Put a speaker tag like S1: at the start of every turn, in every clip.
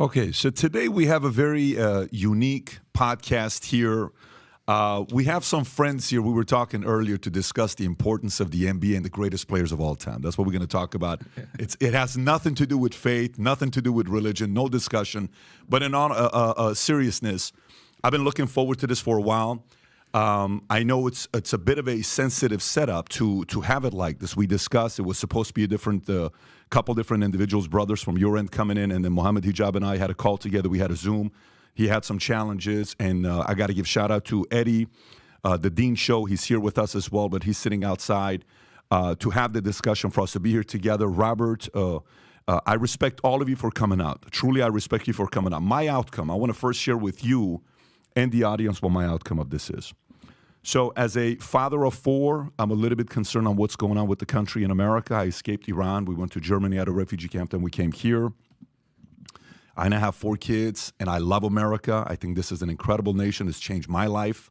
S1: Okay, so today we have a very unique podcast here. We have some friends here. We were talking earlier to discuss the importance of the NBA and the greatest players of all time. That's what we're going to talk about. It has nothing to do with faith, nothing to do with religion, no discussion. But in all seriousness, I've been looking forward to this for a while. I know it's a bit of a sensitive setup to have it like this. We discussed it was supposed to be a different couple different individuals, brothers from your end coming in, and then Mohammed Hijab and I had a call together. We had a Zoom. He had some challenges, and I got to give shout out to Eddie, the Dean Show. He's here with us as well, but he's sitting outside to have the discussion for us to be here together. Robert, I respect all of you for coming out. Truly, I respect you for coming out. My outcome, I want to first share with you and the audience what my outcome of this is. So as a father of four, I'm a little bit concerned on what's going on with the country in America. I escaped Iran. We went to Germany at a refugee camp, then we came here. I now have 4 kids, and I love America. I think this is an incredible nation. It's changed my life.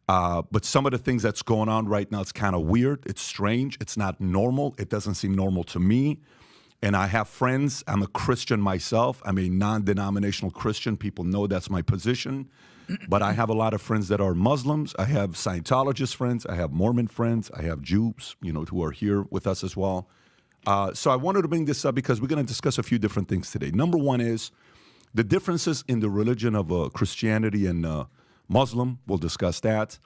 S1: But some of the things that's going on right now, it's kind of weird. It's strange. It's not normal. It doesn't seem normal to me. And I have friends. I'm a Christian myself. I'm a non-denominational Christian. People know that's my position. But I have a lot of friends that are Muslims. I have Scientologist friends. I have Mormon friends. I have Jews, who are here with us as well. So I wanted to bring this up because we're going to discuss a few different things today. Number one is the differences in the religion of Christianity and Muslim. We'll discuss that.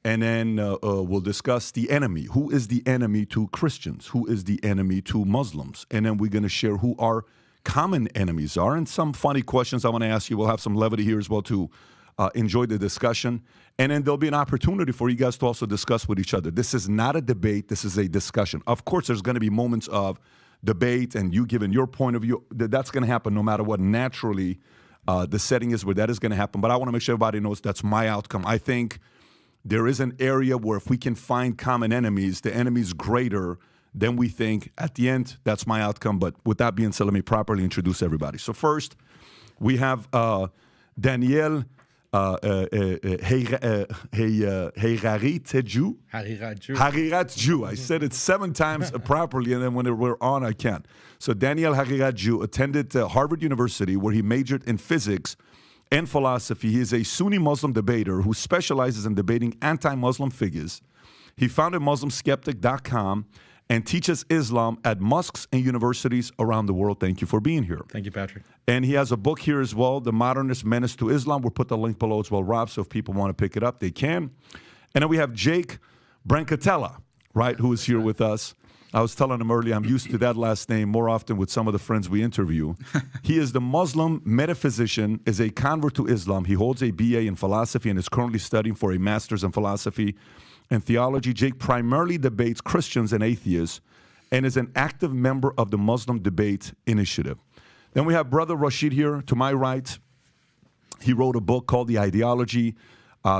S1: And then we'll discuss the enemy. Who is the enemy to Christians? Who is the enemy to Muslims? And then we're going to share who our common enemies are. And some funny questions I want to ask you. We'll have some levity here as well to enjoy the discussion. And then there'll be an opportunity for you guys to also discuss with each other. This is not a debate. This is a discussion. Of course, there's going to be moments of debate and you giving your point of view. That's going to happen no matter what. Naturally, the setting is where that is going to happen. But I want to make sure everybody knows that's my outcome. I think there is an area where if we can find common enemies, the enemy's greater than we think. At the end, that's my outcome. But with that being said, let me properly introduce everybody. So first, we have Daniel Harirajju. I said it 7 times properly, and then when we're on, I can't. So Daniel Harirajju attended Harvard University, where he majored in physics and philosophy. He is a Sunni Muslim debater who specializes in debating anti-Muslim figures. He founded MuslimSkeptic.com and teaches Islam at mosques and universities around the world. Thank you for being here.
S2: Thank you, Patrick.
S1: And he has a book here as well, The Modernist Menace to Islam. We'll put the link below as well, Rob, so if people want to pick it up, they can. And then we have Jake Brancatella, right, who is here with us. I was telling him earlier, I'm used to that last name more often with some of the friends we interview. He is the Muslim metaphysician, is a convert to Islam. He holds a BA in philosophy and is currently studying for a master's in philosophy and theology. Jake primarily debates Christians and atheists and is an active member of the Muslim Debate Initiative. Then we have Brother Rashid here to my right. He wrote a book called The Ideology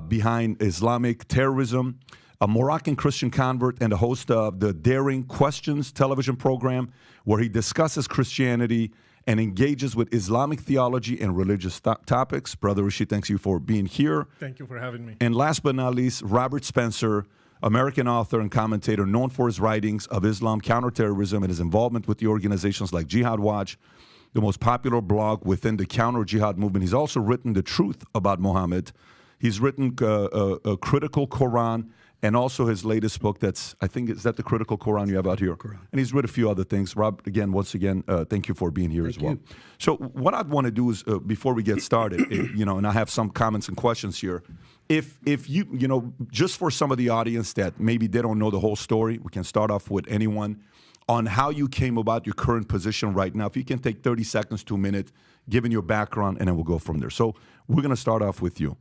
S1: Behind Islamic Terrorism, a Moroccan Christian convert and the host of the Daring Questions television program, where he discusses Christianity and engages with Islamic theology and religious topics. Brother Rashid, thanks you for being here.
S3: Thank you for having me.
S1: And last but not least, Robert Spencer, American author and commentator known for his writings of Islam, counterterrorism, and his involvement with the organizations like Jihad Watch, the most popular blog within the counter-jihad movement. He's also written The Truth About Muhammad. He's written a Critical Quran, and also his latest book that's, I think, is that the Critical Quran you have out here?
S2: Quran.
S1: And he's written a few other things. Rob, once again, thank you for being here as well. So what I'd want to do is, before we get started, and I have some comments and questions here, if you, just for some of the audience that maybe they don't know the whole story, we can start off with anyone on how you came about your current position right now. If you can take 30 seconds to a minute, giving your background, and then we'll go from there. So we're going to start off with you.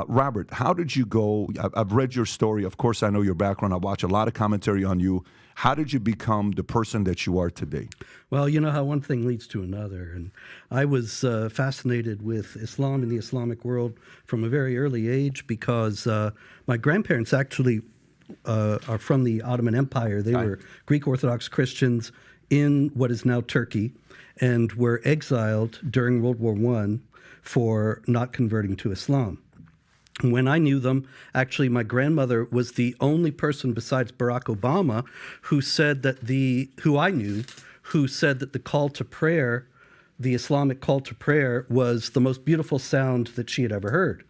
S1: Robert, how did you go? I've read your story. Of course, I know your background. I watch a lot of commentary on you. How did you become the person that you are today?
S2: Well, you know how one thing leads to another. And I was fascinated with Islam and the Islamic world from a very early age because my grandparents actually are from the Ottoman Empire. They were Greek Orthodox Christians in what is now Turkey and were exiled during World War I for not converting to Islam. When I knew them, actually, my grandmother was the only person besides Barack Obama who said that who said that the call to prayer the Islamic call to prayer was the most beautiful sound that she had ever heard.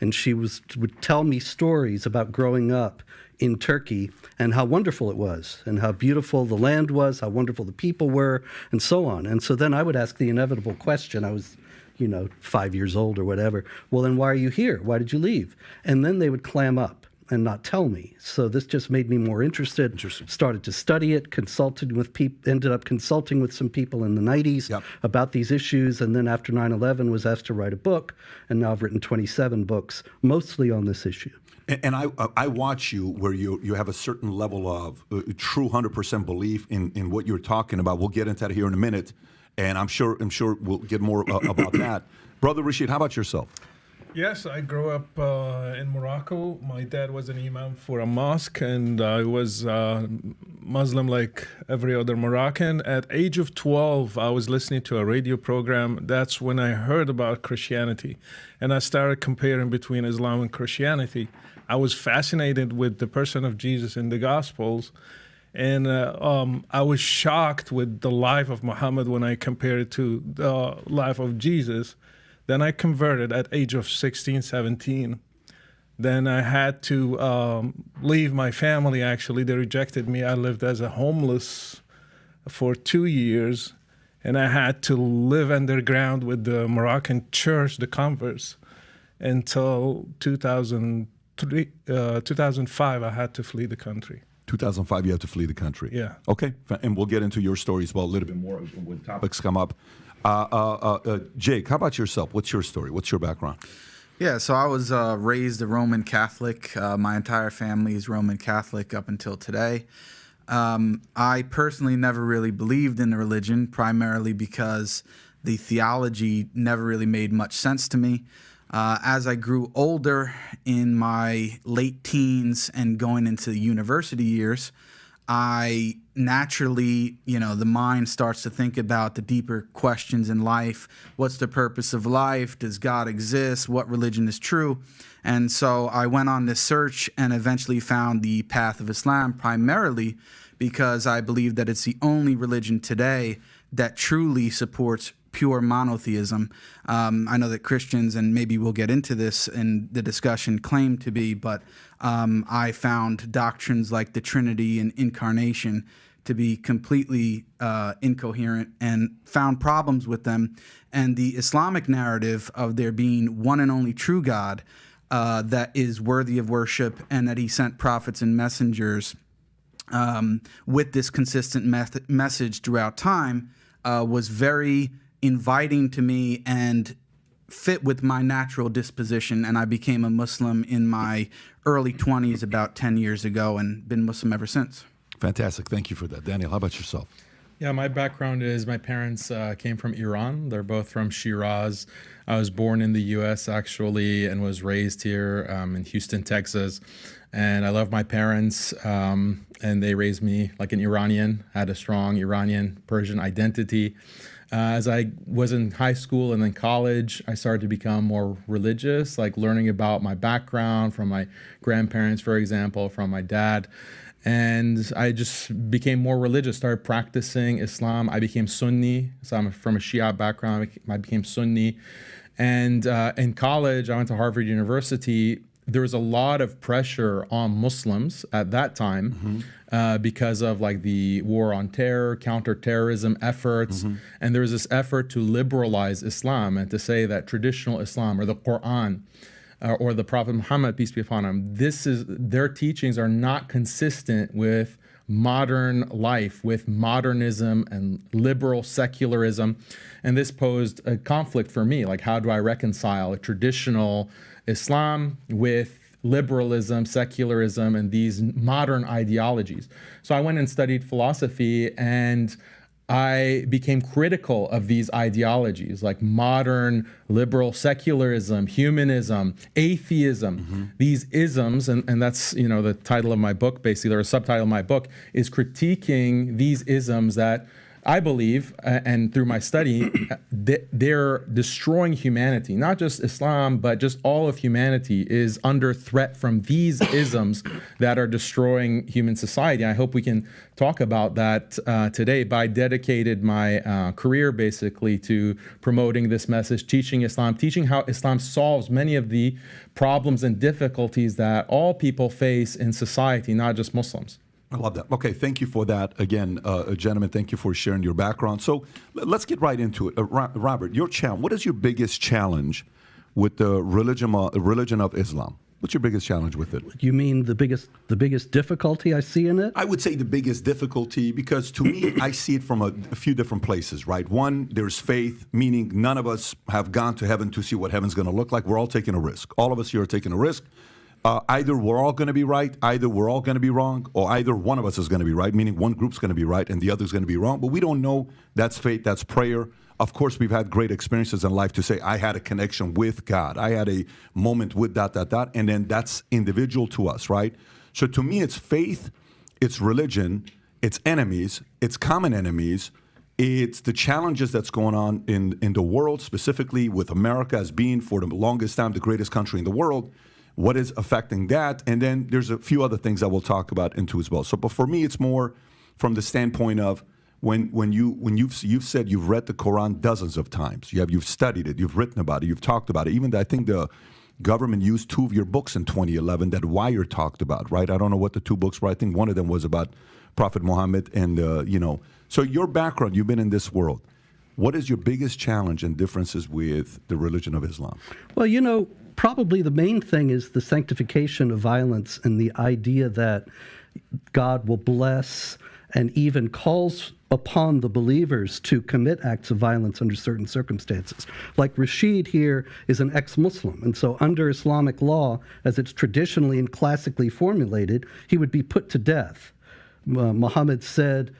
S2: And she would tell me stories about growing up in Turkey and how wonderful it was and how beautiful the land was, how wonderful the people were, and so on. And so then I would ask the inevitable question. I was, 5 years old or whatever. Well, then why are you here? Why did you leave? And then they would clam up and not tell me. So this just made me more interested.
S1: Interesting.
S2: Started to study it, consulted with people, ended up consulting with some people in the 90s about these issues. And then after 9/11 was asked to write a book. And now I've written 27 books, mostly on this issue.
S1: And I watch you where you have a certain level of true 100% belief in what you're talking about. We'll get into that here in a minute. And I'm sure we'll get more about that. Brother Rashid, how about yourself?
S3: Yes, I grew up in Morocco. My dad was an imam for a mosque, and I was Muslim like every other Moroccan. At age of 12, I was listening to a radio program. That's when I heard about Christianity, and I started comparing between Islam and Christianity. I was fascinated with the person of Jesus in the Gospels, and I was shocked with the life of Muhammad when I compared it to the life of Jesus. Then I converted at age of 16, 17. Then I had to leave my family, actually. They rejected me. I lived as a homeless for 2 years, and I had to live underground with the Moroccan church, the converts, until 2005, I had to flee the country.
S1: 2005, you have to flee the country.
S3: Yeah.
S1: Okay, and we'll get into your story as well a little bit more when topics come up. Jake, how about yourself? What's your story? What's your background?
S4: Yeah, so I was raised a Roman Catholic. My entire family is Roman Catholic up until today. I personally never really believed in the religion, primarily because the theology never really made much sense to me. As I grew older in my late teens and going into the university years, I naturally, the mind starts to think about the deeper questions in life. What's the purpose of life? Does God exist? What religion is true? And so I went on this search and eventually found the path of Islam, primarily because I believe that it's the only religion today that truly supports pure monotheism. I know that Christians, and maybe we'll get into this in the discussion, claim to be, but I found doctrines like the Trinity and incarnation to be completely incoherent and found problems with them. And the Islamic narrative of there being one and only true God that is worthy of worship and that he sent prophets and messengers with this consistent message throughout time was very inviting to me and fit with my natural disposition, and I became a Muslim in my early 20s about 10 years ago and been Muslim ever since.
S1: Fantastic. Thank you for that. Daniel, how about yourself?
S5: Yeah, my background is my parents came from Iran. They're both from Shiraz. I was born in the U.S. actually and was raised here in Houston, Texas. And I love my parents, and they raised me like an Iranian, had a strong Iranian Persian identity. As I was in high school and then college, I started to become more religious, like learning about my background from my grandparents, for example, from my dad. And I just became more religious, started practicing Islam. I became Sunni, so I'm from a Shia background. I became Sunni. And in college, I went to Harvard University. There was a lot of pressure on Muslims at that time because of like the war on terror, counterterrorism efforts. And there was this effort to liberalize Islam and to say that traditional Islam or the Quran or the Prophet Muhammad, peace be upon him, their teachings are not consistent with modern life, with modernism and liberal secularism. And this posed a conflict for me. Like, how do I reconcile a traditional Islam with liberalism, secularism, and these modern ideologies? So I went and studied philosophy, and I became critical of these ideologies like modern liberal secularism, humanism, atheism, these isms, and that's, the title of my book, basically, or a subtitle of my book, is critiquing these isms that I believe, and through my study, they're destroying humanity. Not just Islam, but just all of humanity is under threat from these isms that are destroying human society. I hope we can talk about that today. But I dedicated my career basically to promoting this message, teaching Islam, teaching how Islam solves many of the problems and difficulties that all people face in society, not just Muslims.
S1: I love that. Okay, thank you for that. Again, gentlemen, thank you for sharing your background. So let's get right into it. Robert, your challenge, what is your biggest challenge with the religion of Islam? What's your biggest challenge with it?
S2: You mean the biggest difficulty I see in it?
S1: I would say the biggest difficulty, because to me, I see it from a few different places, right? One, there's faith, meaning none of us have gone to heaven to see what heaven's going to look like. We're all taking a risk. All of us here are taking a risk. Either we're all going to be right, either we're all going to be wrong, or either one of us is going to be right, meaning one group's going to be right and the other's going to be wrong. But we don't know. That's faith, that's prayer. Of course, we've had great experiences in life to say, I had a connection with God. I had a moment with ... And then that's individual to us, right? So to me, it's faith, it's religion, it's enemies, it's common enemies. It's the challenges that's going on in the world, specifically with America as being, for the longest time, the greatest country in the world. What is affecting that? And then there's a few other things that we'll talk about into as well. So, but for me, it's more from the standpoint of when you've said you've read the Quran dozens of times, you've studied it, you've written about it, you've talked about it. Even I think the government used 2 of your books in 2011 that Wire talked about, right? I don't know what the 2 books were. I think one of them was about Prophet Muhammad, and So your background, you've been in this world. What is your biggest challenge and differences with the religion of Islam?
S2: Well, probably the main thing is the sanctification of violence and the idea that God will bless and even calls upon the believers to commit acts of violence under certain circumstances. Like Rashid here is an ex-Muslim, and so under Islamic law, as it's traditionally and classically formulated, he would be put to death. Muhammad said,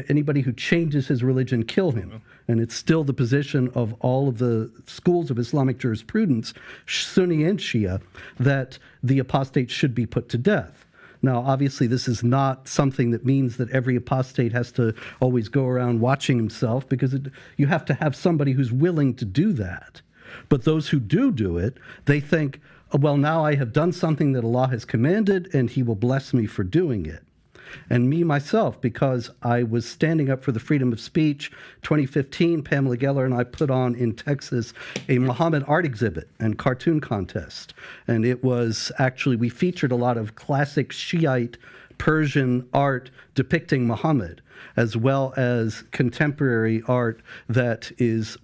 S2: anybody who changes his religion, kill him. And it's still the position of all of the schools of Islamic jurisprudence, Sunni and Shia, that the apostate should be put to death. Now, obviously, this is not something that means that every apostate has to always go around watching himself, because you have to have somebody who's willing to do that. But those who do it, they think, well, now I have done something that Allah has commanded, and He will bless me for doing it. And me, myself, because I was standing up for the freedom of speech, 2015, Pamela Geller and I put on in Texas a Muhammad art exhibit and cartoon contest. And it was actually, we featured a lot of classic Shiite Persian art depicting Muhammad, as well as contemporary art that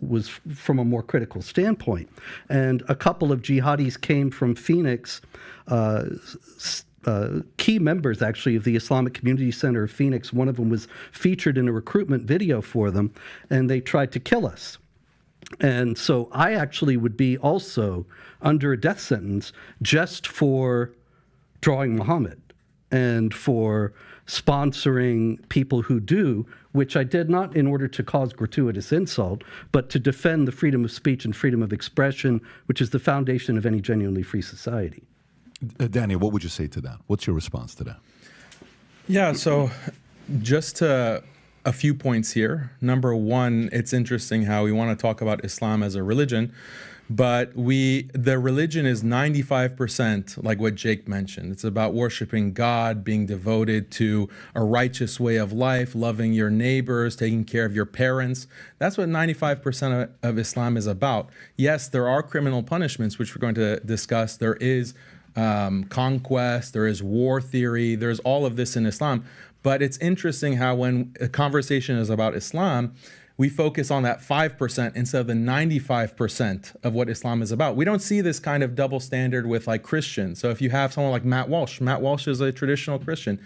S2: was from a more critical standpoint. And a couple of jihadis came from Phoenix, key members, actually, of the Islamic Community Center of Phoenix. One of them was featured in a recruitment video for them, and they tried to kill us. And so I actually would be also under a death sentence just for drawing Muhammad and for sponsoring people who do, which I did not in order to cause gratuitous insult, but to defend the freedom of speech and freedom of expression, which is the foundation of any genuinely free society.
S1: Daniel, what would you say to that? What's your response to that?
S5: Yeah, so just a few points here. Number one, it's interesting how we want to talk about Islam as a religion, but the religion is 95%, like what Jake mentioned. It's about worshiping God, being devoted to a righteous way of life, loving your neighbors, taking care of your parents. That's what 95% of Islam is about. Yes, there are criminal punishments, which we're going to discuss. There is conquest, there is war theory, there's all of this in Islam. But it's interesting how when a conversation is about Islam, we focus on that 5% instead of the 95% of what Islam is about. We don't see this kind of double standard with like Christians. So if you have someone like Matt Walsh is a traditional Christian.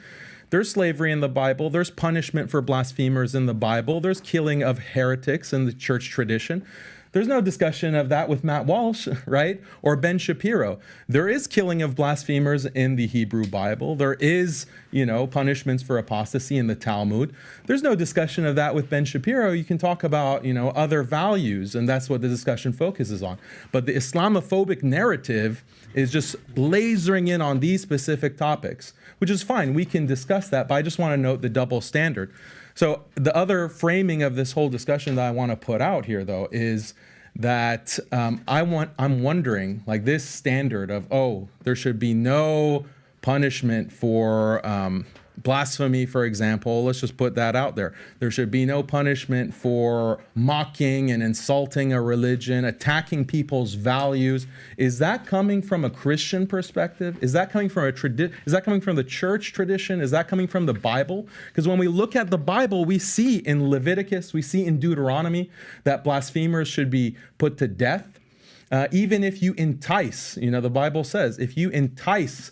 S5: There's slavery in the Bible, there's punishment for blasphemers in the Bible, there's killing of heretics in the church tradition. There's no discussion of that with Matt Walsh, right? Or Ben Shapiro. There is killing of blasphemers in the Hebrew Bible. There is, punishments for apostasy in the Talmud. There's no discussion of that with Ben Shapiro. You can talk about, other values, and that's what the discussion focuses on. But the Islamophobic narrative is just lasering in on these specific topics, which is fine. We can discuss that, but I just want to note the double standard. So the other framing of this whole discussion that I want to put out here, though, is that I'm wondering, like, this standard of, oh, there should be no punishment for blasphemy, for example. Let's just put that out there. There should be no punishment for mocking and insulting a religion, attacking people's values. Is that coming from a Christian perspective? Is that coming from is that coming from the church tradition? Is that coming from the Bible? Because when we look at the Bible, we see in Leviticus, we see in Deuteronomy that blasphemers should be put to death. Even if you entice, the Bible says, if you entice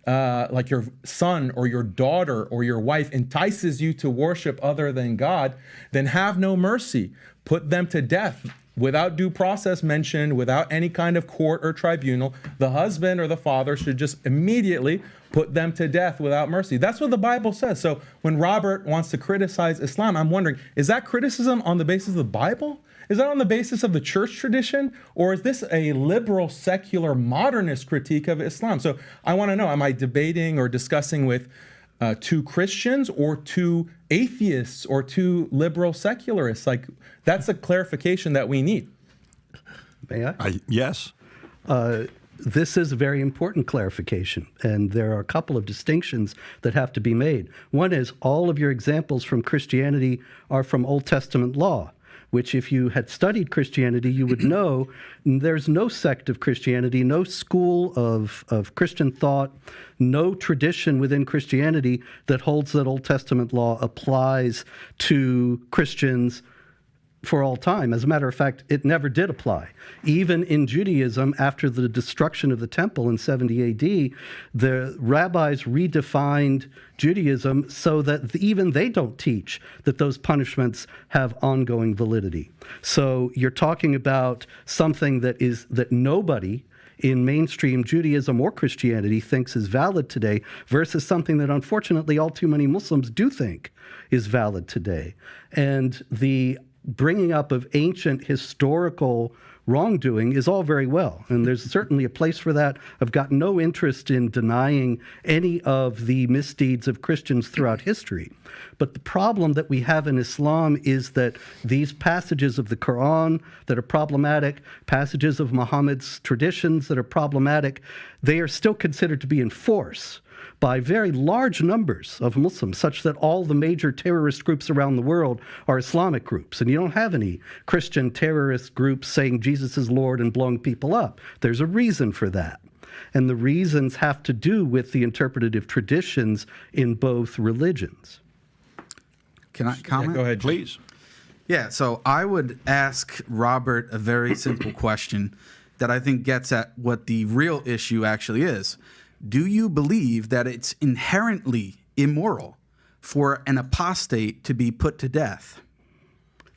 S5: like your son or your daughter or your wife entices you to worship other than God, then have no mercy. Put them to death without due process mentioned, without any kind of court or tribunal. The husband or the father should just immediately put them to death without mercy. That's what the Bible says. So when Robert wants to criticize Islam, I'm wondering, is that criticism on the basis of the Bible? Is that on the basis of the church tradition? Or is this a liberal, secular, modernist critique of Islam? So I want to know, am I debating or discussing with two Christians or two atheists or two liberal secularists? Like, that's a clarification that we need.
S2: May I?
S1: Yes.
S2: This is a very important clarification, and there are a couple of distinctions that have to be made. One is all of your examples from Christianity are from Old Testament law, which if you had studied Christianity, you would know there's no sect of Christianity, no school of Christian thought, no tradition within Christianity that holds that Old Testament law applies to Christians for all time. As a matter of fact, it never did apply. Even in Judaism, after the destruction of the temple in 70 AD, the rabbis redefined Judaism so that even they don't teach that those punishments have ongoing validity. So you're talking about something that nobody in mainstream Judaism or Christianity thinks is valid today versus something that unfortunately all too many Muslims do think is valid today. And the bringing up of ancient historical wrongdoing is all very well, and there's certainly a place for that. I've got no interest in denying any of the misdeeds of Christians throughout history. But the problem that we have in Islam is that these passages of the Quran that are problematic, passages of Muhammad's traditions that are problematic, they are still considered to be in force by very large numbers of Muslims, such that all the major terrorist groups around the world are Islamic groups. And you don't have any Christian terrorist groups saying Jesus is Lord and blowing people up. There's a reason for that. And the reasons have to do with the interpretative traditions in both religions.
S4: Can I comment?
S5: Yeah, go ahead,
S1: Please.
S4: Yeah, so I would ask Robert a very simple question that I think gets at what the real issue actually is. Do you believe that it's inherently immoral for an apostate to be put to death?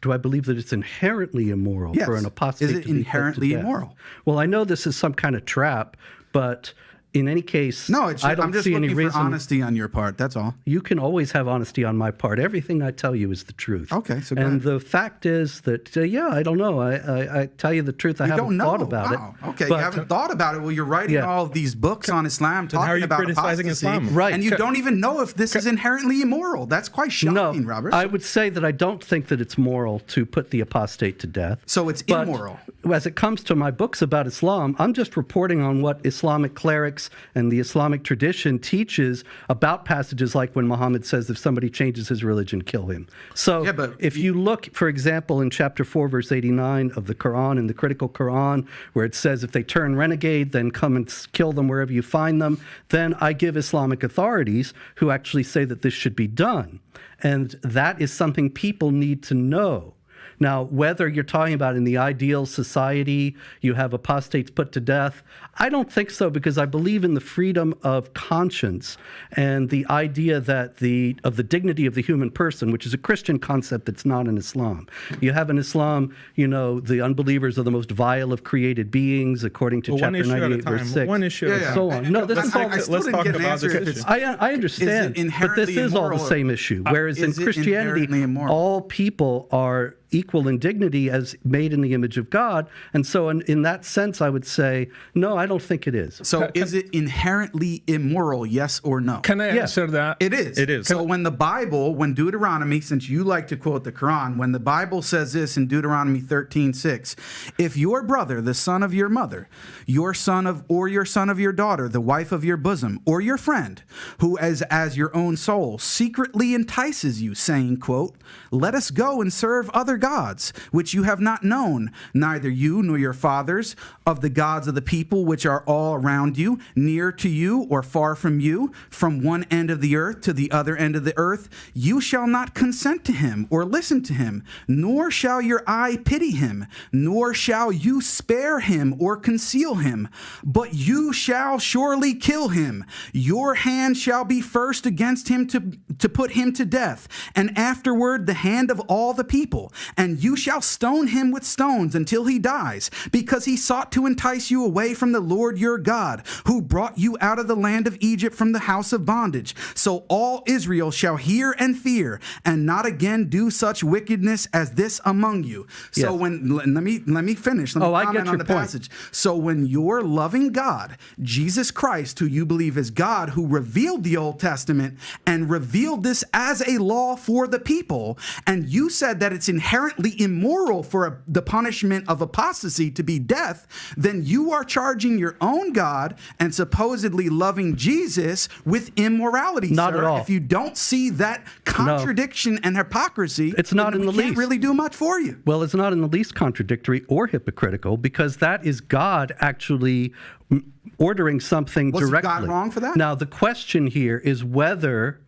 S2: Do I believe that it's inherently immoral
S4: Yes.
S2: for an apostate to be put to death?
S4: Is it inherently immoral?
S2: Well, I know this is some kind of trap, but in any case,
S4: No,
S2: I don't
S4: I'm just
S2: see any
S4: looking for
S2: reason.
S4: honesty on your part. That's all.
S2: You can always have honesty on my part. Everything I tell you is the truth.
S4: Okay, so go
S2: and
S4: ahead.
S2: the fact is that, I don't know. I tell you the truth. I
S4: You
S2: haven't
S4: don't know.
S2: thought about
S4: Wow.
S2: it.
S4: Okay,
S2: But-
S4: you haven't thought about it. Well, you're writing
S2: Yeah.
S4: all of these books on Islam
S5: how are
S4: talking
S5: you
S4: about
S5: criticizing
S4: apostasy,
S5: Islam?
S2: Right.
S4: and you don't even know if this is inherently immoral. That's quite shocking, Robert.
S2: I would say that I don't think that it's moral to put the apostate to death.
S4: So it's
S2: But
S4: immoral.
S2: As it comes to my books about Islam, I'm just reporting on what Islamic clerics and the Islamic tradition teaches about passages like when Muhammad says, if somebody changes his religion, kill him. So
S4: Yeah, but
S2: if you look, for example, in chapter 4, verse 89 of the Quran, in the critical Quran, where it says if they turn renegade, then come and kill them wherever you find them, then I give Islamic authorities who actually say that this should be done. And that is something people need to know. Now, whether you're talking about in the ideal society, you have apostates put to death, I don't think so, because I believe in the freedom of conscience and the idea that of the dignity of the human person, which is a Christian concept that's not in Islam. You have in Islam, the unbelievers are the most vile of created beings, according to
S5: Well, one
S2: chapter
S5: issue at a
S2: 98, verse
S5: time.
S2: 6.
S5: One issue at a
S4: Yeah,
S5: time.
S2: So on. No, this is all.
S4: I still
S5: let's
S4: didn't
S5: talk
S4: get an
S5: about
S4: answer
S5: this
S4: if
S5: issue.
S4: it's-
S2: I understand,
S4: Is it
S2: but this
S4: inherently
S2: is all the
S4: immoral?
S2: same issue. Whereas in
S4: Is it
S2: Christianity,
S4: inherently immoral?
S2: all people are equal in dignity as made in the image of God. And so in that sense, I would say, no, I don't think it is.
S4: So is it inherently immoral, yes or no?
S3: Can I answer that?
S4: It is.
S5: It is.
S4: So when Deuteronomy, since you like to quote the Quran, when the Bible says this in Deuteronomy 13:6, if your brother, the son of your mother, your son of your daughter, the wife of your bosom, or your friend, who as your own soul secretly entices you, saying, quote, let us go and serve other gods, which you have not known, neither you nor your fathers, of the gods of the people which are all around you, near to you or far from you, from one end of the earth to the other end of the earth, you shall not consent to him or listen to him, nor shall your eye pity him, nor shall you spare him or conceal him, but you shall surely kill him. Your hand shall be first against him to put him to death, and afterward the hand of all the people, and you shall stone him with stones until he dies, because he sought to entice you away from the Lord your God, who brought you out of the land of Egypt from the house of bondage. So all Israel shall hear and fear, and not again do such wickedness as this among you. So let me finish. Let me
S2: I
S4: comment
S2: get your
S4: on the
S2: point.
S4: passage. So when your loving God, Jesus Christ, who you believe is God, who revealed the Old Testament and revealed this as a law for the people, and you said that it's inherently immoral for the punishment of apostasy to be death, then you are charging your own God and supposedly loving Jesus with immorality,
S2: Not
S4: sir.
S2: at all.
S4: If you don't see that contradiction and hypocrisy,
S2: It's not
S4: then
S2: in
S4: we
S2: the
S4: can't
S2: least.
S4: really do much for you.
S2: Well, it's not in the least contradictory or hypocritical, because that is God actually ordering something
S4: Was
S2: directly.
S4: God wrong for that?
S2: Now, the question here is whether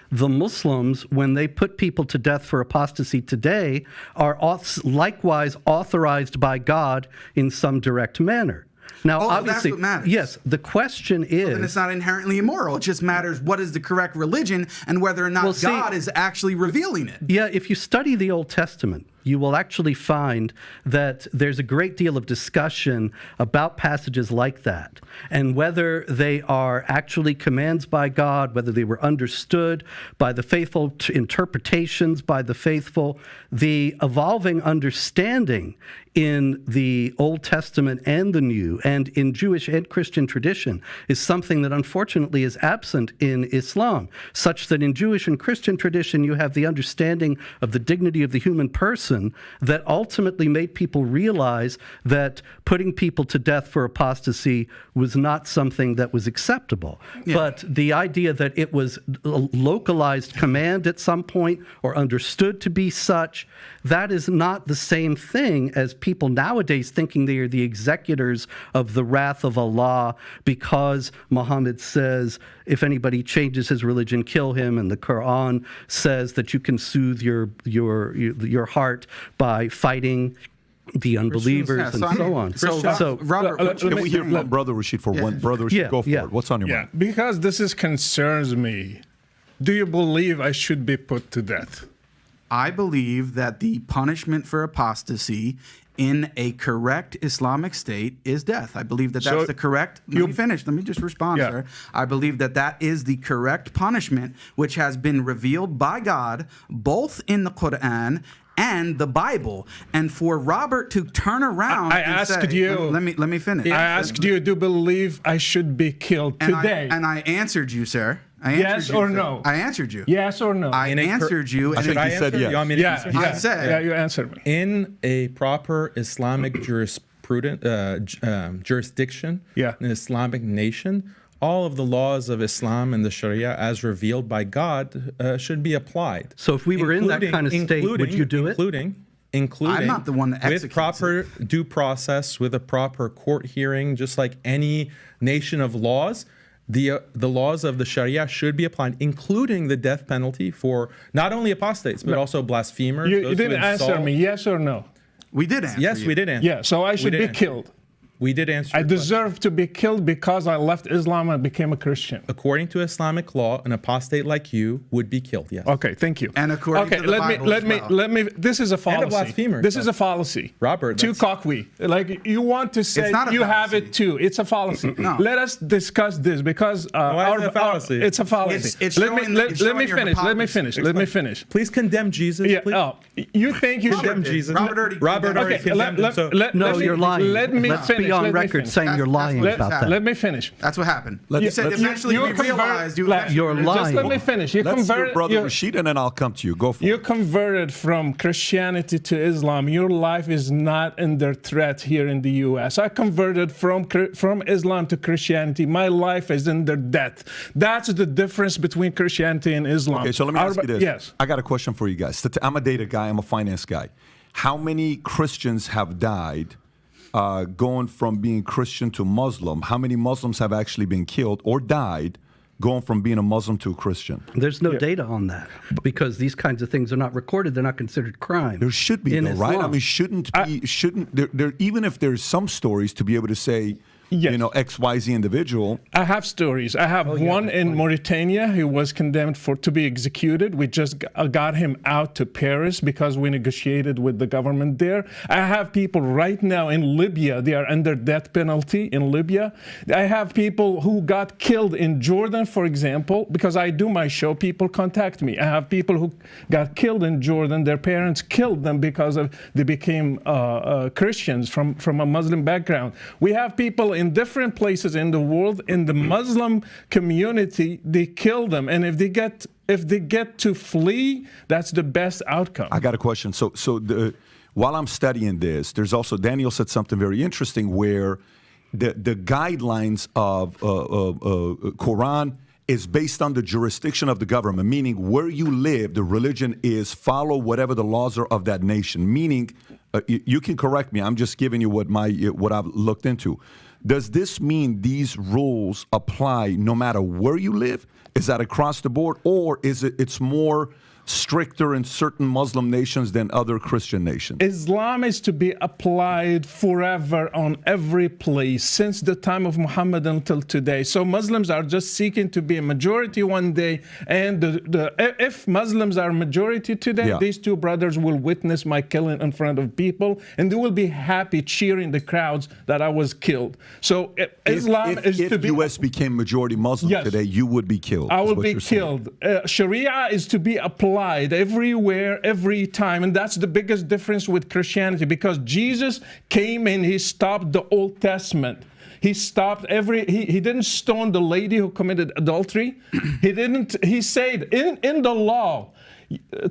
S2: the Muslims, when they put people to death for apostasy today, are likewise authorized by God in some direct manner. Now,
S4: Oh,
S2: obviously,
S4: that's what matters.
S2: yes, the question is...
S4: And it's not inherently immoral. It just matters what is the correct religion and whether or not
S2: Well, see-
S4: God is actually revealing it.
S2: Yeah, if you study the Old Testament, you will actually find that there's a great deal of discussion about passages like that, and whether they are actually commands by God, whether they were understood by the faithful, interpretations by the faithful. The evolving understanding in the Old Testament and the New, and in Jewish and Christian tradition, is something that unfortunately is absent in Islam, such that in Jewish and Christian tradition you have the understanding of the dignity of the human person that ultimately made people realize that putting people to death for apostasy was not something that was acceptable.
S4: Yeah.
S2: But the idea that it was a localized command at some point or understood to be such, that is not the same thing as people nowadays thinking they are the executors of the wrath of Allah because Muhammad says if anybody changes his religion, kill him, and the Quran says that you can soothe your heart by fighting the unbelievers and so on.
S4: So, Robert,
S1: Can we hear from Brother Rashid for one? Brother Rashid, go for it. What's on your mind?
S3: Because this concerns me. Do you believe I should be put to death?
S4: I believe that the punishment for apostasy in a correct Islamic state is death. I believe that that's the correct... Let me finish. Let me just respond, sir. I believe that that is the correct punishment which has been revealed by God both in the Quran and the Bible. And for Robert to turn around
S3: I
S4: and
S3: asked
S4: say,
S3: you...
S4: Let me finish.
S3: I asked you, do you believe I should be killed today?
S4: And I answered you, sir.
S3: Yes or no?
S4: I answered you.
S3: Yes or no?
S4: I answered you.
S1: I think he said yes.
S5: You want me to answer?
S4: I said...
S3: Yeah, you answered me.
S5: In a proper Islamic jurisprudence, jurisdiction, an Islamic nation, all of the laws of Islam and the Sharia as revealed by God should be applied.
S2: So if we were in that kind of state, would you do it?
S5: Including
S4: I'm not the one that
S5: with proper due process, with a proper court hearing, just like any nation of laws. The laws of the Sharia should be applied, including the death penalty for not only apostates, but also blasphemers.
S3: You didn't answer me, yes or no?
S4: We did answer
S5: Yes,
S4: you.
S5: we did answer.
S3: Yeah, so I should be killed.
S5: We did answer
S3: I
S5: your question.
S3: deserve to be killed because I left Islam and became a Christian.
S5: According to Islamic law, an apostate like you would be killed, yes.
S3: Okay, thank you.
S4: And according to the Bible as well.
S3: let me. This is a fallacy.
S5: And a blasphemer.
S3: This is a fallacy.
S5: Robert,
S3: too
S5: that's-
S3: cocky. Like you want to say
S4: not a
S3: you have
S4: fallacy.
S3: it too. It's a fallacy.
S4: No.
S3: Let us discuss this because
S5: Why is it a fallacy?
S3: it's a fallacy.
S4: It's
S3: let
S4: showing-
S3: me
S4: it's showing your
S3: Let me finish. Let me
S5: Explain.
S3: finish.
S5: Please condemn Jesus.
S3: Yeah.
S5: please.
S3: Oh, you think you
S5: Condemn
S3: should?
S5: Jesus.
S4: Robert
S5: Robert already
S3: Okay,
S5: condemned him. So
S2: No, you're lying.
S3: Let me
S2: Let's
S3: finish.
S2: be on
S3: let me
S2: record
S3: finish.
S2: saying you're
S4: That's
S2: lying
S4: what
S2: about
S4: happened.
S2: that.
S3: Let me finish.
S4: That's what happened.
S1: Let-
S4: You said
S1: let's-
S4: eventually
S3: you
S4: we
S3: convert-
S4: realized you
S3: like,
S4: eventually
S2: You're
S4: realized-
S2: lying.
S3: Just let me finish. You
S1: Let's hear
S3: converted.
S1: brother
S3: you-
S1: Rashid, and then I'll come to you. Go for
S3: You
S1: it.
S3: converted from Christianity to Islam. Your life is not under threat here in the U.S. I converted from Islam to Christianity. My life is under death. That's the difference between Christianity and Islam.
S1: Okay, so let me ask you this.
S3: Yes.
S1: I got a question for you guys. I'm a data guy. I'm a finance guy. How many Christians have died going from being Christian to Muslim? How many Muslims have actually been killed or died going from being a Muslim to a Christian?
S2: There's no data on that because these kinds of things are not recorded. They're not considered crime.
S1: There should be,
S2: in
S1: though, right? I
S2: Islam.
S1: mean, shouldn't there even if there's some stories to be able to say,
S3: Yes.
S1: you know, XYZ individual.
S3: I have stories. I have one in Mauritania who was condemned to be executed. We just got him out to Paris because we negotiated with the government there. I have people right now in Libya. They are under death penalty in Libya. I have people who got killed in Jordan, for example, because I do my show. People contact me. I have people who got killed in Jordan. Their parents killed them because they became Christians from a Muslim background. We have people in different places in the world, in the Muslim community, they kill them, and if they get to flee, that's the best outcome.
S1: I got a question. While I'm studying this, there's also Daniel said something very interesting where the guidelines of Quran is based on the jurisdiction of the government, meaning where you live, the religion is follow whatever the laws are of that nation. Meaning, you can correct me. I'm just giving you what I've looked into. Does this mean these rules apply no matter where you live? Is that across the board, or is it's more stricter in certain Muslim nations than other Christian nations?
S3: Islam is to be applied forever on every place since the time of Muhammad until today. So Muslims are just seeking to be a majority one day, and if Muslims are majority today, these two brothers will witness my killing in front of people, and they will be happy cheering the crowds that I was killed. So Islam is to be.
S1: If U.S. became majority Muslim today, you would be killed.
S3: I will be killed. Sharia is to be applied everywhere, every time, and that's the biggest difference with Christianity, because Jesus came and he stopped the Old Testament. He stopped he didn't stone the lady who committed adultery. He said in the law,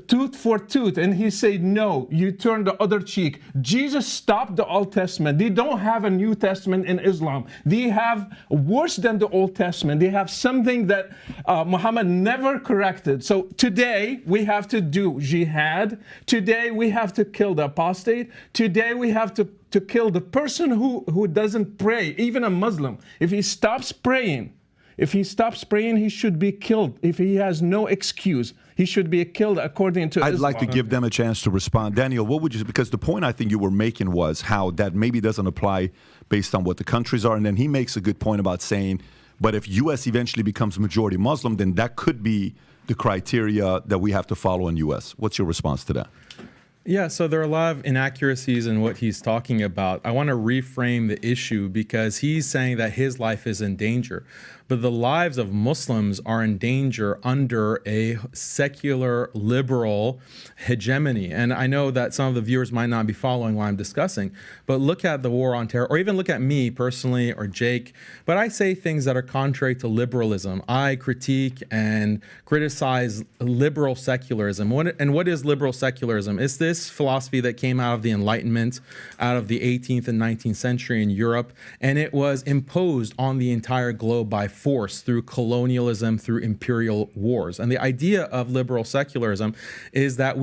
S3: tooth for tooth, and he said no, you turn the other cheek. Jesus stopped the Old Testament. They don't have a New Testament in Islam. They have worse than the Old Testament. They have something that Muhammad never corrected. So today we have to do jihad. Today we have to kill the apostate. Today we have to kill the person who doesn't pray, even a Muslim. If he stops praying, he should be killed. If he has no excuse, he should be killed according to Islam.
S1: I'd like to give them a chance to respond. Daniel, what would you, because the point I think you were making was how that maybe doesn't apply based on what the countries are, and then he makes a good point about saying, but if U.S. eventually becomes majority Muslim, then that could be the criteria that we have to follow in U.S. What's your response to that?
S5: Yeah, so there are a lot of inaccuracies in what he's talking about. I want to reframe the issue because he's saying that his life is in danger. But the lives of Muslims are in danger under a secular, liberal hegemony. And I know that some of the viewers might not be following what I'm discussing, but look at the war on terror, or even look at me personally or Jake. But I say things that are contrary to liberalism. I critique and criticize liberal secularism. And what is liberal secularism? It's this philosophy that came out of the Enlightenment, out of the 18th and 19th century in Europe, and it was imposed on the entire globe by force through colonialism, through imperial wars. And the idea of liberal secularism is that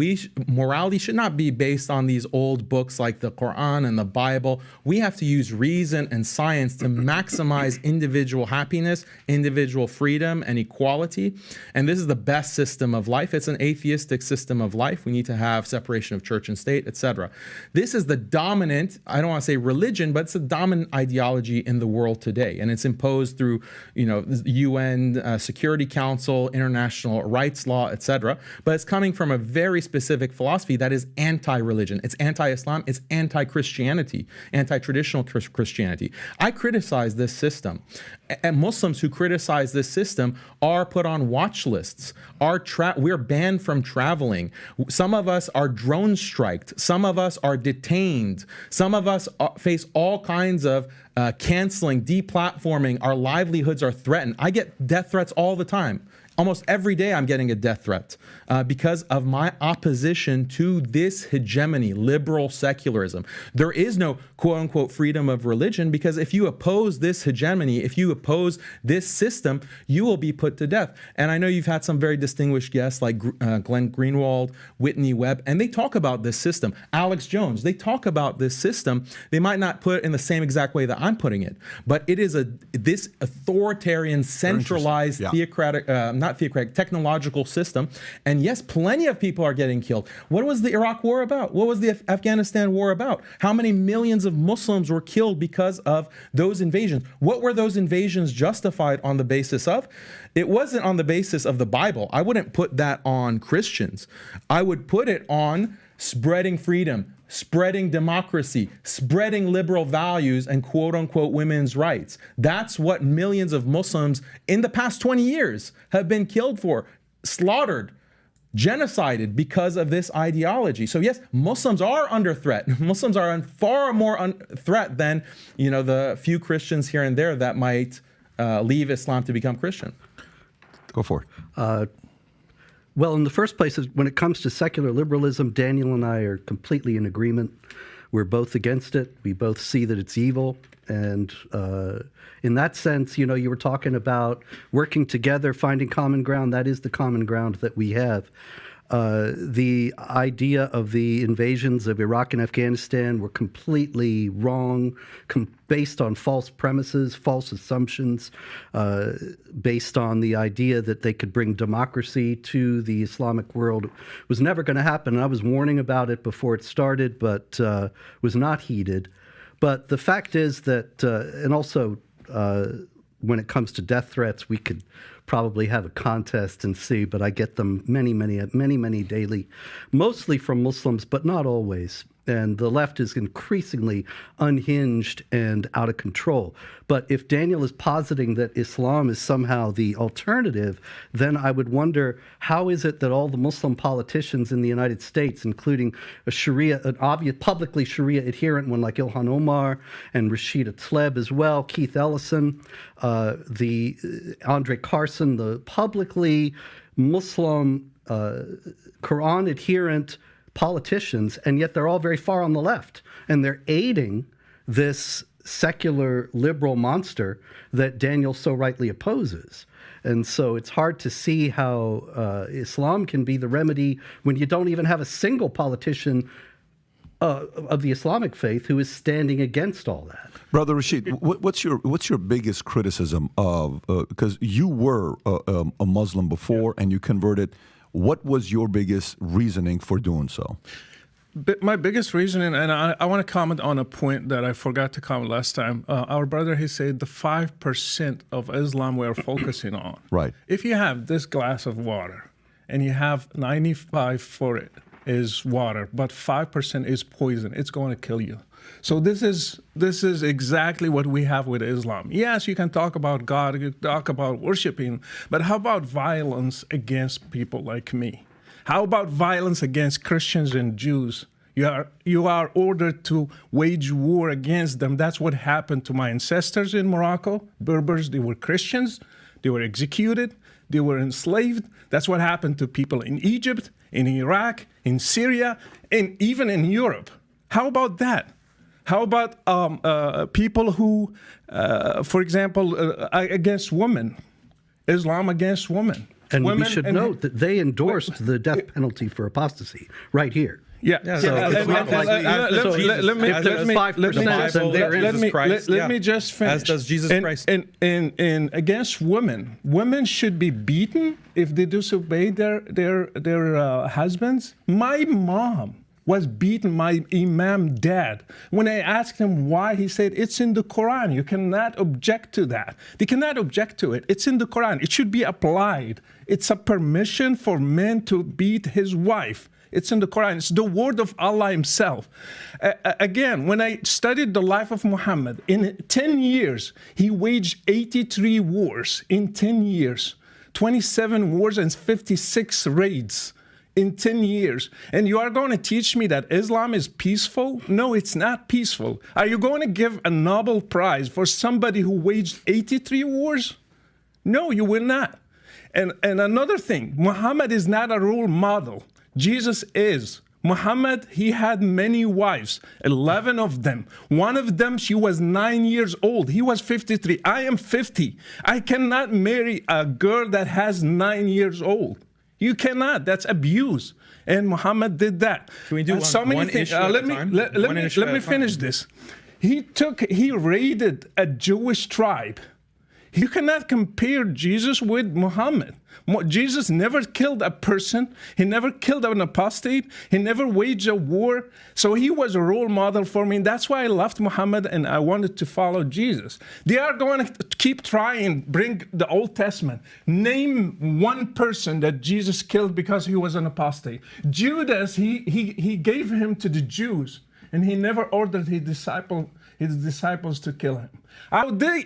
S5: morality should not be based on these old books like the Quran and the Bible. We have to use reason and science to maximize individual happiness, individual freedom, and equality. And this is the best system of life. It's an atheistic system of life. We need to have separation of of church and state, etc. This is the dominant, I don't want to say religion, but it's the dominant ideology in the world today. And it's imposed through, the UN Security Council, international rights law, etc. But it's coming from a very specific philosophy that is anti-religion. It's anti-Islam, it's anti-Christianity, anti-traditional Christianity. I criticize this system. And Muslims who criticize this system are put on watch lists. We're banned from traveling. Some of us are drone striked. Some of us are detained. Some of us face all kinds of canceling, deplatforming. Our livelihoods are threatened. I get death threats all the time. Almost every day I'm getting a death threat because of my opposition to this hegemony, liberal secularism. There is no quote unquote freedom of religion, because if you oppose this hegemony, if you oppose this system, you will be put to death. And I know you've had some very distinguished guests like Glenn Greenwald, Whitney Webb, and they talk about this system. Alex Jones, they talk about this system. They might not put it in the same exact way that I'm putting it, but it is this authoritarian, centralized, theocratic, not theocratic, technological system. And yes, plenty of people are getting killed. What was the Iraq war about? What was the Afghanistan war about? How many millions of Muslims were killed because of those invasions? What were those invasions justified on the basis of? It wasn't on the basis of the Bible. I wouldn't put that on Christians. I would put it on spreading freedom, spreading democracy, spreading liberal values and quote unquote women's rights. That's what millions of Muslims in the past 20 years have been killed for, slaughtered, genocided because of this ideology. So yes, Muslims are under threat. Muslims are far more threat than, the few Christians here and there that might leave Islam to become Christian.
S1: Go for it.
S2: Well, in the first place, when it comes to secular liberalism, Daniel and I are completely in agreement. We're both against it. We both see that it's evil. And in that sense, you were talking about working together, finding common ground. That is the common ground that we have. The idea of the invasions of Iraq and Afghanistan were completely wrong, based on false premises, false assumptions, based on the idea that they could bring democracy to the Islamic world. It was never going to happen. I was warning about it before it started, but was not heeded. But the fact is that, and also when it comes to death threats, we could probably have a contest and see, but I get them many daily, mostly from Muslims, but not always. And the left is increasingly unhinged and out of control. But if Daniel is positing that Islam is somehow the alternative, then I would wonder, how is it that all the Muslim politicians in the United States, including an obvious publicly Sharia adherent one like Ilhan Omar and Rashid Tlaib as well, Keith Ellison, Andre Carson, the publicly Muslim Quran adherent politicians, and yet they're all very far on the left, and they're aiding this secular liberal monster that Daniel so rightly opposes. And so it's hard to see how Islam can be the remedy when you don't even have a single politician of the Islamic faith who is standing against all that.
S1: Brother Rashid, what's your biggest criticism of, because you were a Muslim before and you converted. What was your biggest reasoning for doing so?
S3: My biggest reasoning, and I want to comment on a point that I forgot to comment last time. Our brother, he said the 5% of Islam we are focusing on.
S1: Right. If
S3: you have this glass of water and you have 95 for it is water, but 5% is poison, it's going to kill you. So this is exactly what we have with Islam. Yes, you can talk about God, you can talk about worshiping, but how about violence against people like me? How about violence against Christians and Jews? You are ordered to wage war against them. That's what happened to my ancestors in Morocco. Berbers, they were Christians, they were executed, they were enslaved. That's what happened to people in Egypt, in Iraq, in Syria, and even in Europe. How about that? How about people who, for example, against women, Islam against women?
S2: And we should note that they endorsed the death penalty for apostasy right here.
S3: Yeah.
S2: So it's not like
S3: let me just finish.
S5: As does Jesus Christ.
S3: And against women, women should be beaten if they disobey their husbands. My mom was beaten my Imam dad. When I asked him why, he said, it's in the Quran. You cannot object to that. They cannot object to it. It's in the Quran. It should be applied. It's a permission for men to beat his wife. It's in the Quran. It's the word of Allah himself. Again, when I studied the life of Muhammad, in 10 years, he waged 83 wars in 10 years, 27 wars and 56 raids. In 10 years. And you are going to teach me that Islam is peaceful? No, it's not peaceful. Are you going to give a Nobel Prize for somebody who waged 83 wars? No, you will not. And another thing, Muhammad is not a role model. Jesus is. Muhammad, he had many wives, 11 of them. One of them, she was 9 years old. He was 53. I am 50. I cannot marry a girl that has 9 years old. You cannot. That's abuse. And Muhammad did that.
S5: Can we do one issue at a time?
S3: Let me finish this. He raided a Jewish tribe. You cannot compare Jesus with Muhammad. Jesus never killed a person. He never killed an apostate. He never waged a war. So he was a role model for me. That's why I loved Muhammad and I wanted to follow Jesus. They are going to keep trying, bring the Old Testament. Name one person that Jesus killed because he was an apostate. Judas, he gave him to the Jews, and he never ordered his disciples to kill him.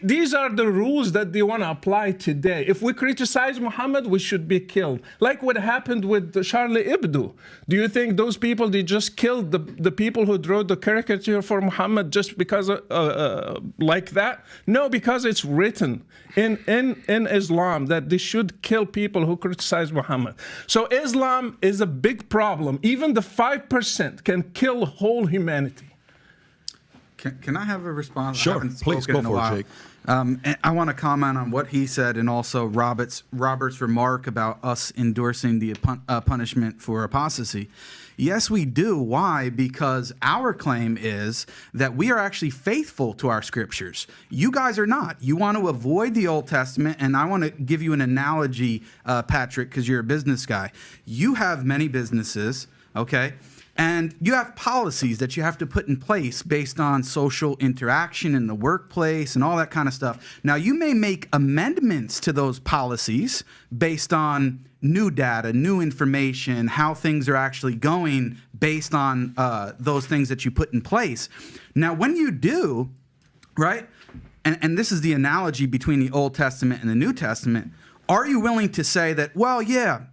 S3: These are the rules that they want to apply today. If we criticize Muhammad, we should be killed. Like what happened with Charlie Hebdo. Do you think those people, they just killed the people who drew the caricature for Muhammad just because like that? No, because it's written in Islam that they should kill people who criticize Muhammad. So Islam is a big problem. Even the 5% can kill whole humanity.
S4: Can I have a response?
S1: Sure, please go for it, Jake.
S4: And I want to comment on what he said and also Robert's remark about us endorsing the punishment for apostasy. Yes, we do. Why? Because our claim is that we are actually faithful to our scriptures. You guys are not. You want to avoid the Old Testament, and I want to give you an analogy, Patrick, because you're a business guy. You have many businesses, okay? And you have policies that you have to put in place based on social interaction in the workplace and all that kind of stuff. Now, you may make amendments to those policies based on new data, new information, how things are actually going based on those things that you put in place. Now, when you do, right, and this is the analogy between the Old Testament and the New Testament, are you willing to say that, well, yeah,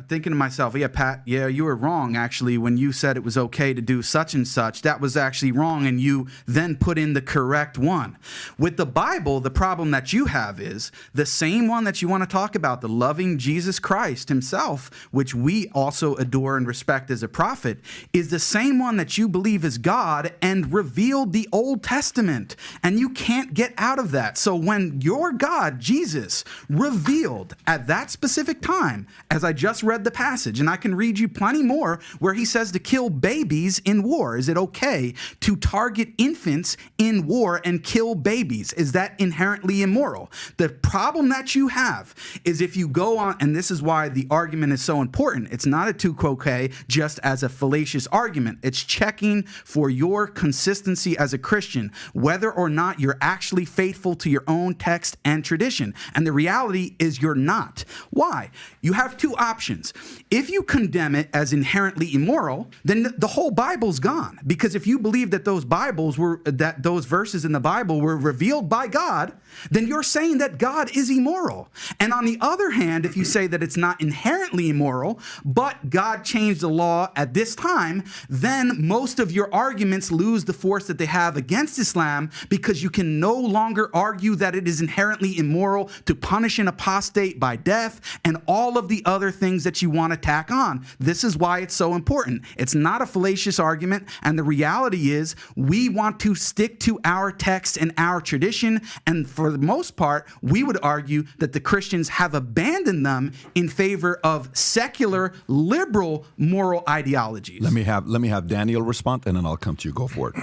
S4: thinking to myself, yeah, Pat, yeah, you were wrong, actually, when you said it was okay to do such and such. That was actually wrong, and you then put in the correct one. With the Bible, the problem that you have is the same one that you want to talk about, the loving Jesus Christ himself, which we also adore and respect as a prophet, is the same one that you believe is God and revealed the Old Testament. And you can't get out of that. So when your God, Jesus, revealed at that specific time, as I just read the passage, and I can read you plenty more, where he says to kill babies in war. Is it okay to target infants in war and kill babies? Is that inherently immoral? The problem that you have is if you go on, and this is why the argument is so important. It's not a tu quoque just as a fallacious argument. It's checking for your consistency as a Christian, whether or not you're actually faithful to your own text and tradition. And the reality is you're not. Why? You have two options. If you condemn it as inherently immoral, then the whole Bible's gone. Because if you believe that those verses in the Bible were revealed by God, then you're saying that God is immoral. And on the other hand, if you say that it's not inherently immoral, but God changed the law at this time, then most of your arguments lose the force that they have against Islam, because you can no longer argue that it is inherently immoral to punish an apostate by death and all of the other things that you want to tack on. This is why it's so important. It's not a fallacious argument, and the reality is we want to stick to our text and our tradition, and for the most part, we would argue that the Christians have abandoned them in favor of secular, liberal, moral ideologies.
S1: Let me have Daniel respond, and then I'll come to you. Go for it.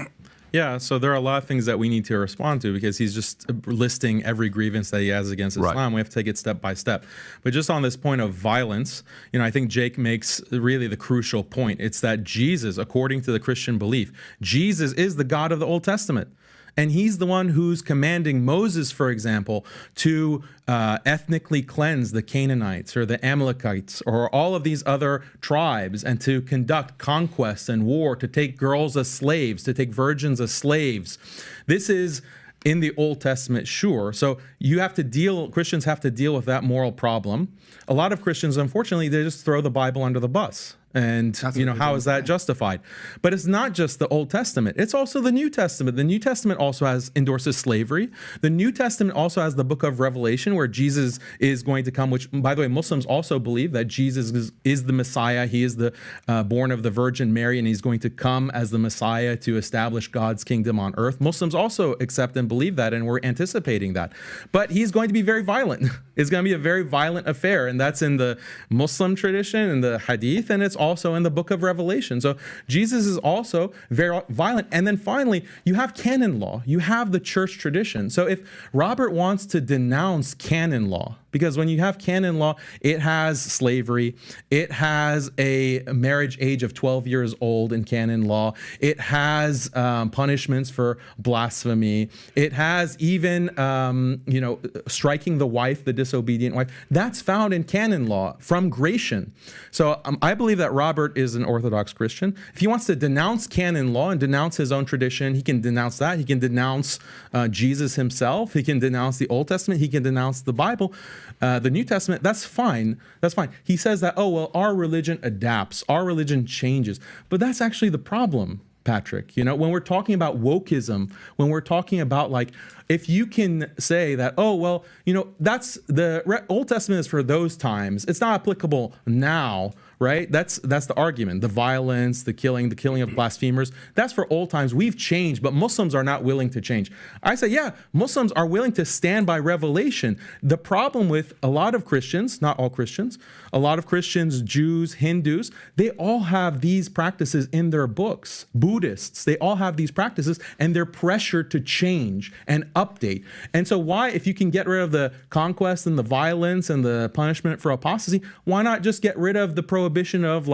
S5: Yeah, so there are a lot of things that we need to respond to because he's just listing every grievance that he has against Islam.
S1: Right.
S5: We have to take it step by step. But just on this point of violence, I think Jake makes really the crucial point. It's that Jesus, according to the Christian belief, Jesus is the God of the Old Testament. And he's the one who's commanding Moses, for example, to ethnically cleanse the Canaanites or the Amalekites or all of these other tribes and to conduct conquest and war, to take girls as slaves, to take virgins as slaves. This is in the Old Testament, sure. So Christians have to deal with that moral problem. A lot of Christians, unfortunately, they just throw the Bible under the bus. And, how is that justified? But it's not just the Old Testament. It's also the New Testament. The New Testament also endorses slavery. The New Testament also has the book of Revelation where Jesus is going to come, which, by the way, Muslims also believe that Jesus is the Messiah. He is the born of the Virgin Mary, and he's going to come as the Messiah to establish God's kingdom on earth. Muslims also accept and believe that, and we're anticipating that. But he's going to be very violent. It's going to be a very violent affair, and that's in the Muslim tradition and the Hadith, and it's also in the book of Revelation. So Jesus is also very violent. And then finally, you have canon law. You have the church tradition. So if Robert wants to denounce canon law, because when you have canon law, it has slavery, it has a marriage age of 12 years old in canon law, it has punishments for blasphemy, it has even, striking the wife, the disobedient wife. That's found in canon law from Gratian. So I believe that Robert is an Orthodox Christian. If he wants to denounce canon law and denounce his own tradition, he can denounce that. He can denounce Jesus himself. He can denounce the Old Testament. He can denounce the Bible. The New Testament, that's fine. That's fine. He says that, our religion adapts, our religion changes. But that's actually the problem, Patrick. When we're talking about wokeism, when we're talking about if you can say that, that's the Old Testament is for those times, it's not applicable now, right? That's the argument. The violence, the killing of blasphemers, that's for old times. We've changed, but Muslims are not willing to change. I say, yeah, Muslims are willing to stand by revelation. The problem with a lot of Christians, not all Christians, a lot of Christians, Jews, Hindus, they all have these practices in their books. Buddhists, they all have these practices, and they're pressured to change and update. And so if you can get rid of the conquest and the violence and the punishment for apostasy, why not just get rid of the prohibition of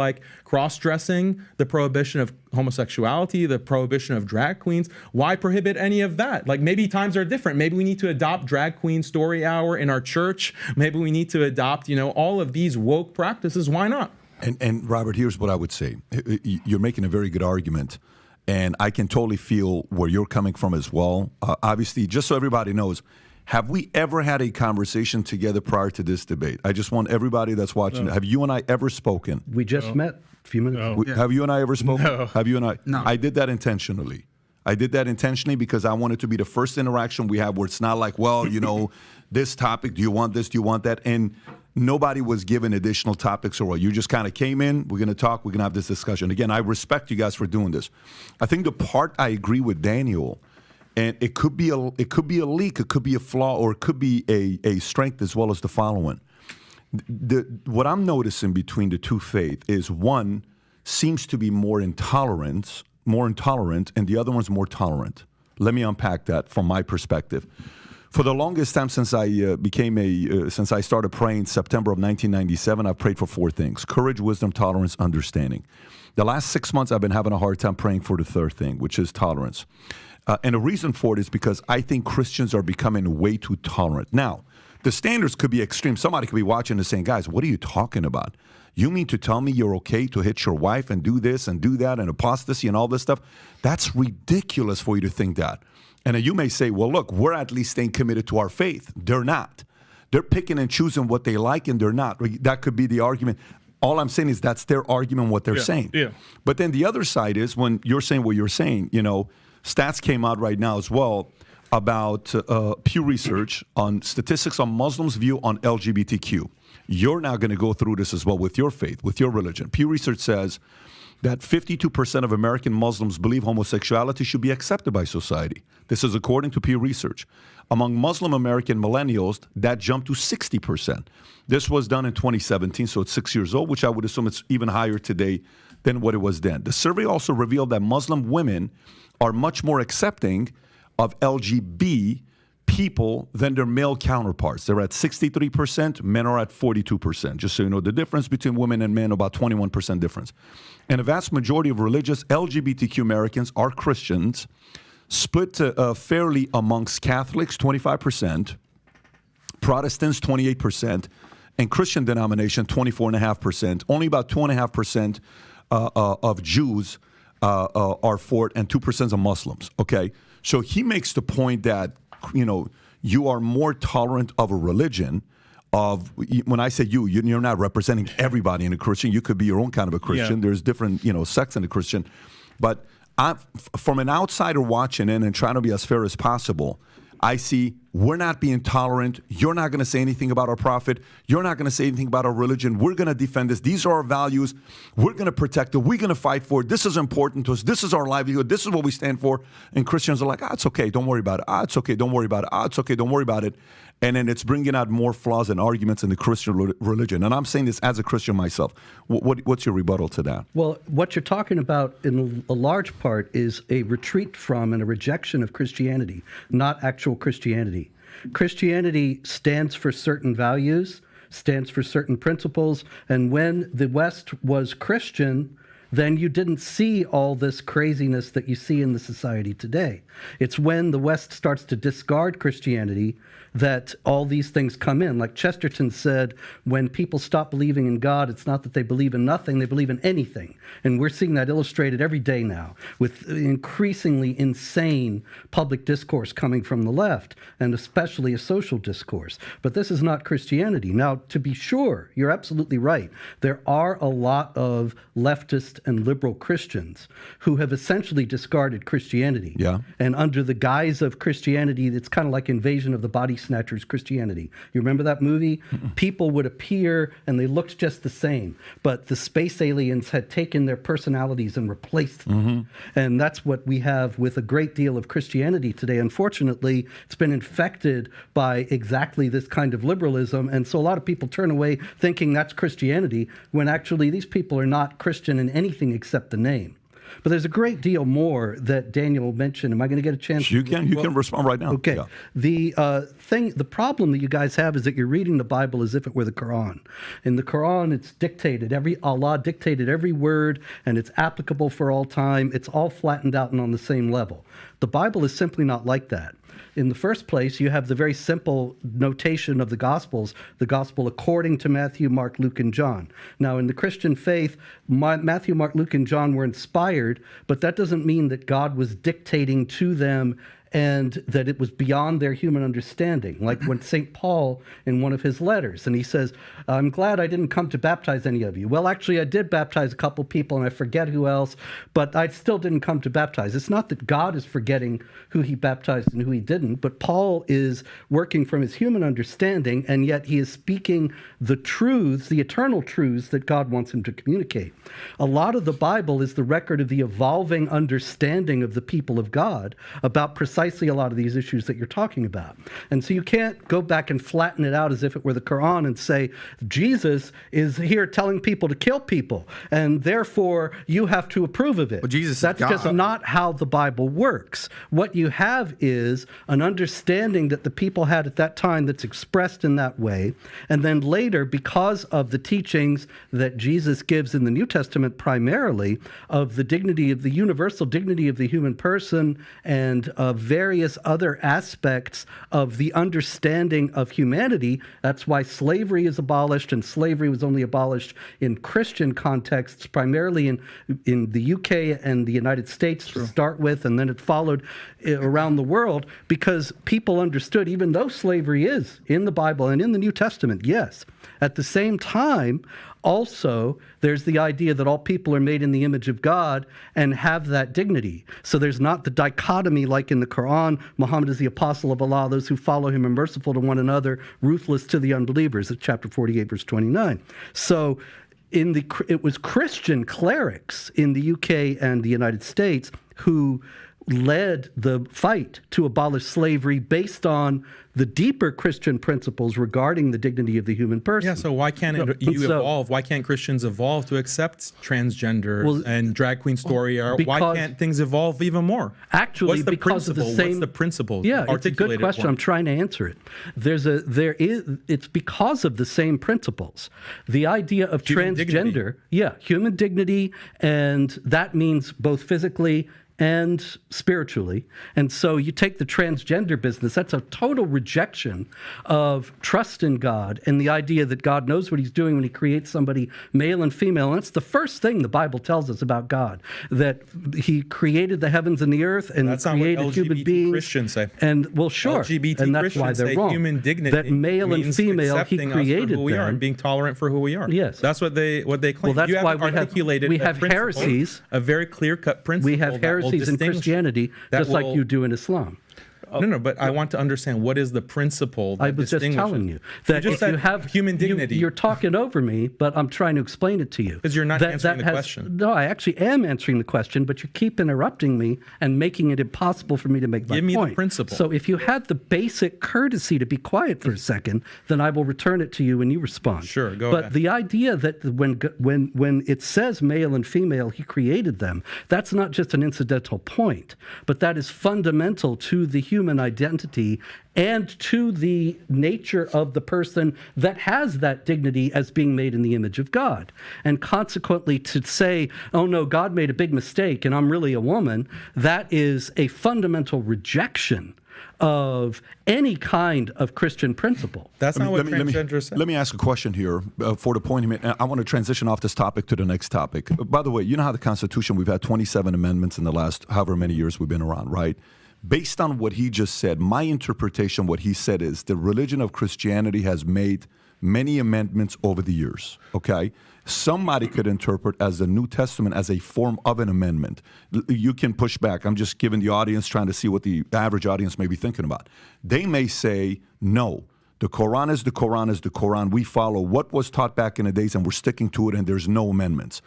S5: cross-dressing, the prohibition of homosexuality, the prohibition of drag queens? Why prohibit any of that? Maybe times are different. Maybe we need to adopt drag queen story hour in our church. Maybe we need to adopt, all of these woke practices. Why not?
S1: And Robert, here's what I would say. You're making a very good argument, and I can totally feel where you're coming from as well. Obviously, just so everybody knows, have we ever had a conversation together prior to this debate? I just want everybody that's watching, have you and I ever spoken?
S2: We just met a few minutes ago.
S1: Have you and I ever spoken?
S3: No.
S1: Have you and I?
S4: No.
S1: I did that intentionally. Because I wanted to be the first interaction we have where it's not like, this topic, do you want this, do you want that? And nobody was given additional topics or what. You just kind of came in, we're going to talk, we're going to have this discussion. Again, I respect you guys for doing this. I think the part I agree with Daniel, and it could be a leak, it could be a flaw, or it could be a strength as well as the following. What I'm noticing between the two faiths is one seems to be more intolerant, and the other one's more tolerant. Let me unpack that from my perspective. For the longest time since I started praying September of 1997, I've prayed for four things: courage, wisdom, tolerance, understanding. The last 6 months, I've been having a hard time praying for the third thing, which is tolerance. And the reason for it is because I think Christians are becoming way too tolerant. Now, the standards could be extreme. Somebody could be watching and saying, guys, what are you talking about? You mean to tell me you're okay to hit your wife and do this and do that and apostasy and all this stuff? That's ridiculous for you to think that. And you may say, well, look, we're at least staying committed to our faith. They're not. They're picking and choosing what they like, and they're not. That could be the argument. All I'm saying is that's their argument, what they're saying.
S3: Yeah.
S1: But then the other side is when you're saying what you're saying, stats came out right now as well about Pew Research on statistics on Muslims' view on LGBTQ. You're now going to go through this as well with your faith, with your religion. Pew Research says that 52% of American Muslims believe homosexuality should be accepted by society. This is according to Pew Research. Among Muslim American millennials, that jumped to 60%. This was done in 2017, so it's 6 years old, which I would assume it's even higher today than what it was then. The survey also revealed that Muslim women are much more accepting of LGBT people than their male counterparts. They're at 63%, men are at 42%. Just so you know, the difference between women and men, about 21% difference. And a vast majority of religious LGBTQ Americans are Christians, split fairly amongst Catholics, 25%, Protestants, 28%, and Christian denomination, 24.5%. Only about 2.5% of Jews are for it, and 2% of Muslims, okay? So he makes the point that, you know, you are more tolerant of a religion of, when I say you're not representing everybody in a Christian. You could be your own kind of a Christian. There's different, you know, sects in a Christian. But from an outsider watching in and trying to be as fair as possible, I see we're not being tolerant. You're not going to say anything about our prophet. You're not going to say anything about our religion. We're going to defend this. These are our values. We're going to protect it. We're going to fight for it. This is important to us. This is our livelihood. This is what we stand for. And Christians are like, it's okay. Don't worry about it. It's okay. Don't worry about it. It's okay. Don't worry about it. And then it's bringing out more flaws and arguments in the Christian religion. And I'm saying this as a Christian myself. What's your rebuttal to that?
S2: Well, what you're talking about in a large part is a retreat from and a rejection of Christianity, not actual Christianity. Christianity stands for certain values, stands for certain principles, and when the West was Christian, then you didn't see all this craziness that you see in the society today. It's when the West starts to discard Christianity that all these things come in. Like Chesterton said, when people stop believing in God, it's not that they believe in nothing, they believe in anything. And we're seeing that illustrated every day now with increasingly insane public discourse coming from the left, and especially a social discourse. But this is not Christianity. Now, to be sure, you're absolutely right. There are a lot of leftist and liberal Christians who have essentially discarded Christianity.
S1: Yeah.
S2: And under the guise of Christianity, it's kind of like Invasion of the Body Snatchers Christianity. You remember that movie? People would appear and they looked just the same, but the space aliens had taken their personalities and replaced them. And that's what we have with a great deal of Christianity today. Unfortunately, it's been infected by exactly this kind of liberalism, and so a lot of people turn away thinking that's Christianity, when actually these people are not Christian in anything except the name. But there's a great deal more that Daniel mentioned. Am I going to get a chance?
S1: You can respond right now.
S2: Okay.
S1: Yeah.
S2: The problem that you guys have is that you're reading the Bible as if it were the Quran. In the Quran, it's dictated. Allah dictated every word, and it's applicable for all time. It's all flattened out and on the same level. The Bible is simply not like that. In the first place, you have the very simple notation of the Gospels, the Gospel according to Matthew, Mark, Luke, and John. Now, in the Christian faith, Matthew, Mark, Luke, and John were inspired, but that doesn't mean that God was dictating to them and that it was beyond their human understanding. Like when St. Paul, in one of his letters, and he says, I'm glad I didn't come to baptize any of you. Well, actually, I did baptize a couple people, and I forget who else, but I still didn't come to baptize. It's not that God is forgetting who he baptized and who he didn't, but Paul is working from his human understanding, and yet he is speaking the truths, the eternal truths that God wants him to communicate. A lot of the Bible is the record of the evolving understanding of the people of God about precisely a lot of these issues that you're talking about. And so you can't go back and flatten it out as if it were the Quran and say, Jesus is here telling people to kill people, and therefore you have to approve of it.
S4: Well, Jesus is
S2: That's
S4: God.
S2: just not how the Bible works. What you have is an understanding that the people had at that time that's expressed in that way, and then later, because of the teachings that Jesus gives in the New Testament primarily, of the dignity of the universal dignity of the human person, and of various other aspects of the understanding of humanity. That's why slavery is abolished, and slavery was only abolished in Christian contexts, primarily in the UK and the United States to start with, and then it followed around the world, because people understood, even though slavery is in the Bible and in the New Testament, yes, at the same time, also, there's the idea that all people are made in the image of God and have that dignity. So there's not the dichotomy like in the Quran, Muhammad is the apostle of Allah, those who follow him are merciful to one another, ruthless to the unbelievers, at chapter 48, verse 29. So it was Christian clerics in the UK and the United States who led the fight to abolish slavery based on the deeper Christian principles regarding the dignity of the human person.
S5: Yeah, so why can't evolve? Why can't Christians evolve to accept transgender and drag queen story? Or why can't things evolve even more?
S2: Actually,
S5: what's the
S2: because
S5: principle?
S2: of the same,
S5: what's the principle?
S2: Yeah, it's a good question. I'm trying to answer it. It's because of the same principles. The idea of
S5: Human
S2: transgender, human dignity, and that means both physically and spiritually. And so you take the transgender business, that's a total rejection of trust in God and the idea that God knows what he's doing when he creates somebody male and female. And that's the first thing the Bible tells us about God, that he created the heavens and the earth and
S5: that's
S2: created
S5: not what
S2: human
S5: LGBT
S2: beings.
S5: Christians say.
S2: And well, sure.
S5: LGBT
S2: and that's
S5: Christians
S2: why they're
S5: say
S2: wrong.
S5: human dignity
S2: that male and female, he created
S5: us for who we are
S2: them.
S5: and being tolerant for who we are.
S2: Yes.
S5: That's what they claim.
S2: Well, that's
S5: you
S2: why
S5: we
S2: have heresies.
S5: A very clear-cut principle.
S2: We have heresies in Christianity, just like you do in Islam.
S5: No, but I want to understand what is the principle that
S2: I was just telling you that if you have
S5: human dignity.
S2: You're talking over me, but I'm trying to explain it to you.
S5: Because you're not answering the question.
S2: No, I actually am answering the question, but you keep interrupting me and making it impossible for me to make my point.
S5: Give me the principle.
S2: So if you had the basic courtesy to be quiet for a second, then I will return it to you when you respond.
S5: Sure, go ahead.
S2: But the idea that when it says male and female, he created them, that's not just an incidental point, but that is fundamental to the human identity and to the nature of the person that has that dignity as being made in the image of God. And consequently, to say, oh no, God made a big mistake and I'm really a woman, that is a fundamental rejection of any kind of Christian principle.
S5: That's not what transgender said.
S1: Let me ask a question here for the point he made. I want to transition off this topic to the next topic. By the way, you know how the Constitution, we've had 27 amendments in the last however many years we've been around, right? Based on what he just said, my interpretation, what he said is the religion of Christianity has made many amendments over the years, okay? Somebody could interpret as the New Testament as a form of an amendment. You can push back. I'm just giving the audience, trying to see what the average audience may be thinking about. They may say, no, the Quran is the Quran is the Quran. We follow what was taught back in the days and we're sticking to it and there's no amendments.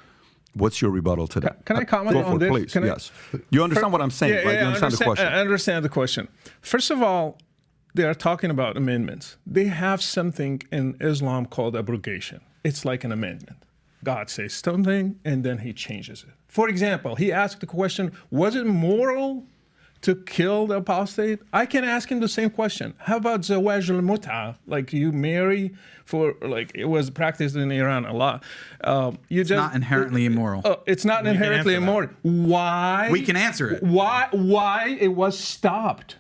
S1: What's your rebuttal to that?
S3: Can I comment on this?
S1: Please, yes. You understand what I'm saying, right? You understand the question?
S3: I understand the question. First of all, they are talking about amendments. They have something in Islam called abrogation. It's like an amendment. God says something, and then he changes it. For example, he asked the question, was it moral to kill the apostate? I can ask him the same question. How about zawaj al-mut'a? Like you marry for, like it was practiced in Iran a lot.
S4: It's not inherently immoral.
S3: It's not inherently immoral. Why?
S4: We can answer it.
S3: Why it was stopped?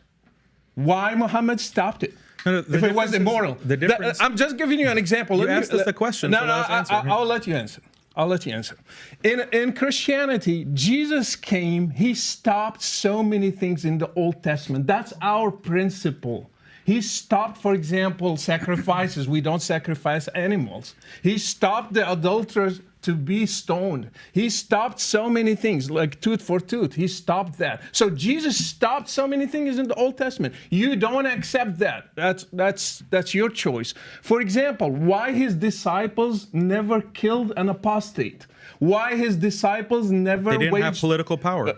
S3: Why Muhammad stopped it?
S5: No,
S3: if it was immoral.
S5: The difference.
S3: I'm just giving you an example.
S5: You asked us the question.
S3: No, I'll let you answer. I'll let you answer. In Christianity, Jesus came, he stopped so many things in the Old Testament. That's our principle. He stopped, for example, sacrifices. We don't sacrifice animals. He stopped the adulterers to be stoned. He stopped so many things, like tooth for tooth. He stopped that. So Jesus stopped so many things in the Old Testament. You don't accept that. That's your choice. For example, why his disciples never killed an apostate? Why his disciples never
S5: They didn't have political power.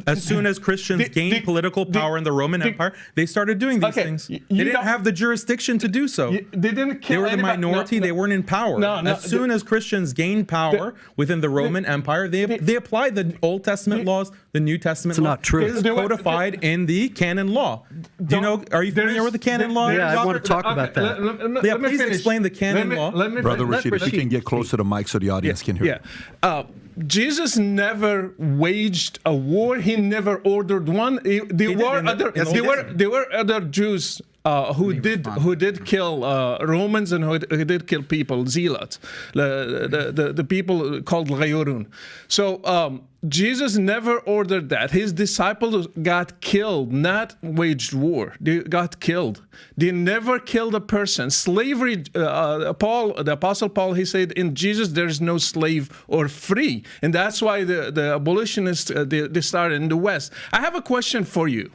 S5: As soon as Christians gained political power in the Roman Empire, they started doing these things. They didn't have the jurisdiction to do so.
S3: They didn't kill
S5: They were the minority. They weren't in power. As soon as Christians gained power within the Roman Empire, they applied the Old Testament laws, the New Testament laws.
S2: It's not true.
S5: It's codified in the canon law. Do you know? Are you familiar with the canon law?
S2: Yeah, I want to talk about that.
S5: Yeah, please explain the canon law.
S1: Brother Rashid, if you can get close to the mic so the audience can hear you.
S3: Jesus never waged a war. He never ordered one. There were other Jews who did kill Romans and who did kill people, zealots, the people called Ghayurun. So Jesus never ordered that. His disciples got killed, not waged war. They got killed. They never killed a person. Slavery, the Apostle Paul, he said, in Jesus there's no slave or free. And that's why the abolitionists, they started in the West. I have a question for you.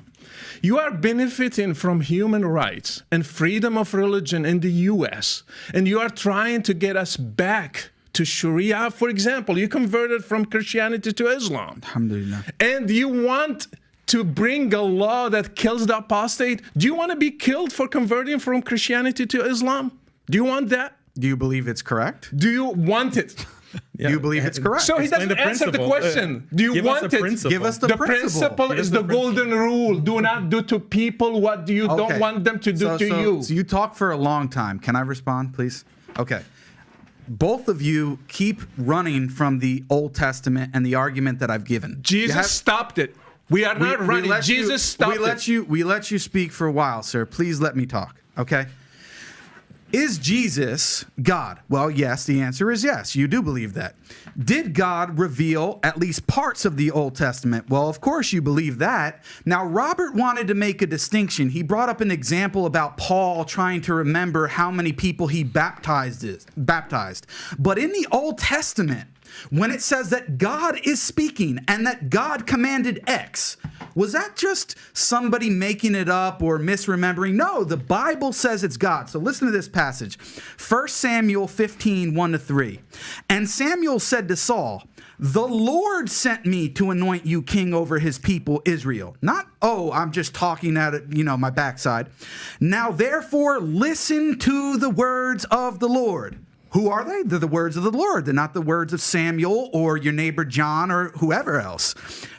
S3: You are benefiting from human rights and freedom of religion in the U.S., and you are trying to get us back to Sharia. For example, you converted from Christianity to Islam.
S4: Alhamdulillah.
S3: And you want to bring a law that kills the apostate? Do you want to be killed for converting from Christianity to Islam? Do you want that?
S4: Do you believe it's correct?
S3: Do you want it?
S4: Do you believe it's correct?
S3: So he doesn't answer the question. Do you want it?
S4: Give us the
S3: principle is the golden rule. Do not do to people what you don't want them to do to you.
S4: So you talk for a long time. Can I respond, please? Okay. Both of you keep running from the Old Testament and the argument that I've given.
S3: Jesus stopped it. We are not running. Jesus stopped it.
S4: We let you speak for a while, sir. Please let me talk, okay? Is Jesus God? Well, yes, the answer is yes. You do believe that. Did God reveal at least parts of the Old Testament? Well, of course you believe that. Now, Robert wanted to make a distinction. He brought up an example about Paul trying to remember how many people he baptized. But in the Old Testament, when it says that God is speaking and that God commanded X, was that just somebody making it up or misremembering? No, the Bible says it's God. So listen to this passage. 1 Samuel 15, 1-3. And Samuel said to Saul, "The Lord sent me to anoint you king over his people Israel." Not, oh, I'm just talking at it, my backside. "Now therefore listen to the words of the Lord." Who are they? They're the words of the Lord. They're not the words of Samuel or your neighbor John or whoever else.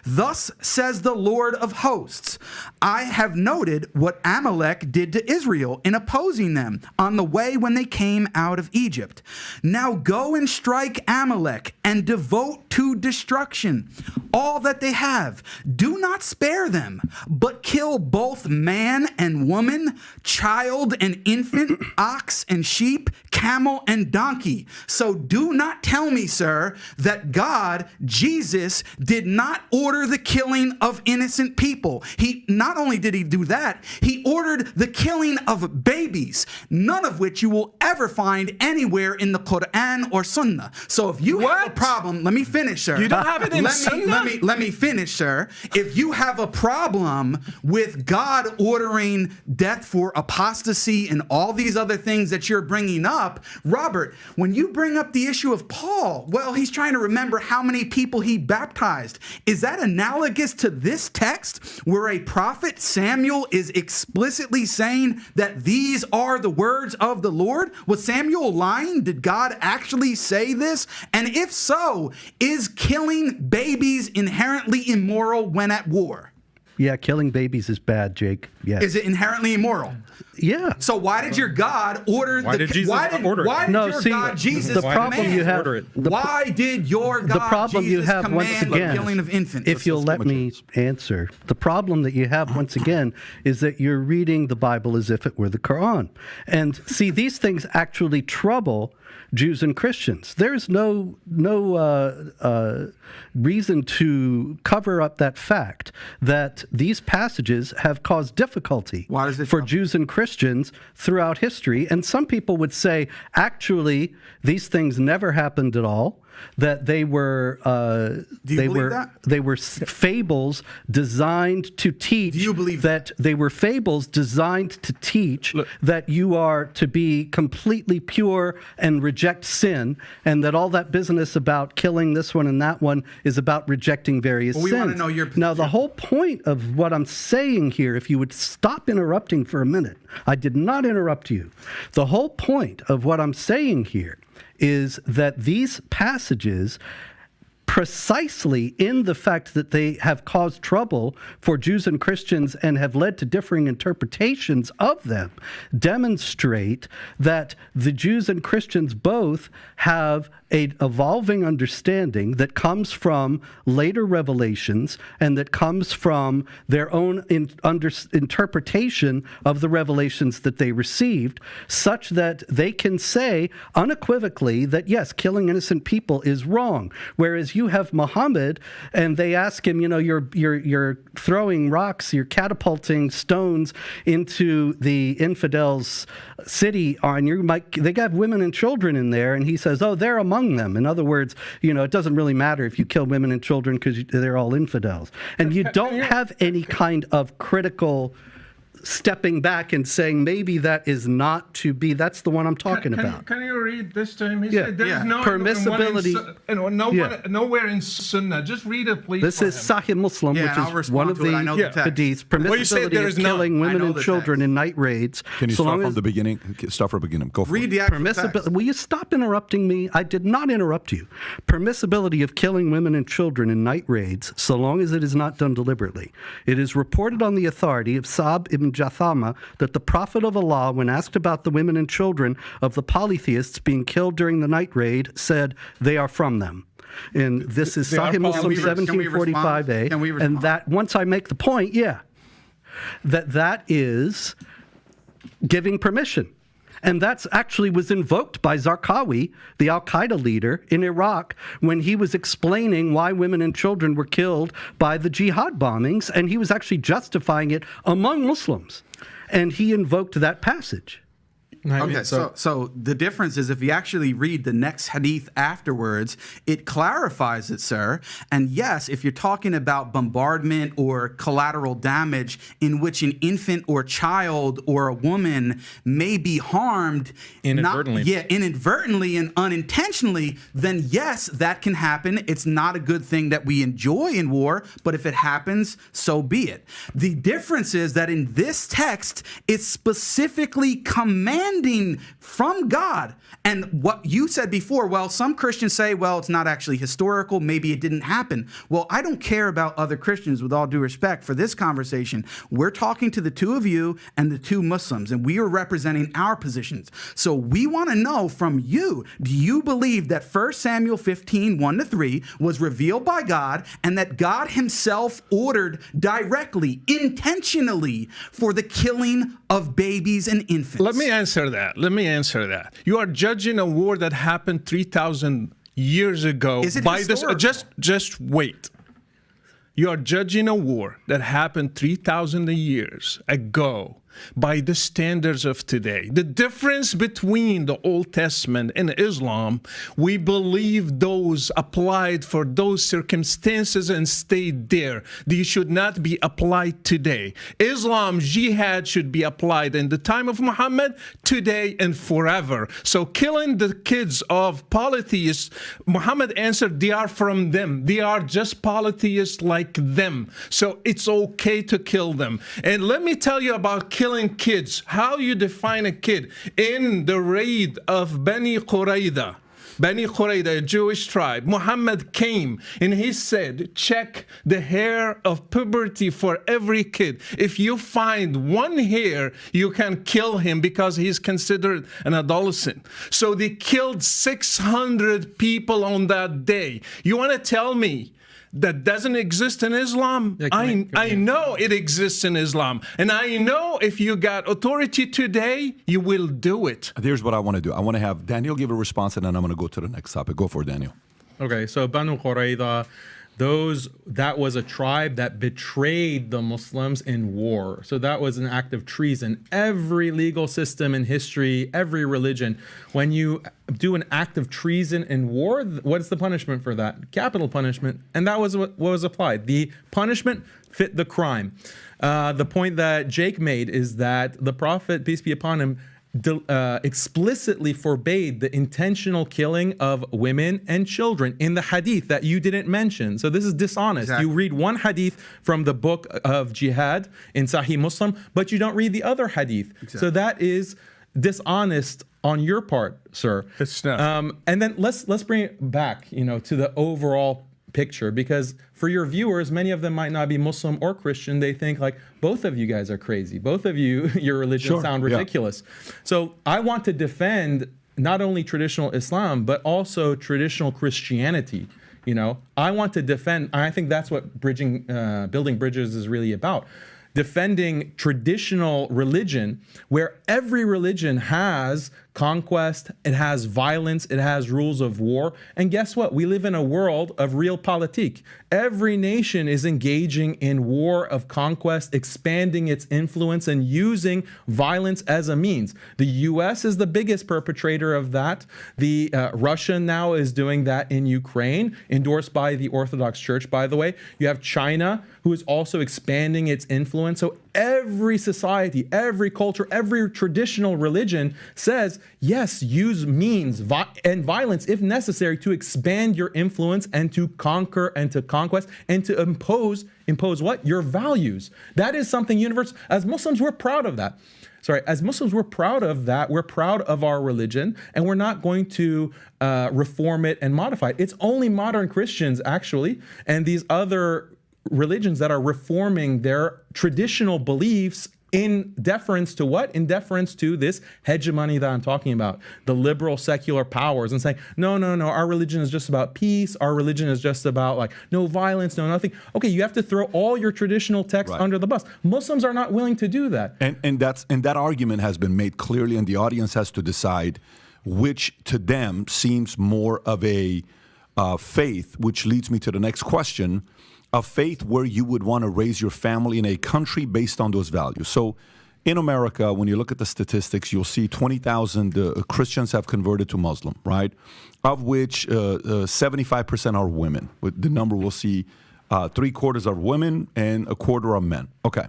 S4: "Thus says the Lord of hosts, I have noted what Amalek did to Israel in opposing them on the way when they came out of Egypt. Now go and strike Amalek and devote to destruction all that they have. Do not spare them, but kill both man and woman, child and infant, ox and sheep, camel and donkey. So do not tell me, sir, that God, Jesus, did not order the killing of innocent people. He not only did he do that, he ordered the killing of babies, none of which you will ever find anywhere in the Quran or Sunnah. So if you have a problem, let me finish, sir.
S3: You don't have it in Sunnah?
S4: Let me finish, sir. If you have a problem with God ordering death for apostasy and all these other things that you're bringing up, Robert, when you bring up the issue of Paul, well, he's trying to remember how many people he baptized. Is that analogous to this text where a prophet, Samuel, is explicitly saying that these are the words of the Lord? Was Samuel lying? Did God actually say this? And if so, is killing babies inherently immoral when at war?
S2: Yeah, killing babies is bad, Jake. Yes.
S4: Is it inherently immoral?
S2: Yeah.
S4: So why did your God order
S5: Why did Jesus order it?
S4: Why did your God Jesus
S2: the problem
S4: command?
S2: you have,
S4: Why did your God
S2: the problem
S4: Jesus
S2: you have
S4: command
S2: once again,
S4: the killing of infants?
S2: If you'll let me answer, the problem that you have once again is that you're reading the Bible as if it were the Quran. And see, these things actually trouble Jews and Christians. There's no reason to cover up that fact that these passages have caused difficulty for Jews and Christians throughout history. And some people would say, actually, these things never happened at all. That they were they were fables designed to teach.
S4: Do you believe
S2: that they were fables designed to teach that you are to be completely pure and reject sin, and that all that business about killing this one and that one is about rejecting various sins.
S4: We want to know your position.
S2: Now, the whole point of what I'm saying here, if you would stop interrupting for a minute, I did not interrupt you. The whole point of what I'm saying here is that these passages, precisely in the fact that they have caused trouble for Jews and Christians and have led to differing interpretations of them, demonstrate that the Jews and Christians both have an evolving understanding that comes from later revelations and that comes from their own interpretation of the revelations that they received, such that they can say unequivocally that, yes, killing innocent people is wrong. Whereas you have Muhammad, and they ask him, you're throwing rocks, you're catapulting stones into the infidels' city, and they got women and children in there, and he says, oh, they're among them. In other words, it doesn't really matter if you kill women and children because they're all infidels. And you don't have any kind of critical stepping back and saying maybe that is not to be. That's the one I'm talking about.
S3: Can you read this to him? He
S2: Yeah.
S3: said there is
S2: Yeah.
S3: no
S2: Permissibility.
S3: Nowhere in Sunnah. Just read it, please.
S2: This is Sahih Muslim,
S4: Yeah, and I'll
S2: which is
S4: respond
S2: one of
S4: to it. I know
S2: the
S4: the text.
S2: hadiths.
S3: Well, you said
S2: Permissibility
S3: there
S2: of
S3: is none.
S2: killing women
S4: know
S2: and
S4: the
S2: children
S4: text.
S2: in night raids.
S1: Can you
S2: so
S1: start
S2: long
S1: from
S2: as
S1: the beginning? Start from the beginning. Go for
S4: Read
S1: it.
S4: the actual text.
S2: permissibility. Will you stop interrupting me? I did not interrupt you. Permissibility of killing women and children in night raids, so long as it is not done deliberately. It is reported on the authority of Sa'b ibn Jathama that the Prophet of Allah, when asked about the women and children of the polytheists being killed during the night raid, said, "They are from them." And this is
S3: They are
S2: Sahih Muslim
S3: polytheists.
S4: Can we respond?
S2: 1745a.
S4: Can we
S2: And
S4: respond?
S2: that, once I make the point, that is giving permission. And that's actually was invoked by Zarqawi, the al-Qaeda leader in Iraq, when he was explaining why women and children were killed by the jihad bombings, and he was actually justifying it among Muslims. And he invoked that passage.
S4: Okay, so the difference is if you actually read the next hadith afterwards, it clarifies it, sir. And yes, if you're talking about bombardment or collateral damage in which an infant or child or a woman may be harmed
S5: Inadvertently.
S4: inadvertently and unintentionally, then yes, that can happen. It's not a good thing that we enjoy in war, but if it happens, so be it. The difference is that in this text, it's specifically commanding from God. And what you said before, well, some Christians say, well, it's not actually historical. Maybe it didn't happen. Well, I don't care about other Christians, with all due respect, for this conversation. We're talking to the two of you and the two Muslims, and we are representing our positions. So we want to know from you, do you believe that 1 Samuel 15, 1-3 was revealed by God and that God himself ordered directly, intentionally for the killing of babies and infants?
S3: Let me answer that. You are judging a war that happened 3,000 years ago.
S4: Is it
S3: by
S4: historical?
S3: this. Just wait. You are judging a war that happened 3,000 years ago by the standards of today. The difference between the Old Testament and Islam, we believe those applied for those circumstances and stayed there. These should not be applied today. Islam, jihad should be applied in the time of Muhammad, today and forever. So killing the kids of polytheists, Muhammad answered, they are from them. They are just polytheists like them. So it's okay to kill them. And let me tell you about killing kids. How you define a kid? In the raid of Bani Qurayza, a Jewish tribe, Muhammad came and he said, check the hair of puberty for every kid. If you find one hair, you can kill him because he's considered an adolescent. So they killed 600 people on that day. You want to tell me that doesn't exist in Islam?
S5: Yeah,
S3: I know it exists in Islam. And I know if you got authority today, you will do it.
S1: Here's what I want to do. I want to have Daniel give a response, and then I'm going to go to the next topic. Go for it, Daniel.
S5: Okay, so Banu Qurayza, that was a tribe that betrayed the Muslims in war. So that was an act of treason. Every legal system in history, every religion, when you do an act of treason in war, what is the punishment for that? Capital punishment. And that was what was applied. The punishment fit the crime. The point that Jake made is that the Prophet, peace be upon him, explicitly forbade the intentional killing of women and children in the hadith that you didn't mention. So this is dishonest.
S4: Exactly.
S5: You read one hadith from the book of jihad in Sahih Muslim, but you don't read the other hadith.
S4: Exactly.
S5: So that is dishonest on your part, sir.
S3: It's not.
S5: And then let's bring it back, to the overall picture, because for your viewers, many of them might not be Muslim or Christian. They think like, both of you guys are crazy. Both of you, your religions sound ridiculous. So I want to defend not only traditional Islam, but also traditional Christianity. I want to defend, I think that's what building bridges is really about. Defending traditional religion, where every religion has conquest, it has violence, it has rules of war. And guess what? We live in a world of realpolitik. Every nation is engaging in war of conquest, expanding its influence and using violence as a means. The US is the biggest perpetrator of that. Russia now is doing that in Ukraine, endorsed by the Orthodox Church, by the way. You have China, who is also expanding its influence. So every society, every culture, every traditional religion says, yes, use means and violence if necessary to expand your influence and to conquer and to conquest and to impose what? Your values. That is something universal. As Muslims, we're proud of that. As Muslims, we're proud of that. We're proud of our religion, and we're not going to reform it and modify it. It's only modern Christians, actually, and these other religions that are reforming their traditional beliefs in deference to what? In deference to this hegemony that I'm talking about, the liberal secular powers, and saying, no, our religion is just about peace. Our religion is just about like no violence, no nothing. Okay, you have to throw all your traditional texts under the bus. Muslims are not willing to do that.
S1: And that argument has been made clearly, and the audience has to decide which to them seems more of a faith, which leads me to the next question. A faith where you would want to raise your family in a country based on those values. So in America, when you look at the statistics, you'll see 20,000 Christians have converted to Muslim, right? Of which 75% are women. The number we'll see 3/4 are women and 1/4 are men. Okay.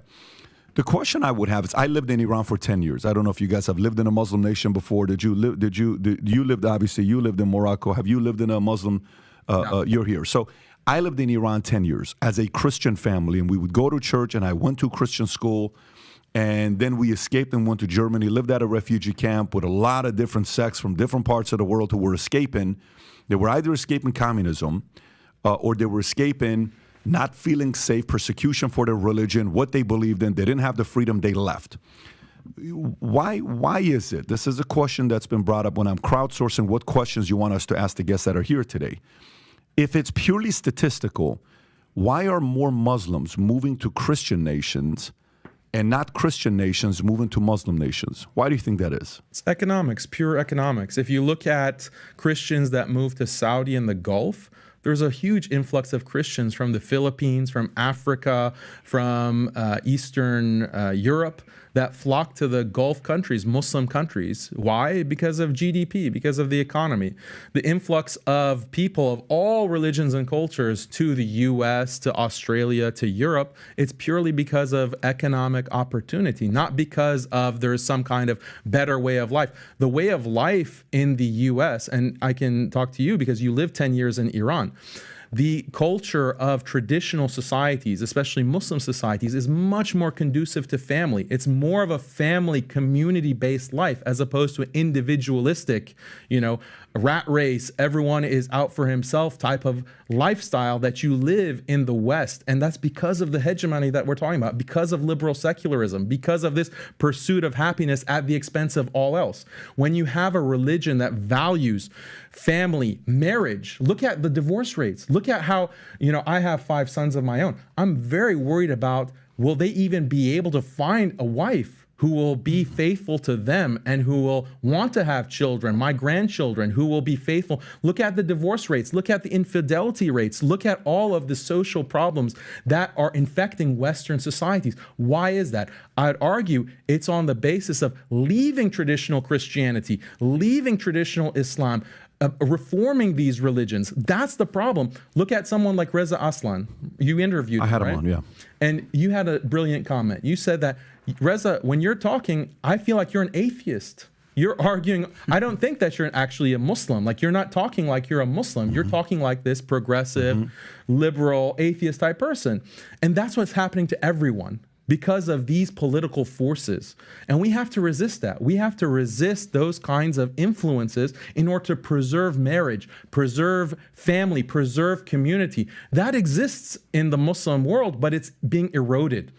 S1: The question I would have is, I lived in Iran for 10 years. I don't know if you guys have lived in a Muslim nation before. You lived, obviously, you lived in Morocco. Have you lived in a Muslim,
S4: No.
S1: You're here. So I lived in Iran 10 years as a Christian family, and we would go to church, and I went to Christian school, and then we escaped and went to Germany, lived at a refugee camp with a lot of different sects from different parts of the world who were escaping. They were either escaping communism or they were escaping not feeling safe, persecution for their religion, what they believed in. They didn't have the freedom, they left. Why is it? This is a question that's been brought up when I'm crowdsourcing what questions you want us to ask the guests that are here today. If it's purely statistical, why are more Muslims moving to Christian nations and not Christian nations moving to Muslim nations? Why do you think that is?
S5: It's economics, pure economics. If you look at Christians that move to Saudi and the Gulf, there's a huge influx of Christians from the Philippines, from Africa, from Eastern Europe that flock to the Gulf countries, Muslim countries. Why? Because of GDP, because of the economy. The influx of people of all religions and cultures to the US, to Australia, to Europe, it's purely because of economic opportunity, not because of there's some kind of better way of life. The way of life in the US, and I can talk to you because you lived 10 years in Iran, the culture of traditional societies, especially Muslim societies, is much more conducive to family. It's more of a family, community-based life as opposed to an individualistic, rat race, everyone is out for himself type of lifestyle that you live in the West. And that's because of the hegemony that we're talking about, because of liberal secularism, because of this pursuit of happiness at the expense of all else. When you have a religion that values family, marriage, look at the divorce rates. Look at how, I have 5 sons of my own. I'm very worried about, will they even be able to find a wife who will be faithful to them and who will want to have children, my grandchildren, who will be faithful. Look at the divorce rates. Look at the infidelity rates. Look at all of the social problems that are infecting Western societies. Why is that? I'd argue it's on the basis of leaving traditional Christianity, leaving traditional Islam, reforming these religions. That's the problem. Look at someone like Reza Aslan. You interviewed him,
S1: I had him
S5: right?
S1: on, yeah.
S5: And you had a brilliant comment. You said that, Reza, when you're talking, I feel like you're an atheist. You're arguing, I don't think that you're actually a Muslim. Like, you're not talking like you're a Muslim. You're talking like this progressive, liberal, atheist type person. And that's what's happening to everyone because of these political forces. And we have to resist that. We have to resist those kinds of influences in order to preserve marriage, preserve family, preserve community. That exists in the Muslim world, but it's being eroded.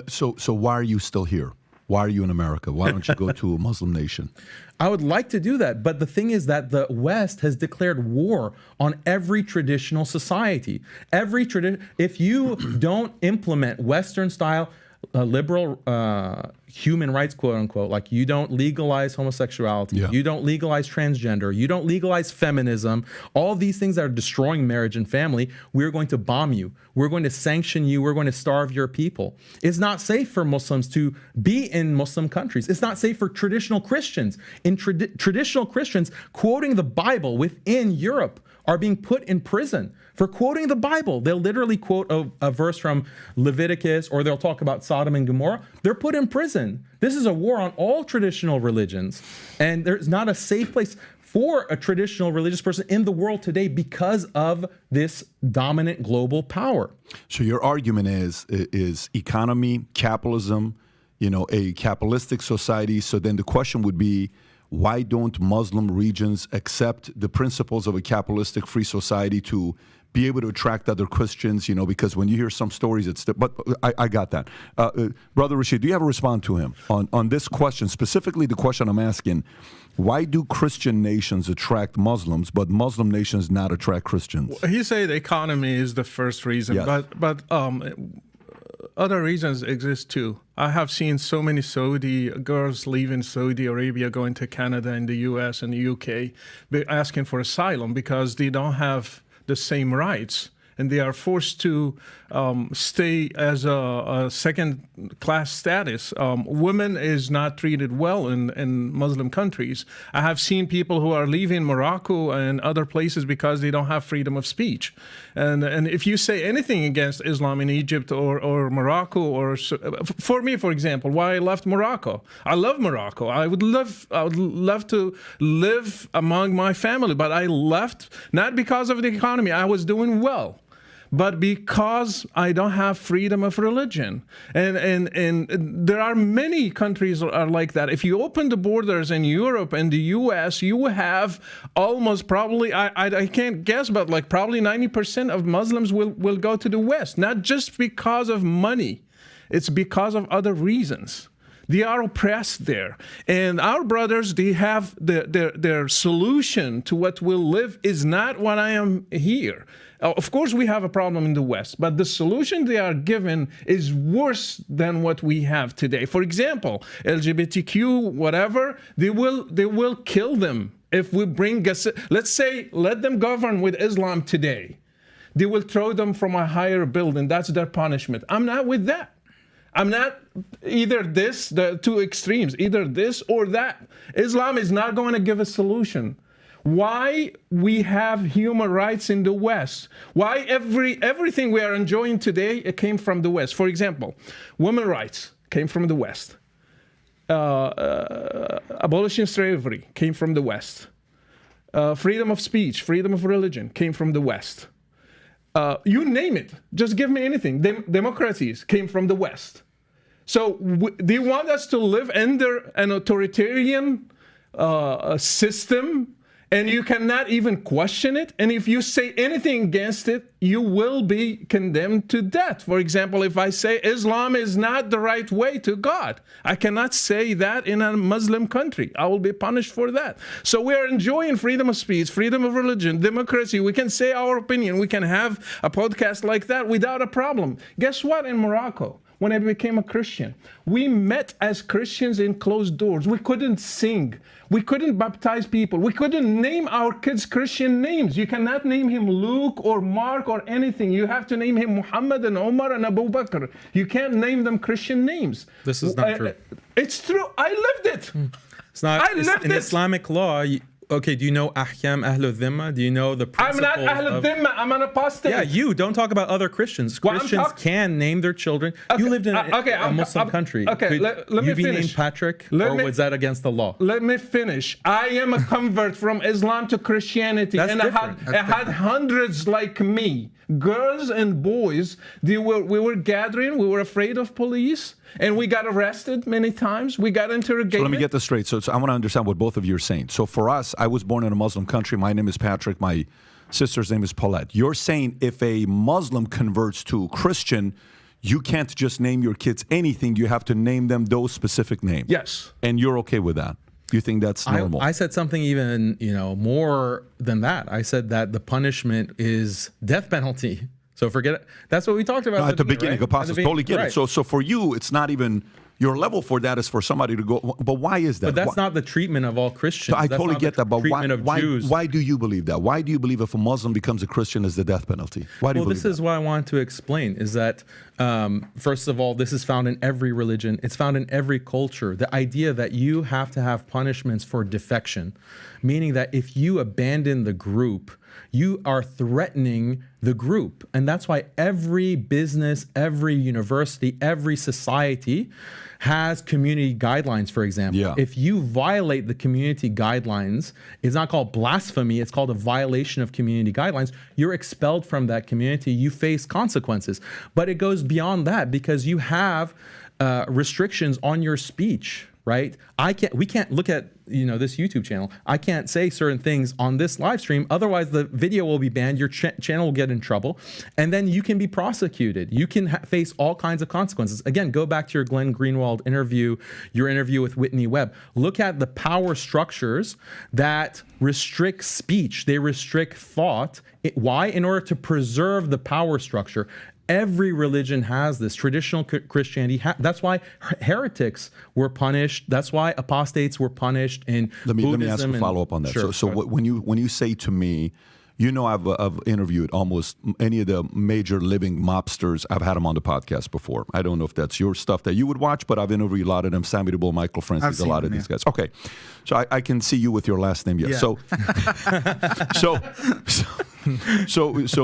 S1: So why are you still here? Why are you in America? Why don't you go to a Muslim nation?
S5: I would like to do that, but the thing is that the West has declared war on every traditional society. If you don't implement Western style liberal human rights, quote unquote, like you don't legalize homosexuality, you don't legalize transgender, you don't legalize feminism, all these things that are destroying marriage and family, we're going to bomb you. We're going to sanction you. We're going to starve your people. It's not safe for Muslims to be in Muslim countries. It's not safe for traditional Christians. Traditional Christians quoting the Bible within Europe are being put in prison for quoting the Bible. They'll literally quote a verse from Leviticus, or they'll talk about Sodom and Gomorrah. They're put in prison. This is a war on all traditional religions. And there's not a safe place for a traditional religious person in the world today because of this dominant global power.
S1: So your argument is economy, capitalism, a capitalistic society. So then the question would be, why don't Muslim regions accept the principles of a capitalistic free society to be able to attract other Christians? Because when you hear some stories, but I got that. Brother Rashid, do you have a response to him on this question, specifically the question I'm asking? Why do Christian nations attract Muslims, but Muslim nations not attract Christians?
S3: He said economy is the first reason,
S1: Yes.
S3: but other reasons exist too. I have seen so many Saudi girls leaving Saudi Arabia, going to Canada and the US and the UK, asking for asylum because they don't have the same rights. And they are forced to stay as a second-class status. Women is not treated well in Muslim countries. I have seen people who are leaving Morocco and other places because they don't have freedom of speech. And if you say anything against Islam in Egypt or Morocco, or for me, for example, why I left Morocco. I love Morocco. I would love to live among my family, but I left not because of the economy. I was doing well, but because I don't have freedom of religion. And there are many countries that are like that. If you open the borders in Europe and the US, you have almost probably, I can't guess, but like probably 90% of Muslims will go to the West, not just because of money. It's because of other reasons. They are oppressed there. And our brothers, they have their solution to what will live is not what I am here. Of course, we have a problem in the West, but the solution they are given is worse than what we have today. For example, LGBTQ, whatever, they will kill them if we bring, let's say, let them govern with Islam today. They will throw them from a higher building. That's their punishment. I'm not with that. I'm not either this, the two extremes, either this or that. Islam is not going to give a solution. Why we have human rights in the West? Why everything we are enjoying today, it came from the West? For example, women's rights came from the West. Abolishing slavery came from the West. Freedom of speech, freedom of religion came from the West. You name it. Just give me anything. Democracies came from the West. So they want us to live under an authoritarian system, and you cannot even question it. And if you say anything against it, you will be condemned to death. For example, if I say Islam is not the right way to God, I cannot say that in a Muslim country. I will be punished for that. So we are enjoying freedom of speech, freedom of religion, democracy. We can say our opinion. We can have a podcast like that without a problem. Guess what? In Morocco, when I became a Christian, we met as Christians in closed doors. We couldn't sing. We couldn't baptize people. We couldn't name our kids Christian names. You cannot name him Luke or Mark or anything. You have to name him Muhammad and Omar and Abu Bakr. You can't name them Christian names.
S5: This is not true.
S3: It's true. I lived it.
S5: It's not. In Islamic law, okay, do you know Ahkam Ahlul Dhimma? Do you know the principles?
S3: I'm not Ahlul Dhimma. I'm an apostate.
S5: Yeah, you don't talk about other Christians.
S3: Well,
S5: Christians can name their children.
S3: Okay,
S5: you lived in a Muslim country.
S3: Okay, let me
S5: you be
S3: finish.
S5: named Patrick, or was that against the law?
S3: Let me finish. I am a convert from Islam to Christianity,
S5: That's
S3: and
S5: different.
S3: I had hundreds like me, girls and boys. We were gathering. We were afraid of police. And we got arrested many times. We got interrogated.
S1: So let me get this straight. So I want to understand what both of you are saying. So for us, I was born in a Muslim country. My name is Patrick. My sister's name is Paulette. You're saying if a Muslim converts to Christian, you can't just name your kids anything. You have to name them those specific names.
S3: Yes.
S1: And you're okay with that? You think that's normal?
S5: I said something even more than that. I said that the punishment is death penalty. So forget it. That's what we talked about
S1: at the beginning.
S5: right?
S1: Apostles totally get it. So for you, it's not even your level for that is for somebody to go. But why is that?
S5: But that's not the treatment of all Christians.
S1: I totally get that. But why do you believe that? Why do you believe if a Muslim becomes a Christian is the death penalty? Why do you believe
S5: this is what I want to explain is that, first of all, this is found in every religion. It's found in every culture. The idea that you have to have punishments for defection, meaning that if you abandon the group, you are threatening the group. And that's why every business, every university, every society has community guidelines, for example.
S1: Yeah.
S5: If you violate the community guidelines, it's not called blasphemy, it's called a violation of community guidelines. You're expelled from that community, you face consequences. But it goes beyond that because you have restrictions on your speech, right? We can't look at, this YouTube channel. I can't say certain things on this live stream. Otherwise, the video will be banned. Your channel will get in trouble. And then you can be prosecuted. You can face all kinds of consequences. Again, go back to your Glenn Greenwald interview, your interview with Whitney Webb. Look at the power structures that restrict speech. They restrict thought. Why? In order to preserve the power structure. Every religion has this. Traditional Christianity, that's why heretics were punished. That's why apostates were punished in Buddhism.
S1: Let me ask a follow-up on that.
S5: Sure,
S1: so when you say to me, I've interviewed almost any of the major living mobsters. I've had them on the podcast before. I don't know if that's your stuff that you would watch, but I've interviewed a lot of them. Sammy the Bull, Michael Francis, a lot of these guys. Okay, so I can see you with your last name. Yeah. So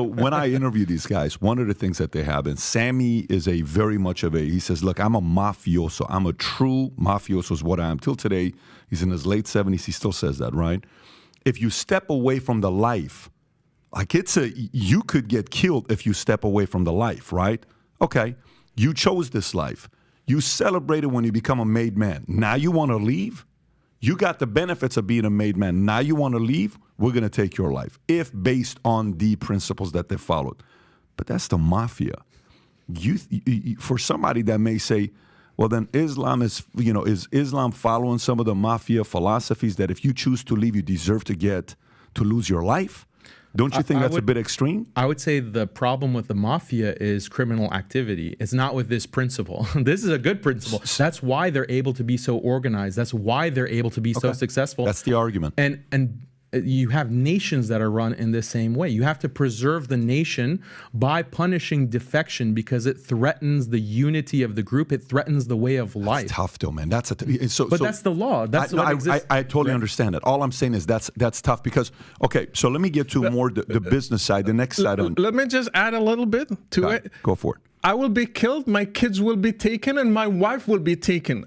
S1: when I interview these guys, one of the things that they have, and Sammy is he says, look, I'm a mafioso. I'm a true mafioso is what I am. Till today, he's in his late 70s. He still says that, right? If you step away from the life, you could get killed if you step away from the life, right? Okay, you chose this life. You celebrated when you become a made man. Now you want to leave? You got the benefits of being a made man. Now you want to leave? We're going to take your life, if based on the principles that they followed. But that's the mafia. For somebody that may say, well, then Islam is Islam following some of the mafia philosophies that if you choose to leave, you deserve to lose your life? Don't you think that's a bit extreme?
S5: I would say the problem with the mafia is criminal activity. It's not with this principle. This is a good principle. That's why they're able to be so organized. That's why they're able to be so successful.
S1: That's the argument.
S5: And you have nations that are run in the same way. You have to preserve the nation by punishing defection because it threatens the unity of the group. It threatens the way of life.
S1: That's tough, though, man. That's
S5: that's the law. That's what exists.
S1: I totally understand that. All I'm saying is that's tough because, okay, so let me get to more the business side, the next side.
S3: Let me just add a little bit to it.
S1: Go for it.
S3: I will be killed, my kids will be taken, and my wife will be taken.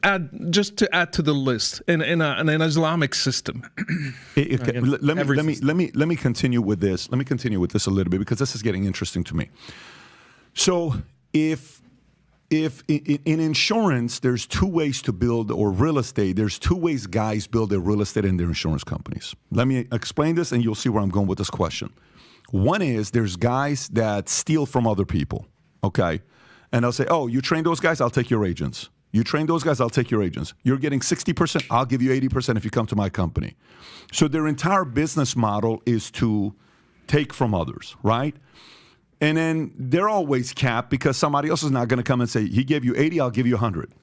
S3: Just to add to the list in an Islamic system.
S1: Let me continue with this. Let me continue with this a little bit because this is getting interesting to me. So if in insurance, there's two ways to build, or real estate, there's two ways guys build their real estate and their insurance companies. Let me explain this, and you'll see where I'm going with this question. One is there's guys that steal from other people. Okay. And I'll say, oh, you train those guys, I'll take your agents. You train those guys, I'll take your agents. You're getting 60%, I'll give you 80% if you come to my company. So their entire business model is to take from others, right? And then they're always capped because somebody else is not going to come and say, he gave you 80, I'll give you 100.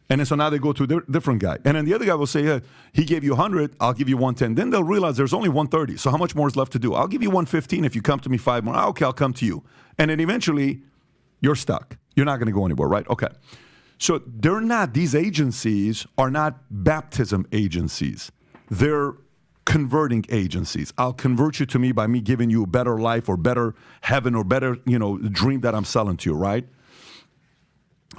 S1: And then so now they go to a different guy. And then the other guy will say, he gave you 100, I'll give you 110. Then they'll realize there's only 130. So how much more is left to do? I'll give you 115 if you come to me 5 more. Okay, I'll come to you. And then eventually, you're stuck. You're not going to go anywhere, right? Okay. So these agencies are not baptism agencies. They're converting agencies. I'll convert you to me by me giving you a better life or better heaven or better, dream that I'm selling to you, right?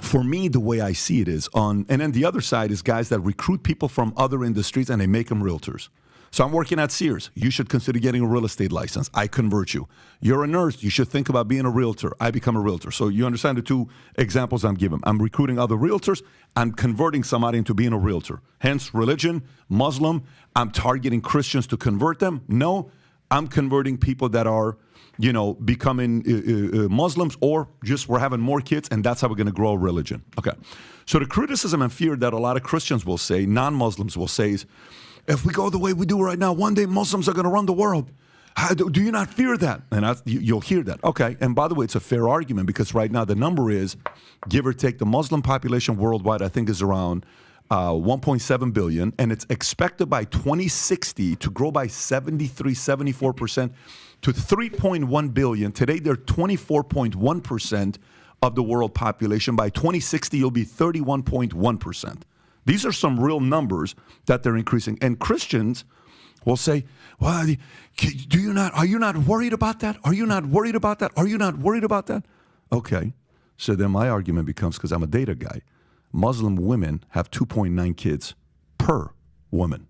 S1: For me, the way I see it is and then the other side is guys that recruit people from other industries and they make them realtors. So I'm working at Sears. You should consider getting a real estate license. I convert you. You're a nurse. You should think about being a realtor. I become a realtor. So you understand the two examples I'm giving. I'm recruiting other realtors. I'm converting somebody into being a realtor. Hence, religion, Muslim. I'm targeting Christians to convert them. No, I'm converting people that are, becoming Muslims or just we're having more kids and that's how we're going to grow a religion. Okay. So the criticism and fear that a lot of Christians will say, non-Muslims will say is, if we go the way we do right now, one day Muslims are going to run the world. Do you not fear that? And you'll hear that. Okay. And by the way, it's a fair argument because right now the number is, give or take, the Muslim population worldwide, I think, is around 1.7 billion. And it's expected by 2060 to grow by 74% to 3.1 billion. Today, they're 24.1% of the world population. By 2060, you'll be 31.1%. These are some real numbers that they're increasing. And Christians will say, well, are you not worried about that? Are you not worried about that? Are you not worried about that? Okay. So then my argument becomes, because I'm a data guy, Muslim women have 2.9 kids per woman.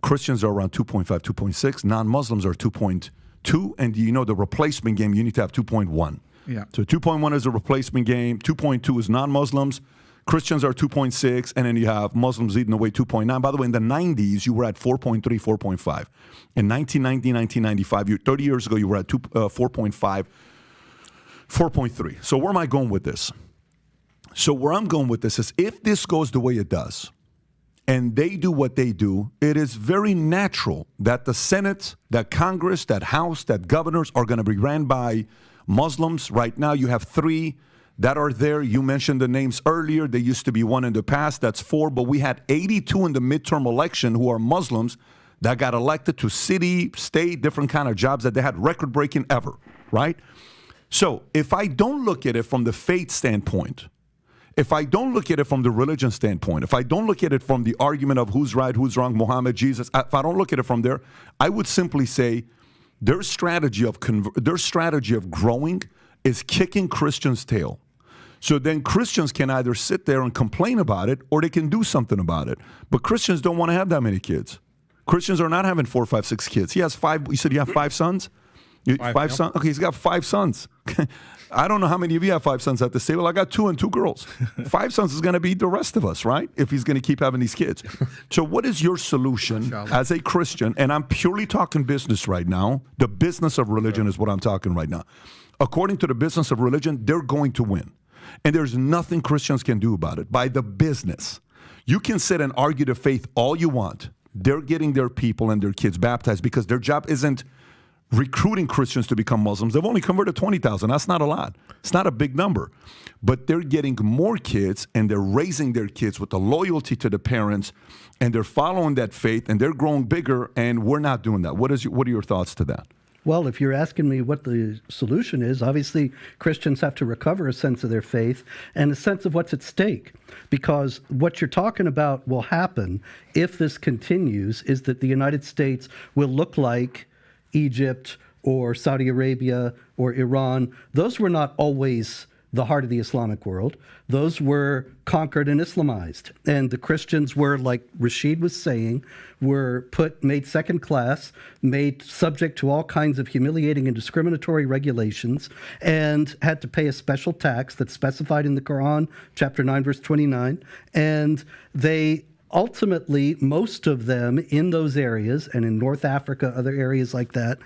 S1: Christians are around 2.5, 2.6. Non-Muslims are 2.2. And you know the replacement game, you need to have 2.1.
S4: Yeah.
S1: So 2.1 is a replacement game. 2.2 is non-Muslims. Christians are 2.6. And then you have Muslims eating away 2.9. By the way, in the 90s, you were at 4.3, 4.5. In 1990, 1995, 30 years ago, you were at 4.5, 4.3. So where am I going with this? So where I'm going with this is if this goes the way it does, and they do what they do, it is very natural that the Senate, that Congress, that House, that governors are going to be ran by Muslims. Right now, you have 3 that are there. You mentioned the names earlier. There used to be 1 in the past. That's 4. But we had 82 in the midterm election who are Muslims that got elected to city, state, different kind of jobs that they had record-breaking ever, right? So if I don't look at it from the faith standpoint, if I don't look at it from the religion standpoint, if I don't look at it from the argument of who's right, who's wrong, Muhammad, Jesus, if I don't look at it from there, I would simply say their strategy of growing is kicking Christians' tail. So then Christians can either sit there and complain about it or they can do something about it. But Christians don't want to have that many kids. Christians are not having 4, 5, 6 kids. He has 5. You said you have 5 sons? 5 sons? Okay, he's got 5 sons. I don't know how many of you have 5 sons at this table. I got 2 and 2 girls. 5 sons is going to be the rest of us, right? If he's going to keep having these kids. So what is your solution as a Christian? And I'm purely talking business right now. The business of religion is what I'm talking right now. According to the business of religion, they're going to win. And there's nothing Christians can do about it. By the business. You can sit and argue the faith all you want. They're getting their people and their kids baptized because their job isn't recruiting Christians to become Muslims. They've only converted 20,000. That's not a lot. It's not a big number. But they're getting more kids and they're raising their kids with the loyalty to the parents and they're following that faith and they're growing bigger and we're not doing that. What are your thoughts to that?
S2: Well, if you're asking me what the solution is, obviously Christians have to recover a sense of their faith and a sense of what's at stake. Because what you're talking about will happen if this continues is that the United States will look like Egypt or Saudi Arabia or Iran. Those were not always the heart of the Islamic world. Those were conquered and Islamized. And the Christians were, like Rashid was saying, were made second class, made subject to all kinds of humiliating and discriminatory regulations, and had to pay a special tax that's specified in the Quran, chapter 9, verse 29. And they ultimately, most of them in those areas, and in North Africa, other areas like that,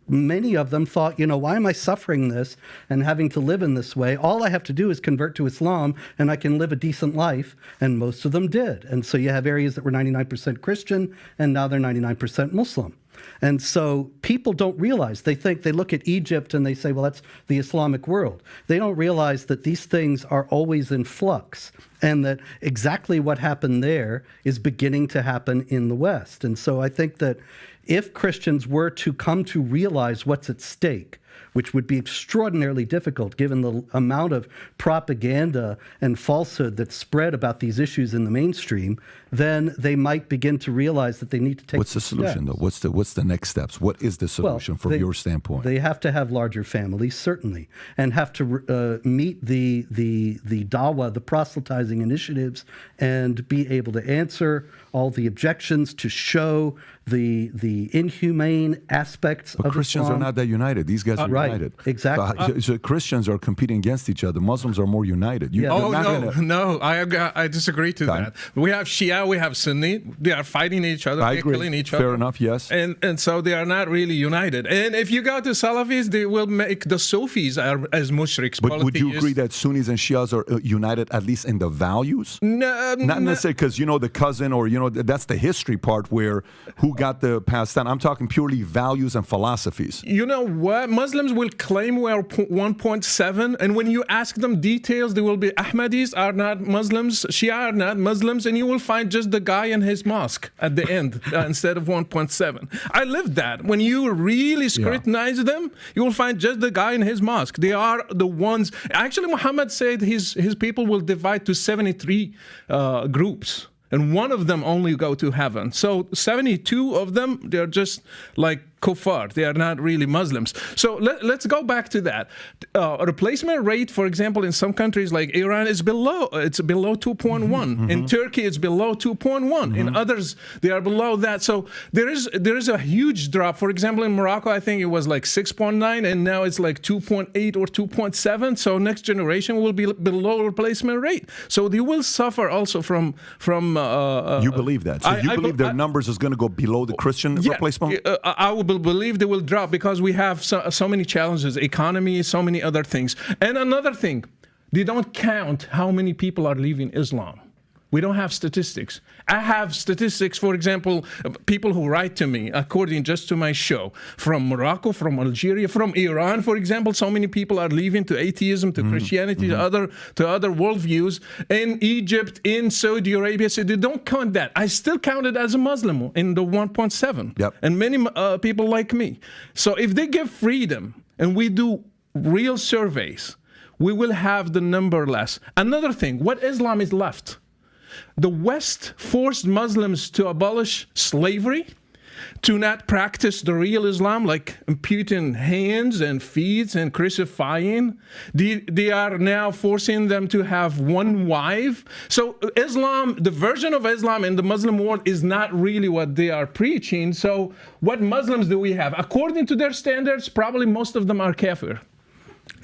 S2: many of them thought, why am I suffering this and having to live in this way? All I have to do is convert to Islam and I can live a decent life. And most of them did. And so you have areas that were 99% Christian and now they're 99% Muslim. And so people don't realize, they look at Egypt and they say, well, that's the Islamic world. They don't realize that these things are always in flux and that exactly what happened there is beginning to happen in the West. And so I think that if Christians were to come to realize what's at stake, which would be extraordinarily difficult given the amount of propaganda and falsehood that's spread about these issues in the mainstream, then they might begin to realize that they need to take
S1: What's the solution, though? What's the next steps? What is the solution from your standpoint?
S2: They have to have larger families, certainly, and have to meet the dawah, the proselytizing initiatives, and be able to answer all the objections, to show the inhumane aspects
S1: but
S2: of
S1: Christians
S2: Islam.
S1: are not that united. These guys are united.
S2: Exactly.
S1: So Christians are competing against each other. Muslims are more united.
S3: No, I disagree to that. We have Shia, we have Sunni. They are fighting each other.
S1: I
S3: They're
S1: agree.
S3: killing each other.
S1: Fair enough, yes.
S3: And so they are not really united. And if you go to Salafis, they will make the Sufis as mushriks.
S1: But would you agree that Sunnis and Shias are united at least in the values?
S3: No,
S1: not necessarily because, the cousin or, that's the history part where who got the passed down. I'm talking purely values and philosophies.
S3: You know what? Muslims will claim we are 1.7, and when you ask them details, they will be Ahmadis are not Muslims, Shia are not Muslims, and you will find just the guy in his mosque at the end instead of 1.7. I lived that. When you really scrutinize them, you will find just the guy in his mosque. They are the ones. Actually, Muhammad said his people will divide to 73 groups. and one of them only go to heaven. So 72 of them, they're just like kuffar. They are not really Muslims. So let's go back to that. Replacement rate, for example, in some countries like Iran is below 2.1. In Turkey, it's below 2.1. In others, they are below that. So there is a huge drop. For example, in Morocco, I think it was like 6.9, and now it's like 2.8 or 2.7. So next generation will be below replacement rate. So they will suffer also from.
S1: You believe that? So you believe their numbers is going to go below the Christian replacement?
S3: I will believe they will drop because we have so many challenges, economy, so many other things. And another thing, they don't count how many people are leaving Islam. We don't have statistics. I have statistics, for example, people who write to me, according just to my show, from Morocco, from Algeria, from Iran, for example. So many people are leaving to atheism, to Christianity, to other worldviews. In Egypt, in Saudi Arabia, so they don't count that. I still count it as a Muslim in the 1.7.
S1: Yep.
S3: And many people like me. So if they give freedom and we do real surveys, we will have the number less. Another thing, what Islam is left? The West forced Muslims to abolish slavery, to not practice the real Islam, like amputing hands and feet and crucifying. They are now forcing them to have one wife. So Islam, the version of Islam in the Muslim world is not really what they are preaching. So what Muslims do we have? According to their standards, probably most of them are kafir.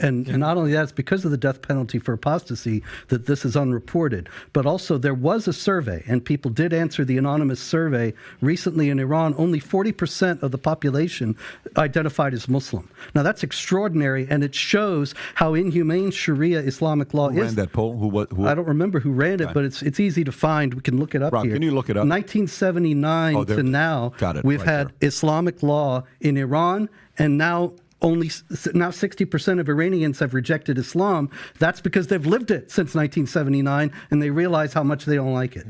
S2: And not only that, it's because of the death penalty for apostasy that this is unreported. But also there was a survey, and people did answer the anonymous survey recently in Iran. Only 40% of the population identified as Muslim. Now that's extraordinary, and it shows how inhumane Sharia Islamic law is.
S1: Who ran that poll? Who?
S2: I don't remember who ran it, but it's easy to find. We can look it up
S1: Rob,
S2: here.
S1: can you look it up?
S2: 1979 to now, we've had Islamic law in Iran, and now 60% of Iranians have rejected Islam. That's because they've lived it since 1979, and they realize how much they don't like it.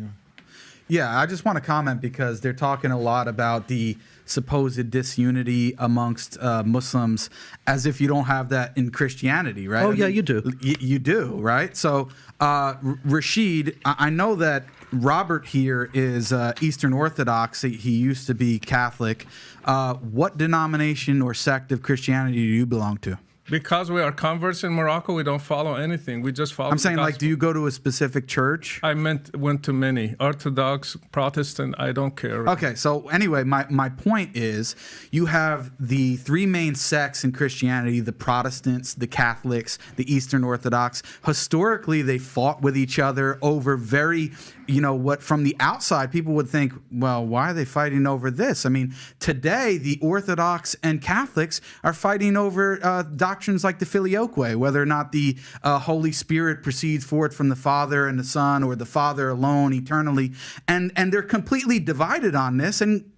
S4: Yeah, I just want to comment because they're talking a lot about the supposed disunity amongst Muslims, as if you don't have that in Christianity, right?
S2: Oh, yeah, you do.
S4: You do, right? So, Rashid, I know that Robert here is Eastern Orthodox. He used to be Catholic. What denomination or sect of Christianity do you belong to?
S3: Because we are converts in Morocco, we don't follow anything. We just follow.
S4: I'm saying,
S3: the
S4: like, do you go to a specific church?
S3: I went to many. Orthodox, Protestant, I don't care.
S4: Okay, so anyway, my point is you have the three main sects in Christianity, the Protestants, the Catholics, the Eastern Orthodox. Historically, they fought with each other over very, what from the outside people would think, well, why are they fighting over this? I mean, today, the Orthodox and Catholics are fighting over doctrines like the Filioque, whether or not the Holy Spirit proceeds forth from the Father and the Son, or the Father alone eternally, and they're completely divided on this, and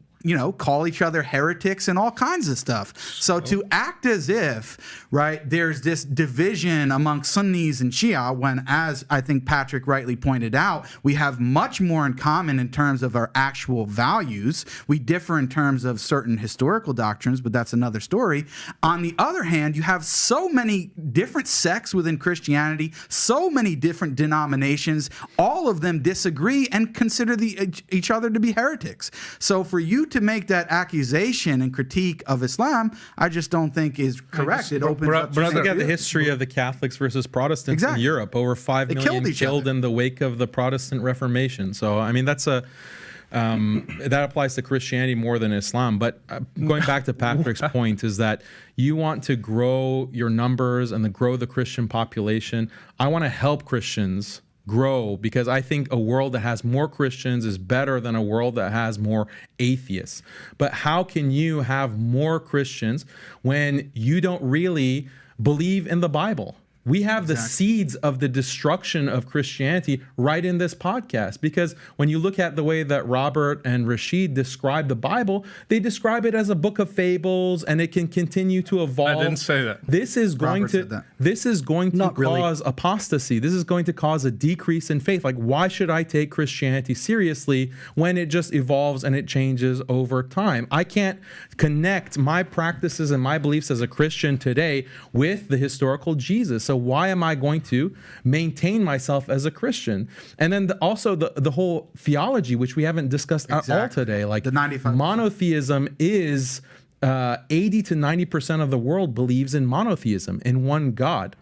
S4: call each other heretics and all kinds of stuff. So to act as if, right, there's this division among Sunnis and Shia, when, as I think Patrick rightly pointed out, we have much more in common in terms of our actual values. We differ in terms of certain historical doctrines, but that's another story. On the other hand, you have so many different sects within Christianity, so many different denominations, all of them disagree and consider each other to be heretics. So for you to make that accusation and critique of Islam, I just don't think is correct. It opens up.
S5: Look at the history of the Catholics versus Protestants in Europe. Over 5 million killed in the wake of the Protestant Reformation. So, I mean, that's that applies to Christianity more than Islam. But going back to Patrick's point is that you want to grow your numbers and grow the Christian population. I want to help Christians grow, because I think a world that has more Christians is better than a world that has more atheists. But how can you have more Christians when you don't really believe in the Bible? We have the seeds of the destruction of Christianity right in this podcast, because when you look at the way that Robert and Rashid describe the Bible, they describe it as a book of fables, and it can continue to evolve.
S3: I didn't say that.
S5: This is going to cause apostasy. This is going to cause a decrease in faith. Like, why should I take Christianity seriously when it just evolves and it changes over time? I can't connect my practices and my beliefs as a Christian today with the historical Jesus. So why am I going to maintain myself as a Christian? And then also the whole theology, which we haven't discussed at all today, like
S4: the 95%.
S5: Monotheism is 80 to 90% of the world believes in monotheism, in one God.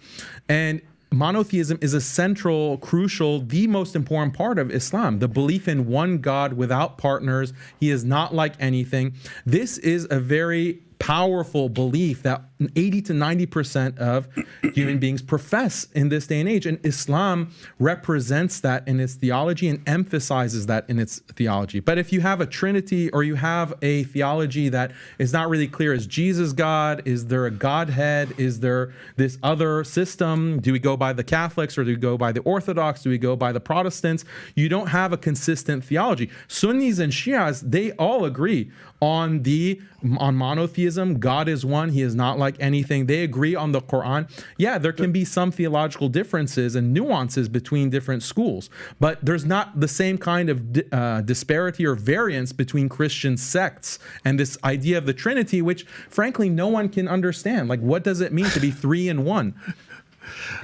S5: And monotheism is a central, crucial, the most important part of Islam, the belief in one God without partners. He is not like anything. This is a very powerful belief that 80 to 90% of human beings profess in this day and age. And Islam represents that in its theology and emphasizes that in its theology. But if you have a Trinity, or you have a theology that is not really clear, is Jesus God? Is there a Godhead? Is there this other system? Do we go by the Catholics, or do we go by the Orthodox? Do we go by the Protestants? You don't have a consistent theology. Sunnis and Shias, they all agree on monotheism. God is one. He is not like anything. They agree on the Quran. Yeah, there can be some theological differences and nuances between different schools, but there's not the same kind of disparity or variance between Christian sects and this idea of the Trinity, which frankly no one can understand. Like, what does it mean to be three in one?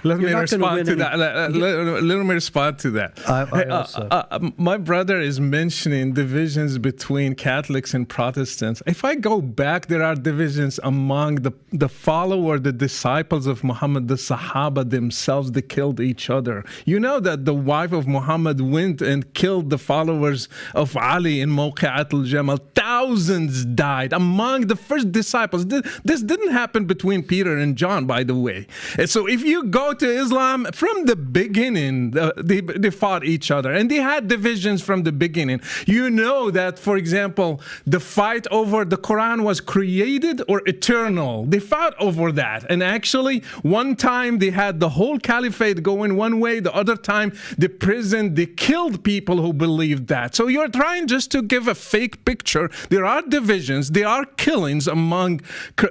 S3: Let me respond to that. Let me respond to that. My brother is mentioning divisions between Catholics and Protestants. If I go back, there are divisions among the follower, the disciples of Muhammad, the Sahaba themselves. They killed each other. You know that the wife of Muhammad went and killed the followers of Ali in Mawqi'at al-Jamal. Thousands died among the first disciples. This didn't happen between Peter and John, by the way. And so if you go to Islam, from the beginning, they fought each other, and they had divisions from the beginning. You know that, for example, the fight over the Quran was created or eternal. They fought over that. And actually, one time they had the whole caliphate going one way, the other time they killed people who believed that. So you're trying just to give a fake picture. There are divisions, there are killings among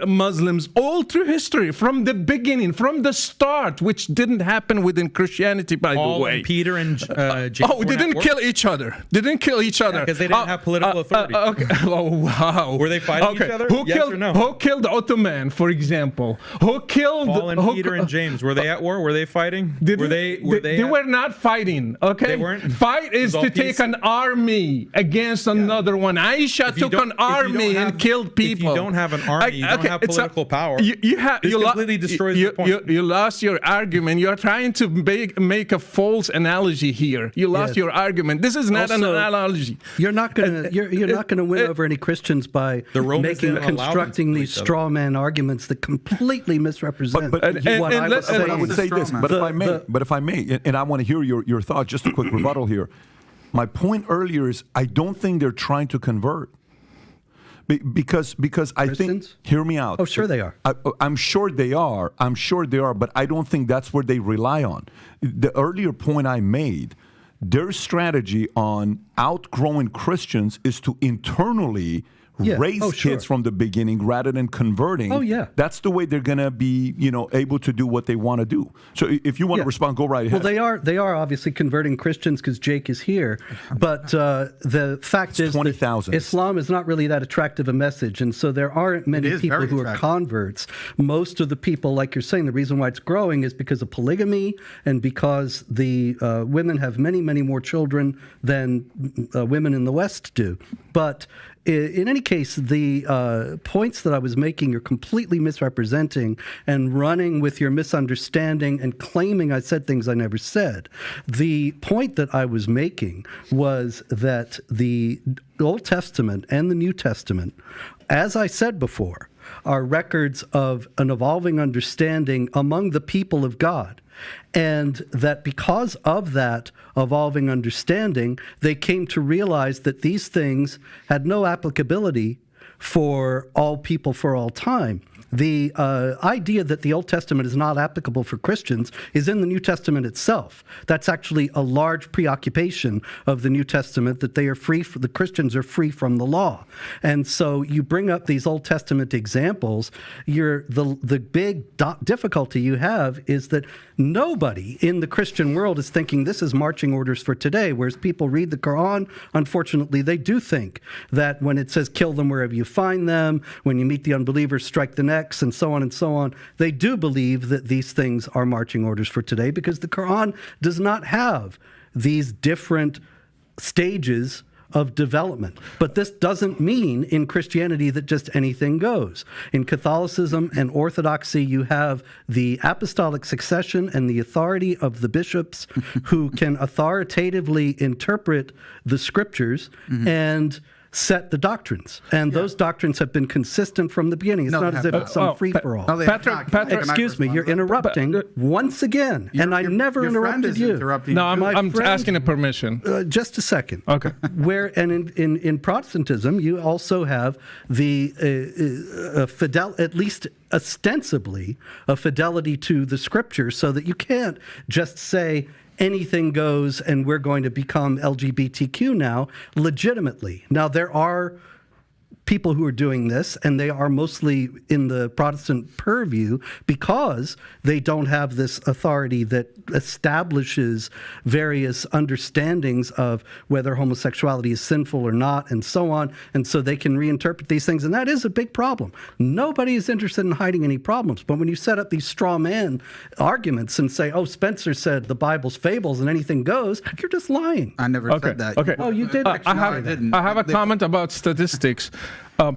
S3: Muslims all through history, from the beginning, from the start, which didn't happen within Christianity, by the way.
S5: Peter and James.
S3: They didn't kill each other. They didn't kill each other
S5: because they didn't have political authority.
S3: Okay. Oh wow.
S5: Were they fighting each other?
S3: Who killed Ottoman, for example? Who killed
S5: Paul and Peter and James? Were they at war? Were they fighting?
S3: They were not fighting. Okay.
S5: They weren't.
S3: Fight is to take an army against another one. Aisha took an army and killed people.
S5: If you don't have an army, you don't have political power.
S3: You
S5: completely destroys the point.
S3: You lost your argument. You're trying to make a false analogy here. You lost your argument. This is not an analogy.
S2: You're not going to win over any Christians by constructing these straw man arguments that completely misrepresent what I was saying.
S1: I would say this, but if I may, and I want to hear your thoughts. Just a quick rebuttal here. My point earlier is I don't think they're trying to convert. Because I think, hear me out.
S2: Oh, sure they are.
S1: I'm sure they are. I'm sure they are, but I don't think that's where they rely on. The earlier point I made, their strategy on outgrowing Christians is to internally raise kids from the beginning rather than converting.
S2: Oh, yeah.
S1: That's the way they're going to be, able to do what they want to do. So if you want to respond, go right ahead.
S2: Well, they are obviously converting Christians because Jake is here. But the fact is
S1: 20,000.
S2: Islam is not really that attractive a message. And so there aren't many people who are converts. Most of the people, like you're saying, the reason why it's growing is because of polygamy and because the women have many, many more children than women in the West do. But in any case, the points that I was making, you're completely misrepresenting and running with your misunderstanding and claiming I said things I never said. The point that I was making was that the Old Testament and the New Testament, as I said before, are records of an evolving understanding among the people of God. And that because of that evolving understanding, they came to realize that these things had no applicability for all people for all time. The idea that the Old Testament is not applicable for Christians is in the New Testament itself. That's actually a large preoccupation of the New Testament, that they are the Christians are free from the law. And so you bring up these Old Testament examples, the big difficulty you have is that nobody in the Christian world is thinking this is marching orders for today, whereas people read the Quran, unfortunately, they do think that when it says kill them wherever you you find them. When you meet the unbelievers, strike the necks, and so on and so on. They do believe that these things are marching orders for today because the Quran does not have these different stages of development. But this doesn't mean in Christianity that just anything goes. In Catholicism and Orthodoxy, you have the apostolic succession and the authority of the bishops who can authoritatively interpret the scriptures and set the doctrines. And those doctrines have been consistent from the beginning. It's not as if it's some free-for-all.
S4: No,
S3: Patrick,
S2: Excuse me, you're interrupting once again, and I never interrupted you.
S3: No, I'm asking a permission.
S2: Just a second.
S3: Okay.
S2: In Protestantism, you also have the at least ostensibly, a fidelity to the scriptures, so that you can't just say anything goes and we're going to become LGBTQ now legitimately. Now, there are people who are doing this, and they are mostly in the Protestant purview because they don't have this authority that establishes various understandings of whether homosexuality is sinful or not, and so on. And so they can reinterpret these things, and that is a big problem. Nobody is interested in hiding any problems. But when you set up these straw man arguments and say, oh, Spencer said the Bible's fables and anything goes, you're just lying.
S4: I never said that.
S3: Okay.
S2: Oh, you did.
S3: I have a comment about statistics.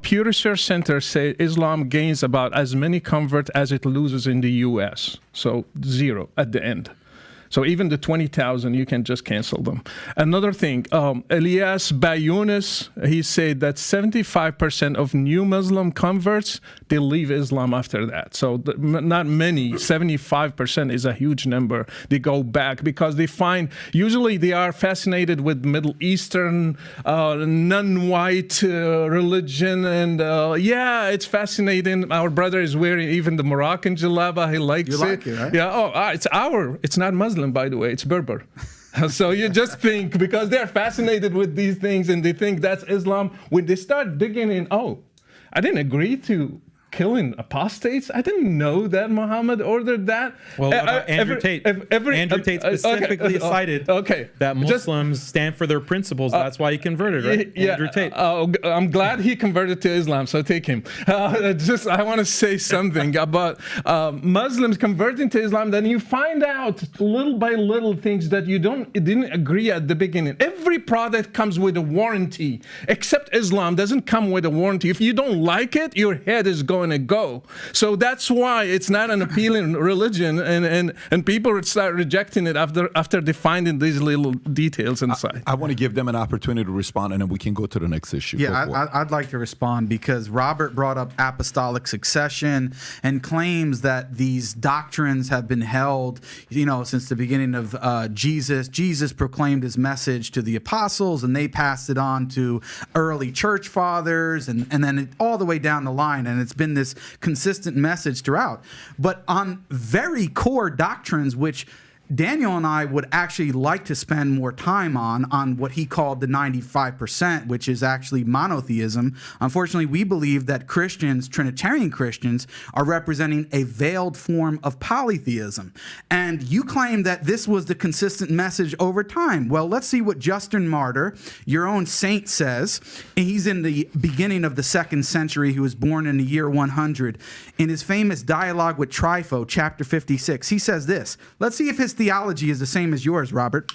S3: Pew Research Center say Islam gains about as many converts as it loses in the U.S. So 0 at the end. So even the 20,000, you can just cancel them. Another thing, Elias Bayunis, he said that 75% of new Muslim converts, they leave Islam after that. So not many, 75% is a huge number. They go back because they find, usually they are fascinated with Middle Eastern, non-white religion. And yeah, it's fascinating. Our brother is wearing even the Moroccan jalaba. He likes it.
S4: You like it, right?
S3: Yeah, it's not Muslim, by the way, it's Berber. So you just think, because they're fascinated with these things and they think that's Islam, when they start digging in, oh, I didn't agree to killing apostates. I didn't know that Muhammad ordered that.
S6: Well, Andrew Tate. Andrew Tate specifically cited that Muslims stand for their principles. That's why he converted, right?
S3: Yeah,
S6: Andrew Tate.
S3: I'm glad he converted to Islam, so take him. I want to say something about Muslims converting to Islam. Then you find out little by little things that you didn't agree at the beginning. Every product comes with a warranty, except Islam doesn't come with a warranty. If you don't like it, your head is going to go. So that's why it's not an appealing religion, and people start rejecting it after defining these little details inside.
S1: I want to give them an opportunity to respond, and then we can go to the next issue.
S4: Yeah, I'd like to respond because Robert brought up apostolic succession and claims that these doctrines have been held, since the beginning of Jesus. Jesus proclaimed his message to the apostles, and they passed it on to early church fathers, and then all the way down the line, and it's been this consistent message throughout. But on very core doctrines, which Daniel and I would actually like to spend more time on what he called the 95%, which is actually monotheism. Unfortunately, we believe that Christians, Trinitarian Christians, are representing a veiled form of polytheism. And you claim that this was the consistent message over time. Well, let's see what Justin Martyr, your own saint, says. He's in the beginning of the 2nd century. He was born in the year 100. In his famous dialogue with Trypho, chapter 56, he says this. Let's see if his theology is the same as yours, Robert.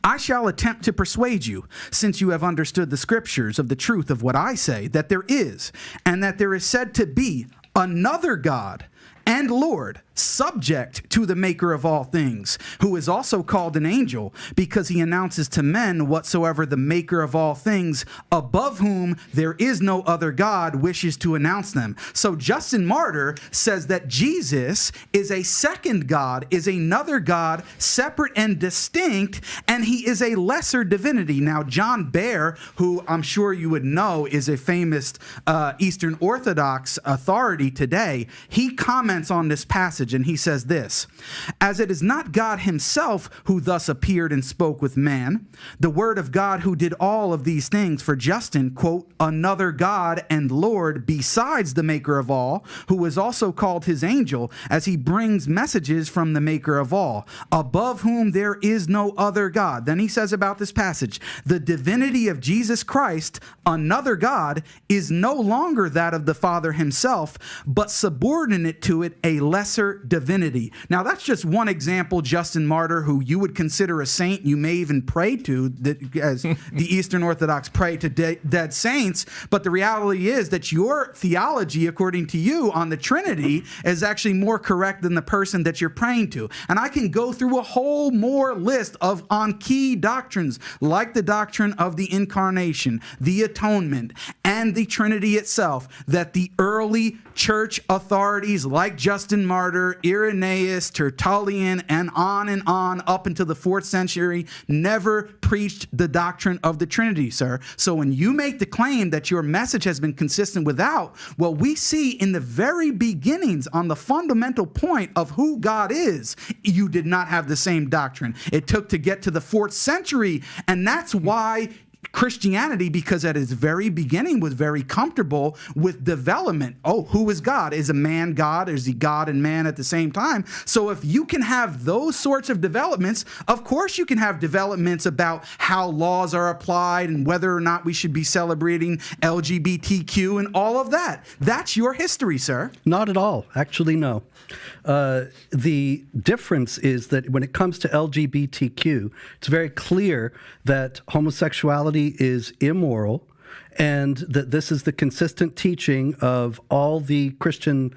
S4: I shall attempt to persuade you, since you have understood the scriptures of the truth of what I say, that there is, and that there is said to be, another God and Lord, subject to the maker of all things, who is also called an angel, because he announces to men whatsoever the maker of all things, above whom there is no other God, wishes to announce them. So Justin Martyr says that Jesus is a second God, is another God, separate and distinct, and he is a lesser divinity. Now, John Baer, who I'm sure you would know is a famous Eastern Orthodox authority today, he comments on this passage passage, and he says this: "As it is not God himself who thus appeared and spoke with man, the word of God who did all of these things, for Justin, quote, another God and Lord besides the maker of all, who is also called his angel, as he brings messages from the maker of all, above whom there is no other God." Then he says about this passage, "The divinity of Jesus Christ, another God, is no longer that of the Father himself, but subordinate to it a lesser divinity." Now, that's just one example. Justin Martyr, who you would consider a saint, you may even pray to, as the Eastern Orthodox pray to dead saints, but the reality is that your theology, according to you, on the Trinity is actually more correct than the person that you're praying to. And I can go through a whole more list on key doctrines, like the doctrine of the incarnation, the atonement, and the Trinity itself, that the early church authorities like Justin Martyr, Irenaeus, Tertullian, and on up into the 4th century never preached the doctrine of the Trinity, sir. So when you make the claim that your message has been consistent without, what we see in the very beginnings on the fundamental point of who God is, you did not have the same doctrine. It took to get to the 4th century, and that's why Christianity, because at its very beginning was very comfortable with development. Oh, who is God? Is a man God? Is he God and man at the same time? So if you can have those sorts of developments, of course you can have developments about how laws are applied and whether or not we should be celebrating LGBTQ and all of that. That's your history, sir.
S2: Not at all. Actually, no. The difference is that when it comes to LGBTQ, it's very clear that homosexuality is immoral, and that this is the consistent teaching of all the Christian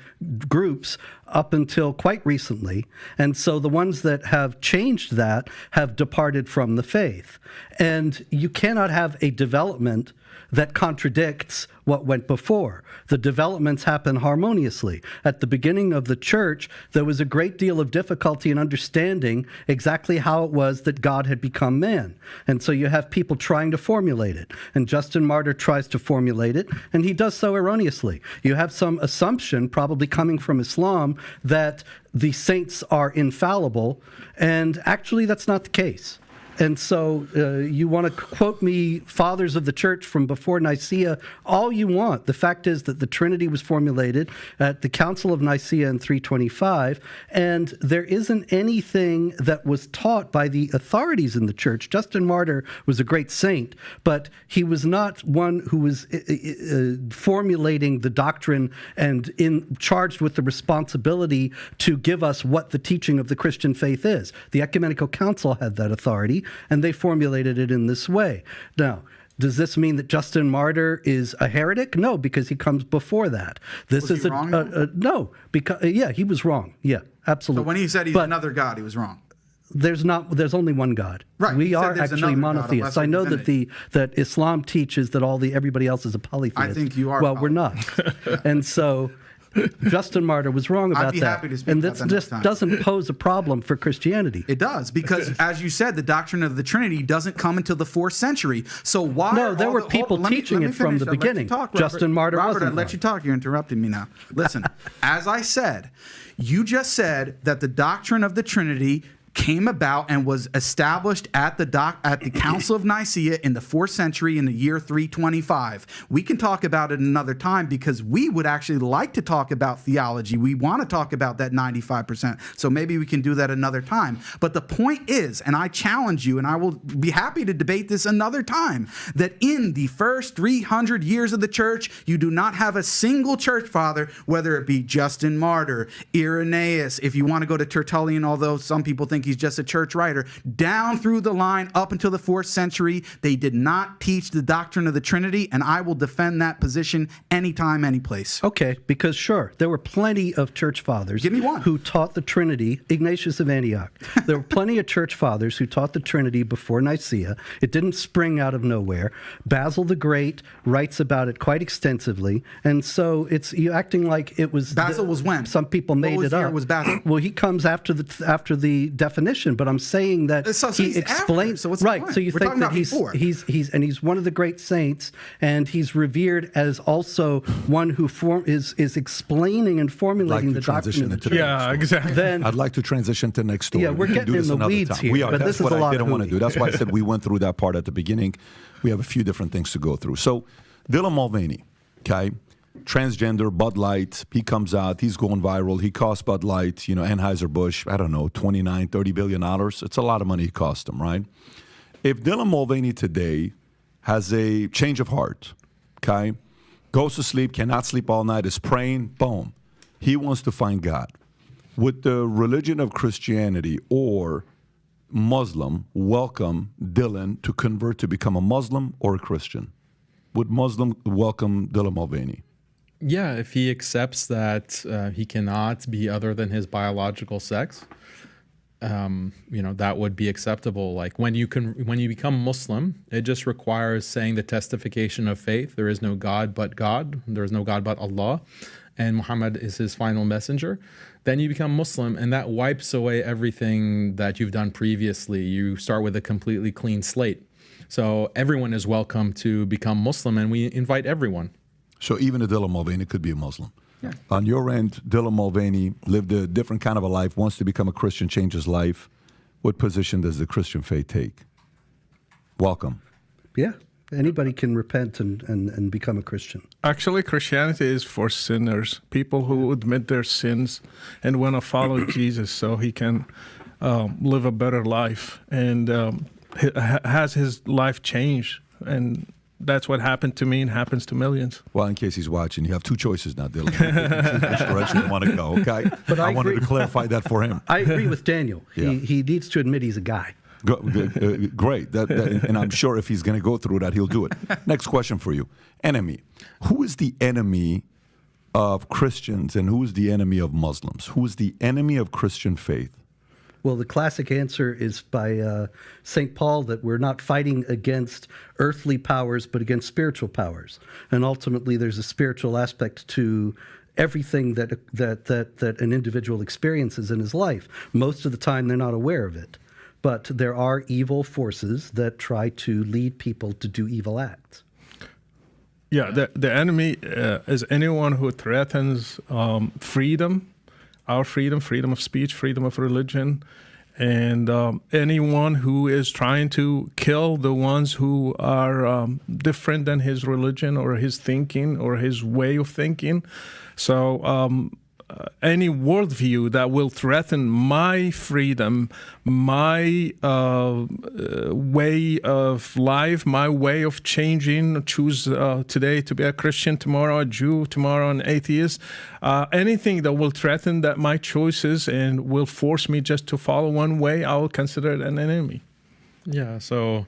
S2: groups up until quite recently. And so the ones that have changed that have departed from the faith. And you cannot have a development that contradicts what went before. The developments happen harmoniously. At the beginning of the church, there was a great deal of difficulty in understanding exactly how it was that God had become man. And so you have people trying to formulate it. And Justin Martyr tries to formulate it, and he does so erroneously. You have some assumption, probably coming from Islam, that the saints are infallible, and actually that's not the case. And so you want to quote me fathers of the church from before Nicaea all you want. The fact is that the Trinity was formulated at the Council of Nicaea in 325, and there isn't anything that was taught by the authorities in the church. Justin Martyr was a great saint, but he was not one who was formulating the doctrine and charged with the responsibility to give us what the teaching of the Christian faith is. The Ecumenical Council had that authority, and they formulated it in this way. Now, does this mean that Justin Martyr is a heretic? No, because he comes before that. This
S4: was
S2: is
S4: wrong?
S2: No, because he was wrong. Yeah, absolutely.
S4: So when he said he's another God, he was wrong.
S2: There's only one God.
S4: Right.
S2: We are actually monotheists. I know that Islam teaches that everybody else is a polytheist.
S4: I think you are.
S2: Well, we're not. And so Justin Martyr was wrong about that.
S4: I'd be happy to speak
S2: and
S4: about
S2: this
S4: that
S2: just
S4: next time.
S2: doesn't pose a problem for Christianity.
S4: It does, because as you said, the doctrine of the Trinity doesn't come until the 4th century. So why?
S2: No, there were people teaching it from the beginning. Justin Martyr wasn't.
S4: Robert, I let you talk. You're interrupting me now. Listen, as I said, you just said that the doctrine of the Trinity came about and was established at the Council of Nicaea in the 4th century in the year 325. We can talk about it another time, because we would actually like to talk about theology. We want to talk about that 95%. So maybe we can do that another time. But the point is, and I challenge you, and I will be happy to debate this another time, that in the first 300 years of the church, you do not have a single church father, whether it be Justin Martyr, Irenaeus, if you want to go to Tertullian, although some people think he's just a church writer, down through the line up until the 4th century, they did not teach the doctrine of the Trinity, and I will defend that position anytime, any place.
S2: Okay, because sure, there were plenty of church fathers who taught the Trinity. Ignatius of Antioch. There were plenty of church fathers who taught the Trinity before Nicaea. It didn't spring out of nowhere. Basil the Great writes about it quite extensively, and so you acting like it was.
S4: Basil was when?
S2: Some people made it up.
S4: What year was Basil?
S2: Well, he comes after the definition, but I'm saying that he explains.
S4: So what's the
S2: right.
S4: point?
S2: So you
S4: We're
S2: think
S4: talking
S2: that
S4: about
S2: he's one of the great saints, and he's revered as also one who is explaining and formulating the doctrine of the church.
S3: Yeah, exactly.
S2: Then
S1: I'd like to transition to the next story.
S2: Yeah, we're getting in the weeds here,
S1: We are.
S2: but
S1: That's
S2: this is
S1: what
S2: a lot
S1: I didn't
S2: of
S1: want to do. That's why I said we went through that part at the beginning. We have a few different things to go through. So, Dylan Mulvaney, okay, transgender, Bud Light, he comes out, he's going viral. He cost Bud Light, Anheuser-Busch, I don't know, $29-30 billion. It's a lot of money he cost him, right? If Dylan Mulvaney today has a change of heart, okay, goes to sleep, cannot sleep all night, is praying, boom, he wants to find God. Would the religion of Christianity or Muslim welcome Dylan to convert to become a Muslim or a Christian? Would Muslim welcome Dylan Mulvaney?
S5: Yeah, if he accepts that he cannot be other than his biological sex, that would be acceptable. Like when you become Muslim, it just requires saying the testification of faith. There is no God but God. There is no God but Allah, and Muhammad is his final messenger. Then you become Muslim, and that wipes away everything that you've done previously. You start with a completely clean slate. So everyone is welcome to become Muslim, and we invite everyone.
S1: So even a Dylan Mulvaney could be a Muslim.
S4: Yeah.
S1: On your end, Dylan Mulvaney lived a different kind of a life, wants to become a Christian, change his life. What position does the Christian faith take? Welcome.
S2: Yeah, anybody can repent and become a Christian.
S3: Actually, Christianity is for sinners, people who admit their sins and want to follow Jesus so he can live a better life and has his life changed. And that's what happened to me and happens to millions.
S1: Well, in case he's watching, you have two choices now, Dylan. Which direction you want to go, okay?
S2: But I
S1: wanted to clarify that for him.
S2: I agree with Daniel.
S1: Yeah.
S2: He needs to admit he's a guy.
S1: Great. And I'm sure if he's going to go through that, he'll do it. Next question for you. Enemy. Who is the enemy of Christians and who is the enemy of Muslims? Who is the enemy of Christian faith?
S2: Well, the classic answer is by St. Paul that we're not fighting against earthly powers, but against spiritual powers. And ultimately, there's a spiritual aspect to everything that an individual experiences in his life. Most of the time, they're not aware of it. But there are evil forces that try to lead people to do evil acts.
S3: Yeah, the enemy is anyone who threatens freedom, our freedom of speech, freedom of religion, and anyone who is trying to kill the ones who are different than his religion or his thinking or his way of thinking. So any worldview that will threaten my freedom, my way of life, my way of changing, choose today to be a Christian, tomorrow a Jew, tomorrow an atheist, anything that will threaten that my choices and will force me just to follow one way, I will consider it an enemy.
S5: Yeah, so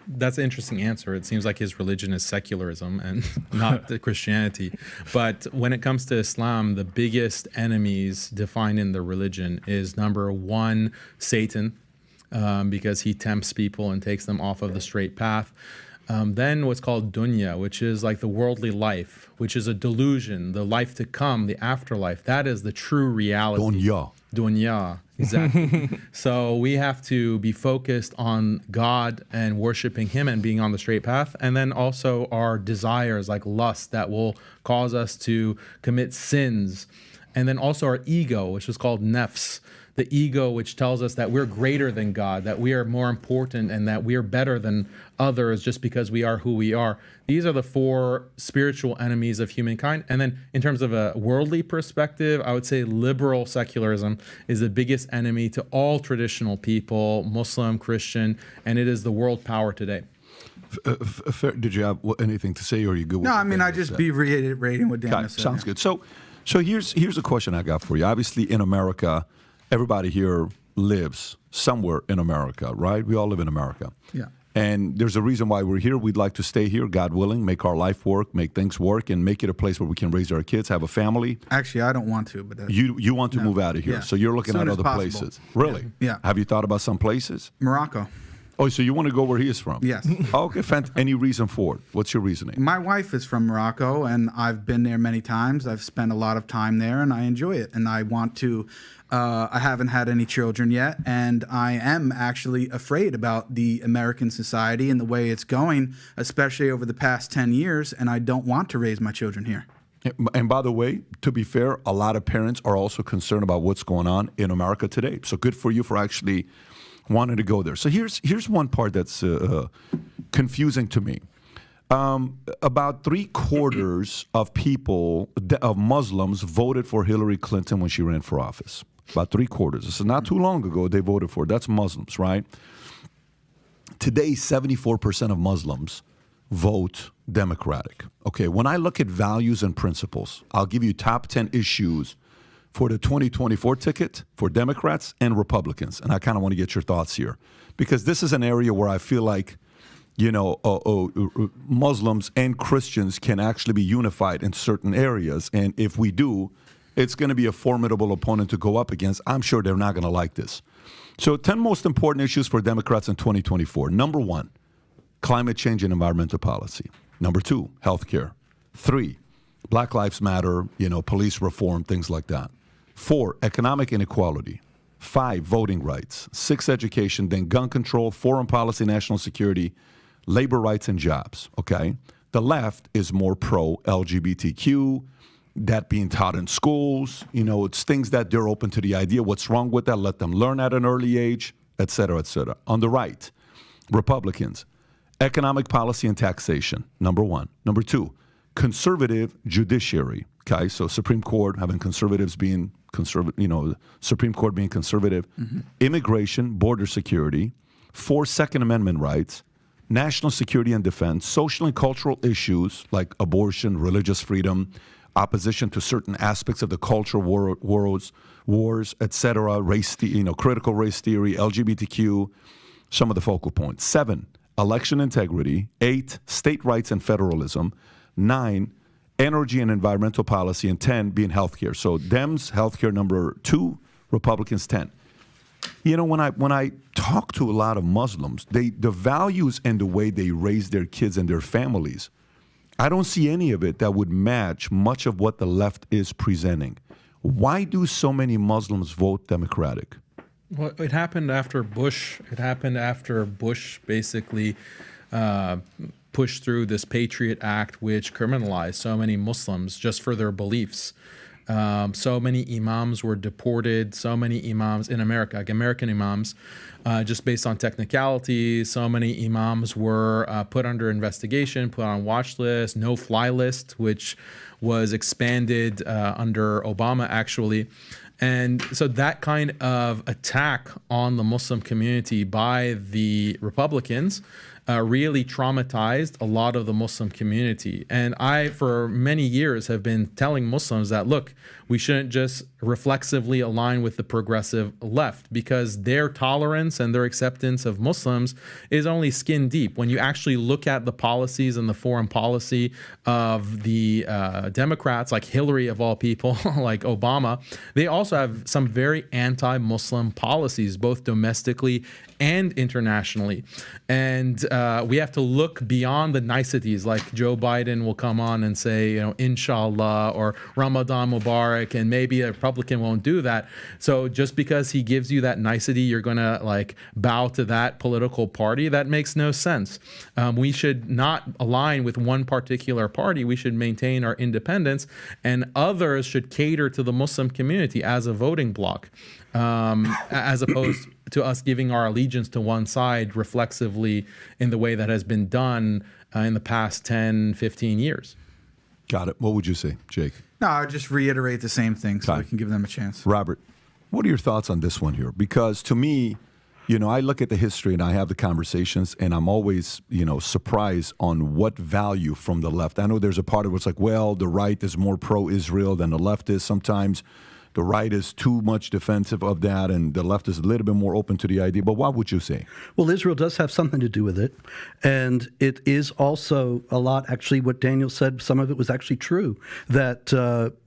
S5: that's an interesting answer. It seems like his religion is secularism and not the Christianity. But when it comes to Islam, the biggest enemies defined in the religion is number one, Satan, because he tempts people and takes them off of the straight path. Then what's called dunya, which is like the worldly life, which is a delusion, the life to come, the afterlife. That is the true reality. Dunya, exactly. So we have to be focused on God and worshiping him and being on the straight path. And then also our desires like lust that will cause us to commit sins. And then also our ego, which is called nafs, the ego which tells us that we're greater than God, that we are more important and that we are better than others just because we are who we are. These are the four spiritual enemies of humankind. And then in terms of a worldly perspective, I would say liberal secularism is the biggest enemy to all traditional people, Muslim, Christian, and it is the world power today.
S1: Did you have anything to say, or are you good with
S4: No, I mean, I just be reiterating what Daniel said.
S1: Sounds good. So here's a question I got for you. Obviously, in America, everybody here lives somewhere in America, right? We all live in America.
S4: Yeah.
S1: And there's a reason why we're here. We'd like to stay here, God willing, make our life work, make things work, and make it a place where we can raise our kids, have a family.
S4: Actually, I don't want to, but
S1: you want to move out of here,
S4: Yeah.
S1: so you're looking
S4: Soon
S1: at
S4: as
S1: other
S4: possible.
S1: places. Really?
S4: Yeah.
S1: Have you thought about some places?
S4: Morocco.
S1: Oh, so you want to go where he is from?
S4: Yes.
S1: Okay, any reason for it? What's your reasoning?
S4: My wife is from Morocco, and I've been there many times. I've spent a lot of time there, and I enjoy it. And I want to. I haven't had any children yet, and I am actually afraid about the American society and the way it's going, especially over the past 10 years. And I don't want to raise my children here.
S1: And by the way, to be fair, a lot of parents are also concerned about what's going on in America today. So good for you for actually wanting to go there. So here's one part that's confusing to me. About 3/4 of people, of Muslims, voted for Hillary Clinton when she ran for office. About 3/4. This is not too long ago they voted for her. That's Muslims, right? Today, 74% of Muslims vote Democratic. Okay, when I look at values and principles, I'll give you top 10 issues for the 2024 ticket for Democrats and Republicans. And I kind of want to get your thoughts here, because this is an area where I feel like, Muslims and Christians can actually be unified in certain areas. And if we do, it's going to be a formidable opponent to go up against. I'm sure they're not going to like this. So 10 most important issues for Democrats in 2024. Number 1, climate change and environmental policy. Number 2, healthcare. 3, Black Lives Matter, police reform, things like that. 4, economic inequality. 5, voting rights. 6, education, then gun control, foreign policy, national security, labor rights, and jobs, okay? The left is more pro-LGBTQ, that being taught in schools, it's things that they're open to the idea. What's wrong with that? Let them learn at an early age, et cetera, et cetera. On the right, Republicans, economic policy and taxation, number 1. Number 2, conservative judiciary, okay? So Supreme Court, having conservatives being conservative, Supreme Court being conservative, immigration, border security, 4, Second Amendment rights, national security and defense, social and cultural issues like abortion, religious freedom, opposition to certain aspects of the cultural wars, etc., race, critical race theory, LGBTQ, some of the focal points. 7, election integrity. 8, state rights and federalism. 9, energy and environmental policy. And 10 being healthcare. So Dems, healthcare, number 2, Republicans 10. When I talk to a lot of Muslims, the values and the way they raise their kids and their families, I don't see any of it that would match much of what the left is presenting. Why do so many Muslims vote Democratic?
S5: Well, it happened after Bush. It happened after Bush basically pushed through this Patriot Act, which criminalized so many Muslims just for their beliefs. So many imams were deported, so many imams in America, like American imams, just based on technicalities. So many imams were put under investigation, put on watch list, no-fly list, which was expanded under Obama, actually. And so that kind of attack on the Muslim community by the Republicans really traumatized a lot of the Muslim community. And I, for many years, have been telling Muslims that, look, we shouldn't just reflexively align with the progressive left, because their tolerance and their acceptance of Muslims is only skin deep. When you actually look at the policies and the foreign policy of the Democrats, like Hillary of all people, like Obama, they also have some very anti-Muslim policies, both domestically and internationally. And we have to look beyond the niceties, like Joe Biden will come on and say, inshallah, or Ramadan Mubarak, and maybe a Republican won't do that. So just because he gives you that nicety, you're going to bow to that political party? That makes no sense. We should not align with one particular party. We should maintain our independence, and others should cater to the Muslim community as a voting bloc, as opposed to us giving our allegiance to one side reflexively in the way that has been done in the past 10, 15 years.
S1: Got it. What would you say, Jake?
S4: No, I would just reiterate the same thing so we can give them a chance.
S1: Robert, what are your thoughts on this one here? Because to me, I look at the history and I have the conversations, and I'm always, surprised on what value from the left. I know there's a part of it's like, well, the right is more pro-Israel than the left is. Sometimes the right is too much defensive of that, and the left is a little bit more open to the idea. But what would you say?
S2: Well, Israel does have something to do with it. And it is also a lot, actually, what Daniel said, some of it was actually true, that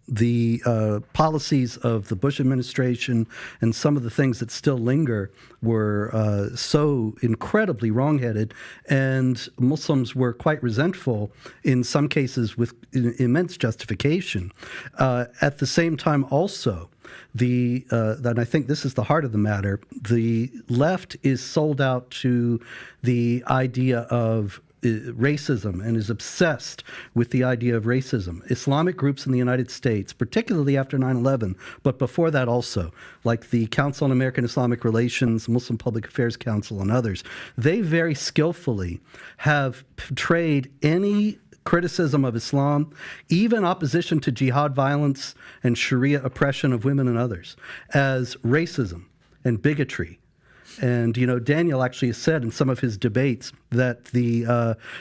S2: the policies of the Bush administration and some of the things that still linger were so incredibly wrongheaded, and Muslims were quite resentful, in some cases with immense justification. At the same time also, and I think this is the heart of the matter, the left is sold out to the idea of racism and is obsessed with the idea of racism. Islamic groups in the United States, particularly after 9/11, but before that also, like the Council on American Islamic Relations, Muslim Public Affairs Council, and others, they very skillfully have portrayed any criticism of Islam, even opposition to jihad violence and Sharia oppression of women and others, as racism and bigotry. And, Daniel actually has said in some of his debates that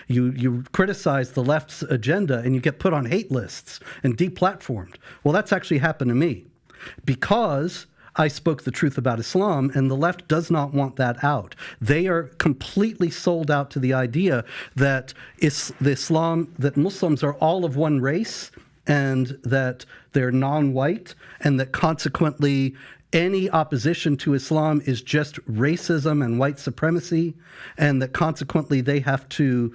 S2: you criticize the left's agenda and you get put on hate lists and deplatformed. Well, that's actually happened to me because I spoke the truth about Islam, and the left does not want that out. They are completely sold out to the idea that that Muslims are all of one race and that they're non-white, and that consequently any opposition to Islam is just racism and white supremacy, and that consequently they have to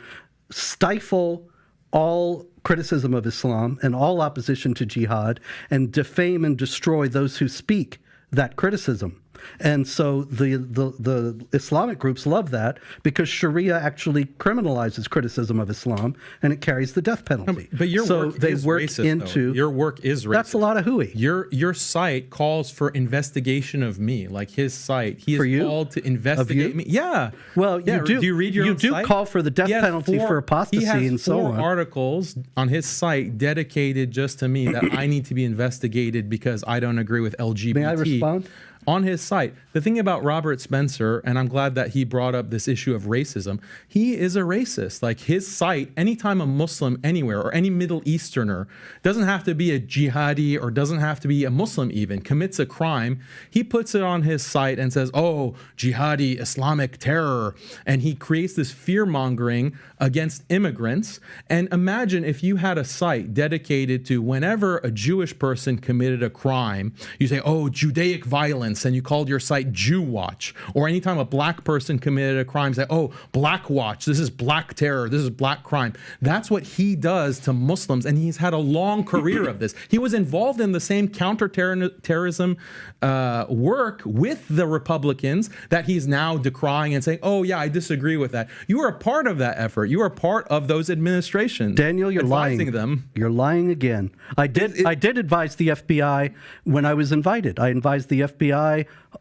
S2: stifle all criticism of Islam and all opposition to jihad and defame and destroy those who speak that criticism. And so the Islamic groups love that because Sharia actually criminalizes criticism of Islam and it carries the death penalty.
S5: But your work is racist, though. Your work is racist.
S2: That's a lot of hooey.
S5: Your site calls for investigation of me, like his site. He is called to investigate me. Yeah.
S2: Well,
S5: yeah.
S2: do
S5: you read your own site?
S2: You do call for the death penalty for apostasy and so on.
S5: He has 4 articles on his site dedicated just to me that I need to be investigated because I don't agree with LGBT.
S2: May I respond?
S5: On his site. The thing about Robert Spencer, and I'm glad that he brought up this issue of racism, he is a racist. Like his site, anytime a Muslim anywhere or any Middle Easterner, doesn't have to be a jihadi or doesn't have to be a Muslim even, commits a crime, he puts it on his site and says, oh, jihadi, Islamic terror. And he creates this fear-mongering against immigrants. And imagine if you had a site dedicated to whenever a Jewish person committed a crime, you say, oh, Judaic violence, and you called your site Jew Watch. Or anytime a black person committed a crime, say, oh, Black Watch, this is black terror, this is black crime. That's what he does to Muslims, and he's had a long career of this. He was involved in the same counterterrorism work with the Republicans that he's now decrying and saying, oh yeah, I disagree with that. You were a part of that effort. You were a part of those administrations.
S2: Daniel, you're lying.
S5: Them.
S2: You're lying again. I did advise the FBI when I was invited. I advised the FBI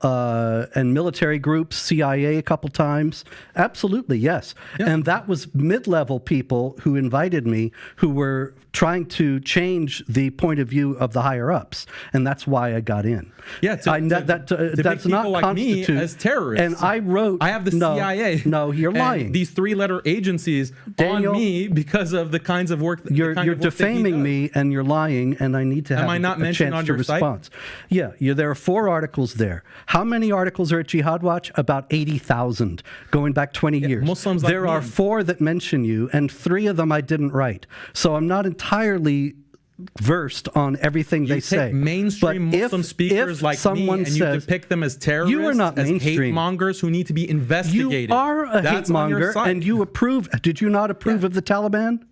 S2: and military groups, CIA a couple times. Absolutely, yes. Yeah. And that was mid-level people who invited me who were trying to change the point of view of the higher-ups. And that's why I got in.
S5: Yeah,
S2: that's not
S5: like
S2: constitute
S5: me as terrorists.
S2: And I wrote...
S5: I have the CIA.
S2: No, you're lying.
S5: These 3-letter agencies
S2: Daniel,
S5: on me because of the kinds of work...
S2: You're defaming me and you're lying, and I need to have a chance to respond. Yeah, there are 4 articles there. How many articles are at Jihad Watch? About 80,000, going back 20 years.
S5: Muslims
S2: there
S5: like
S2: are 4 that mention you, and 3 of them I didn't write. So I'm not entirely versed on everything they say.
S5: You take mainstream Muslim speakers like me and you depict them as terrorists,
S2: you are not
S5: as
S2: mainstream.
S5: Hate mongers who need to be investigated.
S2: You are a hate monger, and you approve. Did you not approve of the Taliban?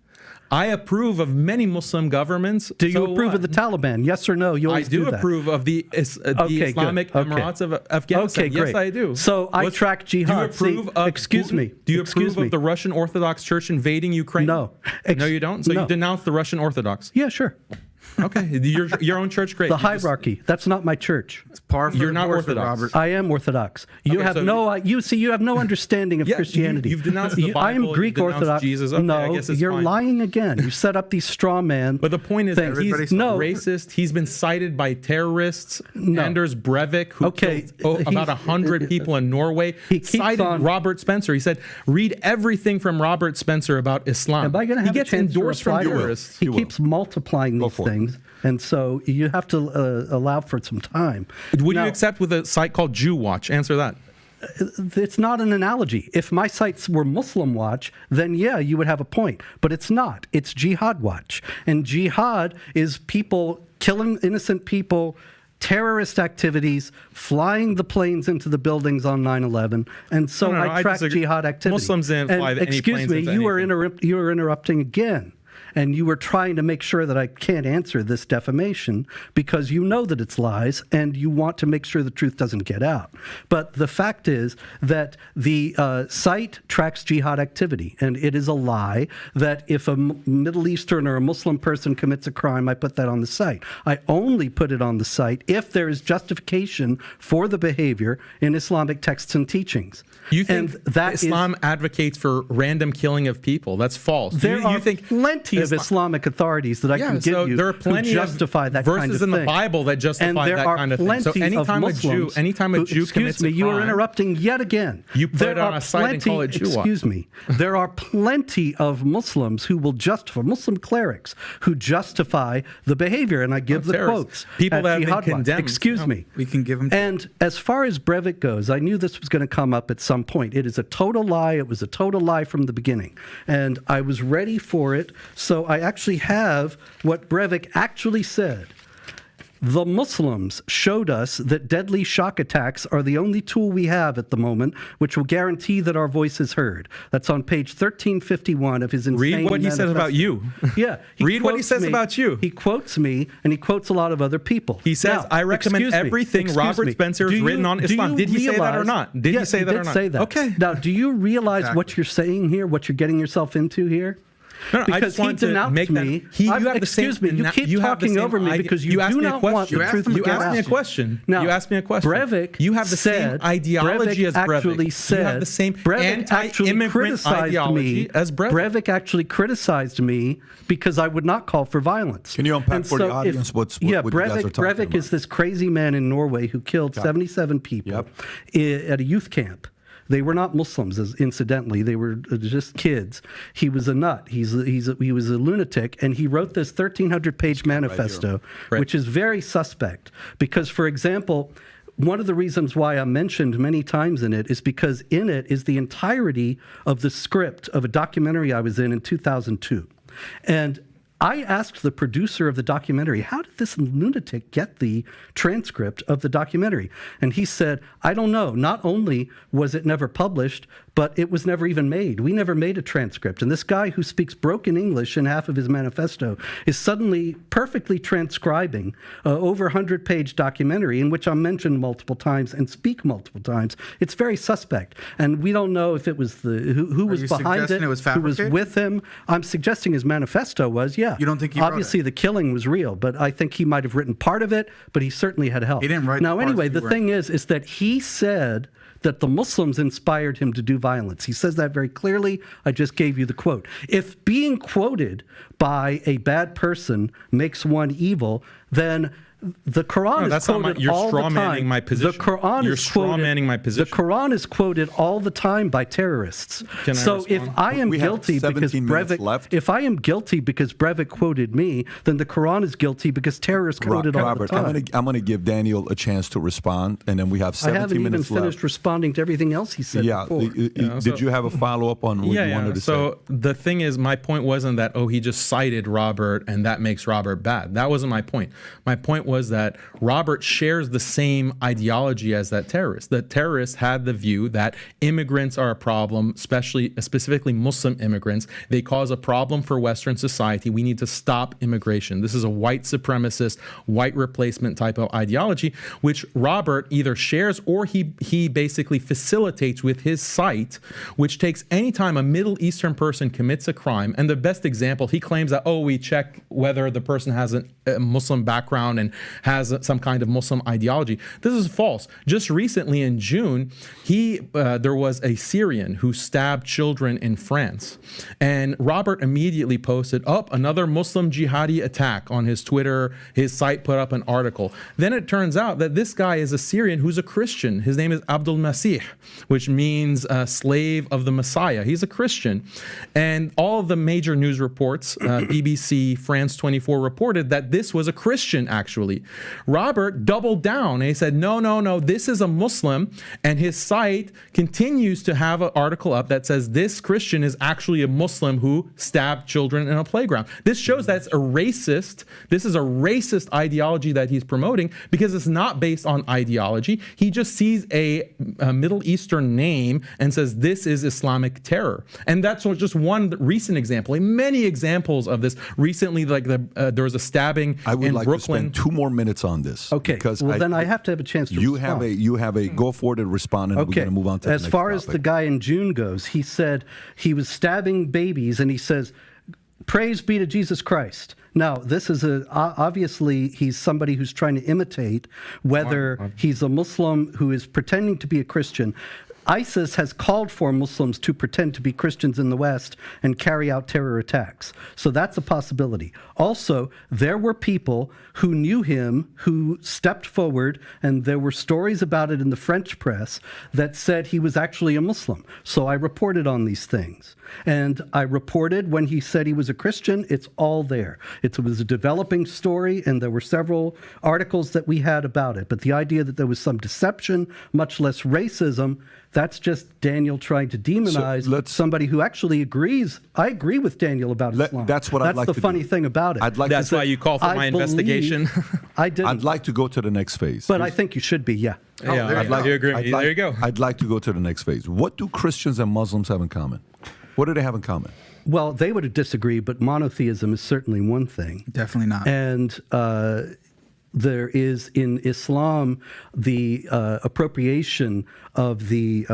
S5: I approve of many Muslim governments.
S2: Do you approve of the Taliban? Yes or no? You always
S5: do approve of the Islamic Emirates of Afghanistan.
S2: Okay, great.
S5: Yes, I do.
S2: So I track jihad.
S5: Do you approve of
S2: excuse me?
S5: Do you approve of the Russian Orthodox Church invading Ukraine?
S2: No.
S5: No, you don't? So you denounce the Russian Orthodox?
S2: Yeah, sure.
S5: Okay, your own church, great.
S2: The hierarchy. That's not my church.
S4: It's par for
S5: You're not Orthodox.
S4: Robert.
S2: I am Orthodox. You have you have no understanding of Christianity.
S5: You've denounced the Bible.
S2: I am Greek Orthodox.
S5: Jesus. Okay,
S2: no, you're
S5: fine.
S2: lying again. You set up these straw man.
S5: But the point is that he's racist. He's been cited by terrorists. Anders Breivik, who killed about 100 people in Norway, cited Robert Spencer. He said, read everything from Robert Spencer about Islam.
S2: Am I going to have
S5: he gets endorsed from terrorists.
S2: He keeps multiplying these things. And so you have to allow for some time.
S5: Would you accept with a site called Jew Watch? Answer that.
S2: It's not an analogy. If my sites were Muslim Watch, then yeah, you would have a point. But it's not. It's Jihad Watch. And jihad is people killing innocent people, terrorist activities, flying the planes into the buildings on 9/11, and so I track jihad activity.
S5: Muslims didn't fly any
S2: excuse
S5: planes
S2: me,
S5: into
S2: you
S5: anything.
S2: you are interrupting again. And you were trying to make sure that I can't answer this defamation because you know that it's lies and you want to make sure the truth doesn't get out. But the fact is that the site tracks jihad activity, and it is a lie that if a Middle Eastern or a Muslim person commits a crime, I put that on the site. I only put it on the site if there is justification for the behavior in Islamic texts and teachings.
S5: You think that Islam advocates for random killing of people? That's false.
S2: There are
S5: think
S2: plenty of Islamic authorities that I can give you
S5: there are plenty
S2: who justify
S5: of
S2: that
S5: verses
S2: kind of
S5: in
S2: thing.
S5: the Bible that justify that kind of thing. So anytime a Jew commits a crime,
S2: you are interrupting yet again.
S5: You put it on a site and call it Jew.
S2: Excuse me. There are plenty of Muslims who will justify, Muslim clerics who justify the behavior, and I give the quotes.
S5: People that have been condemned.
S2: Excuse me.
S4: We can give them.
S2: And as far as Breivik goes, I knew this was going to come up at some point. It is a total lie. It was a total lie from the beginning. And I was ready for it, so I actually have what Breivik actually said. The Muslims showed us that deadly shock attacks are the only tool we have at the moment which will guarantee that our voice is heard. That's on page 1351 of his insane
S5: Read what he says about you.
S2: Yeah.
S5: Read what he says about you.
S2: He quotes me, and he quotes a lot of other people.
S5: He says, I recommend everything Robert Spencer has written on Islam. Did he say that or not? Did he say that or not?
S2: Say that.
S5: Okay.
S2: Now, do you realize what you're saying here, what you're getting yourself into here?
S5: No,
S2: because
S5: I just want to make
S2: me.
S5: You
S2: have the same. Excuse me. You keep talking over me because you do not want the truth to get out.
S5: You asked me a question.
S2: Now,
S5: you asked me a question.
S2: Breivik
S5: you have the same ideology as Breivik. You have the same anti-immigrant ideology as Breivik.
S2: Breivik actually criticized me because I would not call for violence.
S1: Can you unpack for the audience what you guys are talking about?
S2: Breivik is this crazy man in Norway who killed 77 people at a youth camp. They were not Muslims, incidentally. They were just kids. He was a nut. He was a lunatic, and he wrote this 1,300-page manifesto, which is very suspect. Because, for example, one of the reasons why I'm mentioned many times in it is because in it is the entirety of the script of a documentary I was in 2002. And I asked the producer of the documentary, how did this lunatic get the transcript of the documentary? And he said, I don't know. Not only was it never published, but it was never even made. We never made a transcript. And this guy who speaks broken English in half of his manifesto is suddenly perfectly transcribing over 100-page documentary in which I'm mentioned multiple times and speak multiple times. It's very suspect. And we don't know if it was who was behind it, who was with him. I'm suggesting his manifesto was,
S4: You don't think he
S2: obviously the killing was real, but I think he might have written part of it, but he certainly had help.
S4: He didn't write
S2: Now, anyway, the thing is that he said that the Muslims inspired him to do violence. He says that very clearly. I just gave you the quote. If being quoted by a bad person makes one evil, then the Quran is quoted all the time.
S5: My position.
S2: The Quran
S5: you're
S2: is quoted.
S5: strawmanning my position.
S2: The Quran is quoted all the time by terrorists. So if I am guilty because Breivik quoted me, then the Quran is guilty because terrorists quoted all the time.
S1: I'm going to give Daniel a chance to respond, and then we have 17 minutes left.
S2: I haven't even finished responding to everything else he said before.
S1: Did you have a follow-up on what you wanted to say?
S5: So the thing is, my point wasn't that, he just cited Robert and that makes Robert bad. That wasn't my point. My point was that Robert shares the same ideology as that terrorist. The terrorist had the view that immigrants are a problem, specifically Muslim immigrants. They cause a problem for Western society. We need to stop immigration. This is a white supremacist, white replacement type of ideology, which Robert either shares or he basically facilitates with his site, which takes any time a Middle Eastern person commits a crime. And the best example, he claims that, we check whether the person has a Muslim background and has some kind of Muslim ideology. This is false. Just recently in June, there was a Syrian who stabbed children in France. And Robert immediately posted another Muslim jihadi attack on his Twitter. His site put up an article. Then it turns out that this guy is a Syrian who's a Christian. His name is Abdul Masih, which means slave of the Messiah. He's a Christian. And all of the major news reports, BBC, France 24, reported that this was a Christian, actually. actually. Robert doubled down and he said, no, this is a Muslim, and his site continues to have an article up that says this Christian is actually a Muslim who stabbed children in a playground. This shows that's a racist. This is a racist ideology that he's promoting, because it's not based on ideology. He just sees a Middle Eastern name and says this is Islamic terror. And that's just one recent example. Many examples of this. Recently, like there was a stabbing in Brooklyn.
S1: I would like to spend 2 more minutes on this.
S2: Okay.
S1: Because
S2: then I have to have a chance to respond.
S1: You have a go forward and respond, and we're going to move on to the next
S2: As far
S1: topic.
S2: as the guy in June goes, he said he was stabbing babies, and he says, "Praise be to Jesus Christ." Now, this is obviously he's somebody who's trying to imitate, whether he's a Muslim who is pretending to be a Christian. ISIS has called for Muslims to pretend to be Christians in the West and carry out terror attacks. So that's a possibility. Also, there were people who knew him who stepped forward, and there were stories about it in the French press that said he was actually a Muslim. So I reported on these things. And I reported when he said he was a Christian. It's all there. It was a developing story, and there were several articles that we had about it. But the idea that there was some deception, much less racism, that's just Daniel trying to demonize somebody who actually agrees. I agree with Daniel about Islam.
S1: That's what I'd like to do.
S2: That's the funny thing about it.
S5: That's why you call for my investigation.
S2: I didn't.
S1: I'd like to go to the next phase.
S2: But I think you should be, yeah.
S5: Yeah, there you go.
S1: I'd like to go to the next phase. What do Christians and Muslims have in common? What do they have in common?
S2: Well, they would disagree, but monotheism is certainly one thing.
S4: Definitely not.
S2: And there is in Islam the appropriation of the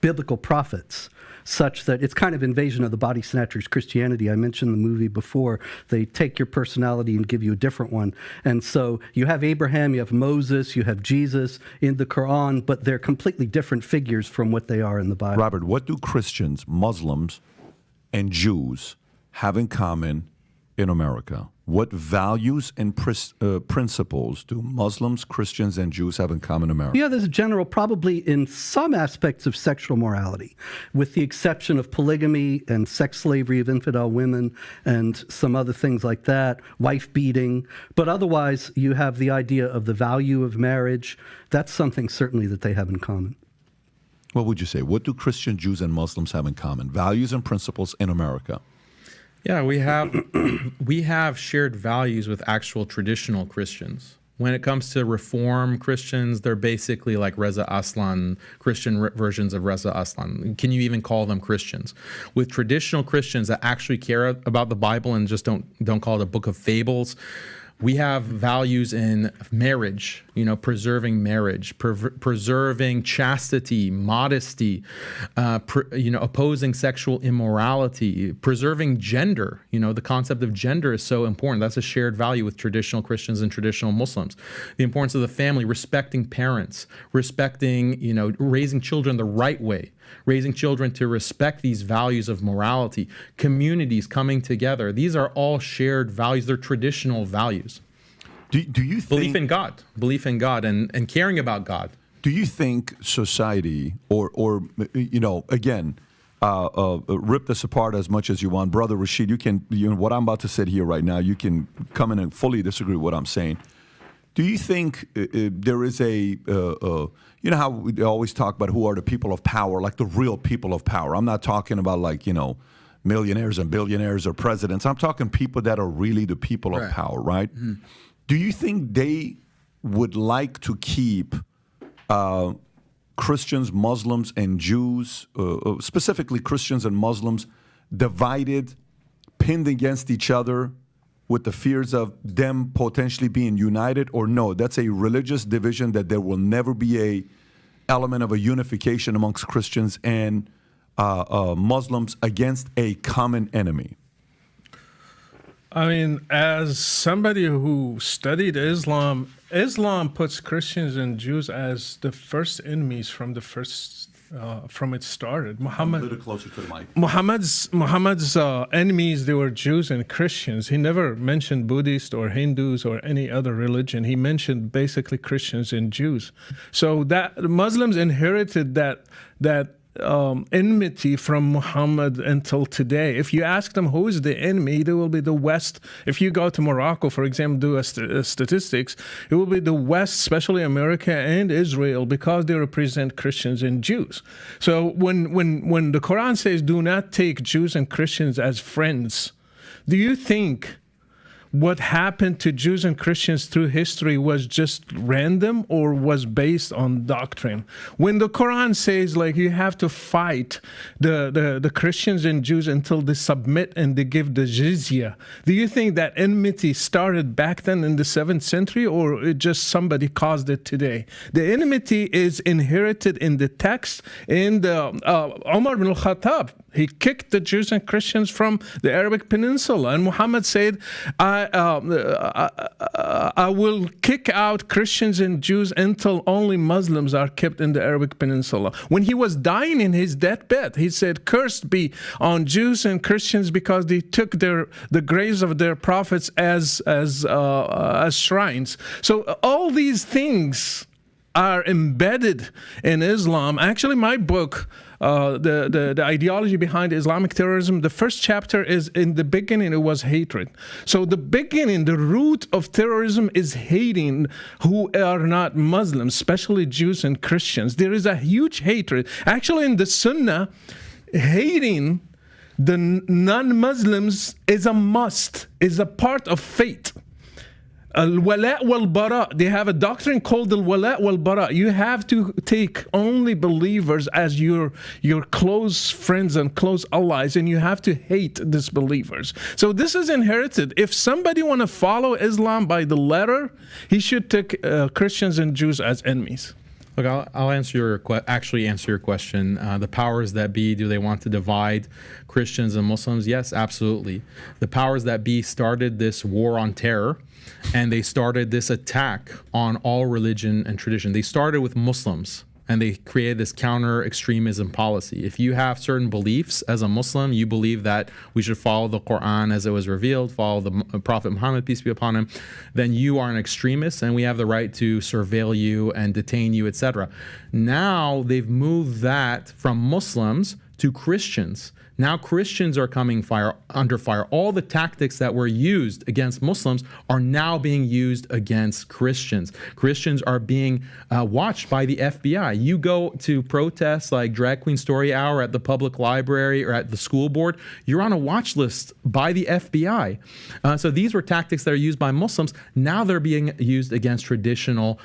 S2: biblical prophets, such that it's kind of invasion of the body snatchers Christianity. I mentioned the movie before. They take your personality and give you a different one. And so you have Abraham, you have Moses, you have Jesus in the Quran, but they're completely different figures from what they are in the Bible.
S1: Robert, what do Christians, Muslims, and Jews have in common in America? What values and principles do Muslims, Christians, and Jews have in common in America?
S2: Yeah, there's a general, probably in some aspects of sexual morality, with the exception of polygamy and sex slavery of infidel women and some other things like that, wife beating. But otherwise, you have the idea of the value of marriage. That's something certainly that they have in common.
S1: What would you say? What do Christian, Jews, and Muslims have in common? Values and principles in America.
S5: Yeah, we have shared values with actual traditional Christians. When it comes to Reform Christians, they're basically like Reza Aslan, Christian versions of Reza Aslan. Can you even call them Christians? With traditional Christians that actually care about the Bible and just don't call it a book of fables, we have values in marriage, preserving marriage, preserving chastity, modesty, opposing sexual immorality, preserving gender. The concept of gender is so important. That's a shared value with traditional Christians and traditional Muslims. The importance of the family, respecting parents, respecting, raising children the right way, raising children to respect these values of morality, communities coming together. These are all shared values. They're traditional values.
S1: Do you think...
S5: Belief in God and caring about God.
S1: Do you think society or again, rip this apart as much as you want. Brother Rashid, what I'm about to say here right now, you can come in and fully disagree with what I'm saying. Do you think there is you know how we always talk about who are the people of power, like the real people of power? I'm not talking about millionaires and billionaires or presidents. I'm talking people that are really the people of power, right? Mm-hmm. Do you think they would like to keep Christians, Muslims, and Jews, specifically Christians and Muslims, divided, pinned against each other, with the fears of them potentially being united, or no, that's a religious division, that there will never be a element of a unification amongst Christians and Muslims against a common enemy?
S3: I mean, as somebody who studied Islam, Islam puts Christians and Jews as the first enemies from it started.
S1: A little closer to the mic.
S3: Muhammad's enemies, they were Jews and Christians. He never mentioned Buddhists or Hindus or any other religion. He mentioned basically Christians and Jews. So that Muslims inherited that enmity from Muhammad until today. If you ask them who is the enemy, it will be the West. If you go to Morocco, for example, do statistics, it will be the West, especially America and Israel, because they represent Christians and Jews. So when the Quran says, do not take Jews and Christians as friends, do you think what happened to Jews and Christians through history was just random or was based on doctrine? When the Quran says, like, you have to fight the Christians and Jews until they submit and they give the jizya, do you think that enmity started back then in the 7th century, or it just somebody caused it today? The enmity is inherited in the text. In the Umar ibn al-Khattab, he kicked the Jews and Christians from the Arabic Peninsula, and Muhammad said, I will kick out Christians and Jews until only Muslims are kept in the Arabic Peninsula. When he was dying in his deathbed, he said, cursed be on Jews and Christians because they took the graves of their prophets as shrines. So all these things are embedded in Islam. Actually, my book, the ideology behind Islamic terrorism, the first chapter is, in the beginning, it was hatred. So the beginning, the root of terrorism is hating who are not Muslims, especially Jews and Christians. There is a huge hatred. Actually, in the Sunnah, hating the non-Muslims is a must, is a part of faith. Al-wala wal-bara, they have a doctrine called al-wala wal-bara. You have to take only believers as your close friends and close allies, and you have to hate disbelievers. So this is inherited. If somebody want to follow Islam by the letter, he should take Christians and Jews as enemies.
S5: Look, I'll answer your question. The powers that be, do they want to divide Christians and Muslims? Yes, absolutely. The powers that be started this war on terror, and they started this attack on all religion and tradition. They started with Muslims, and they created this counter-extremism policy. If you have certain beliefs as a Muslim, you believe that we should follow the Quran as it was revealed, follow the Prophet Muhammad, peace be upon him, then you are an extremist, and we have the right to surveil you and detain you, etc. Now they've moved that from Muslims to Christians. Now Christians are coming under fire. All the tactics that were used against Muslims are now being used against Christians. Christians are being watched by the FBI. You go to protests like Drag Queen Story Hour at the public library or at the school board, you're on a watch list by the FBI. So these were tactics that are used by Muslims. Now they're being used against traditional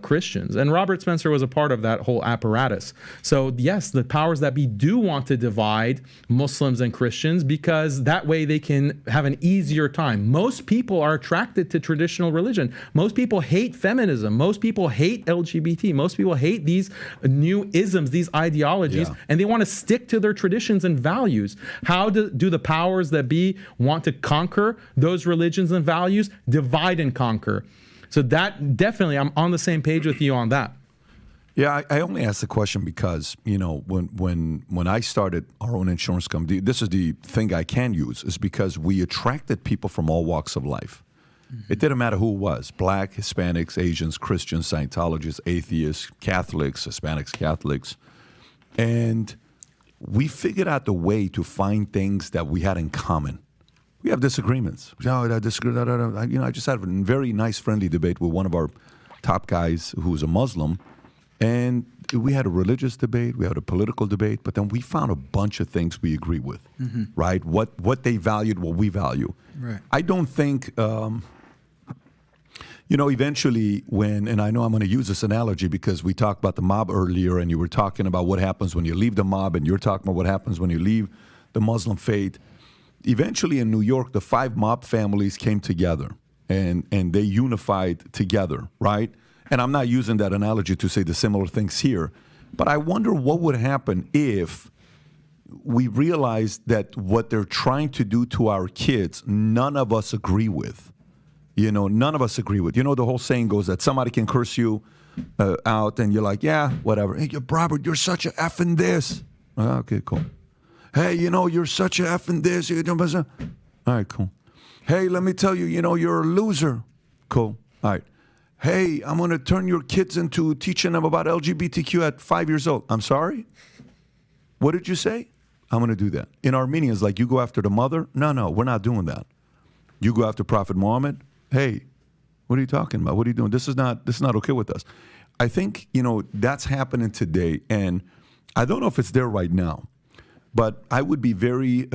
S5: Christians. And Robert Spencer was a part of that whole apparatus. So yes, the powers that be do want to divide Muslims and Christians because that way they can have an easier time. Most people are attracted to traditional religion. Most people hate feminism. Most people hate LGBT. Most people hate these new isms, these ideologies, and they want to stick to their traditions and values. How do the powers that be want to conquer those religions and values? Divide and conquer. So that definitely, I'm on the same page with you on that.
S1: Yeah, I only asked the question because, you know, when I started our own insurance company, this is the thing I can use, is because we attracted people from all walks of life. Mm-hmm. It didn't matter who it was, Black, Hispanics, Asians, Christians, Scientologists, atheists, Catholics, Hispanics, Catholics. And we figured out the way to find things that we had in common. We have disagreements. I disagree. You know, I just had a very nice, friendly debate with one of our top guys who's a Muslim, and we had a religious debate, we had a political debate, but then we found a bunch of things we agree with, right? What they valued, what we value.
S4: Right.
S1: I don't think, you know, eventually when, and I know I'm going to use this analogy because we talked about the mob earlier, and you were talking about what happens when you leave the mob, and you're talking about what happens when you leave the Muslim faith. Eventually in New York, the 5 mob families came together and they unified together, right? And I'm not using that analogy to say the similar things here, but I wonder what would happen if we realized that what they're trying to do to our kids, none of us agree with. You know, none of us agree with. You know, the whole saying goes that somebody can curse you out and you're like, yeah, whatever. Hey, Robert, you're such a effing this. Okay, cool. Hey, you know, you're such a effing this. All right, cool. Hey, let me tell you, you know, you're a loser. Cool. All right. Hey, I'm going to turn your kids into teaching them about LGBTQ at 5 years old. I'm sorry? What did you say? I'm going to do that. In Armenians, like, you go after the mother? No, we're not doing that. You go after Prophet Muhammad? Hey, what are you talking about? What are you doing? This is not okay with us. I think, that's happening today, and I don't know if it's there right now, but I would be very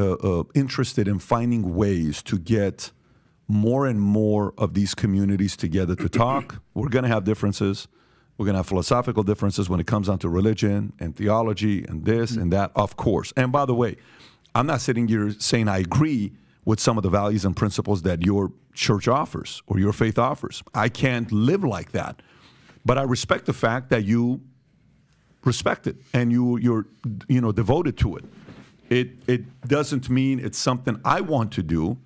S1: interested in finding ways to get more and more of these communities together to talk. We're going to have differences. We're going to have philosophical differences when it comes down to religion and theology and this and that, of course. And by the way, I'm not sitting here saying I agree with some of the values and principles that your church offers or your faith offers. I can't live like that. But I respect the fact that you respect it and you're devoted to it. It doesn't mean it's something I want to do,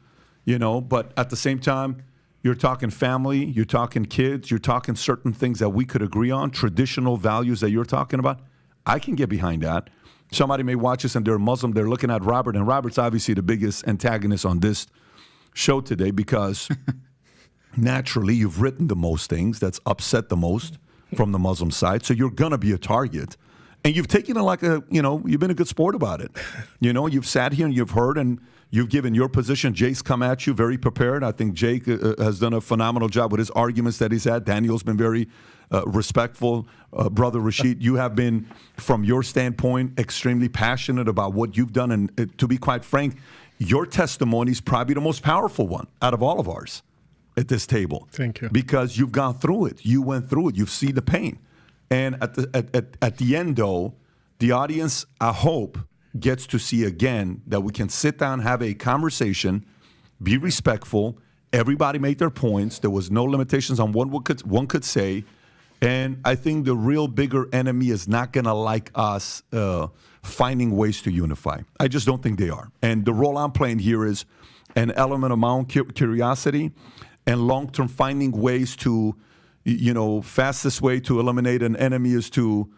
S1: but at the same time, you're talking family, you're talking kids, you're talking certain things that we could agree on, traditional values that you're talking about. I can get behind that. Somebody may watch this and they're Muslim, they're looking at Robert, and Robert's obviously the biggest antagonist on this show today because naturally you've written the most things that's upset the most from the Muslim side, so you're going to be a target. And you've taken it like you've been a good sport about it. You've sat here and you've heard and you've given your position. Jake's come at you very prepared. I think Jake has done a phenomenal job with his arguments that he's had. Daniel's been very respectful. Brother Rashid, you have been, from your standpoint, extremely passionate about what you've done. And to be quite frank, your testimony is probably the most powerful one out of all of ours at this table.
S3: Thank you.
S1: Because you've gone through it. You went through it. You've seen the pain. And at the end, though, the audience, I hope, gets to see again that we can sit down, have a conversation, be respectful. Everybody made their points. There was no limitations on what one could say. And I think the real bigger enemy is not going to like us finding ways to unify. I just don't think they are. And the role I'm playing here is an element of my own curiosity and long-term finding ways to, fastest way to eliminate an enemy is to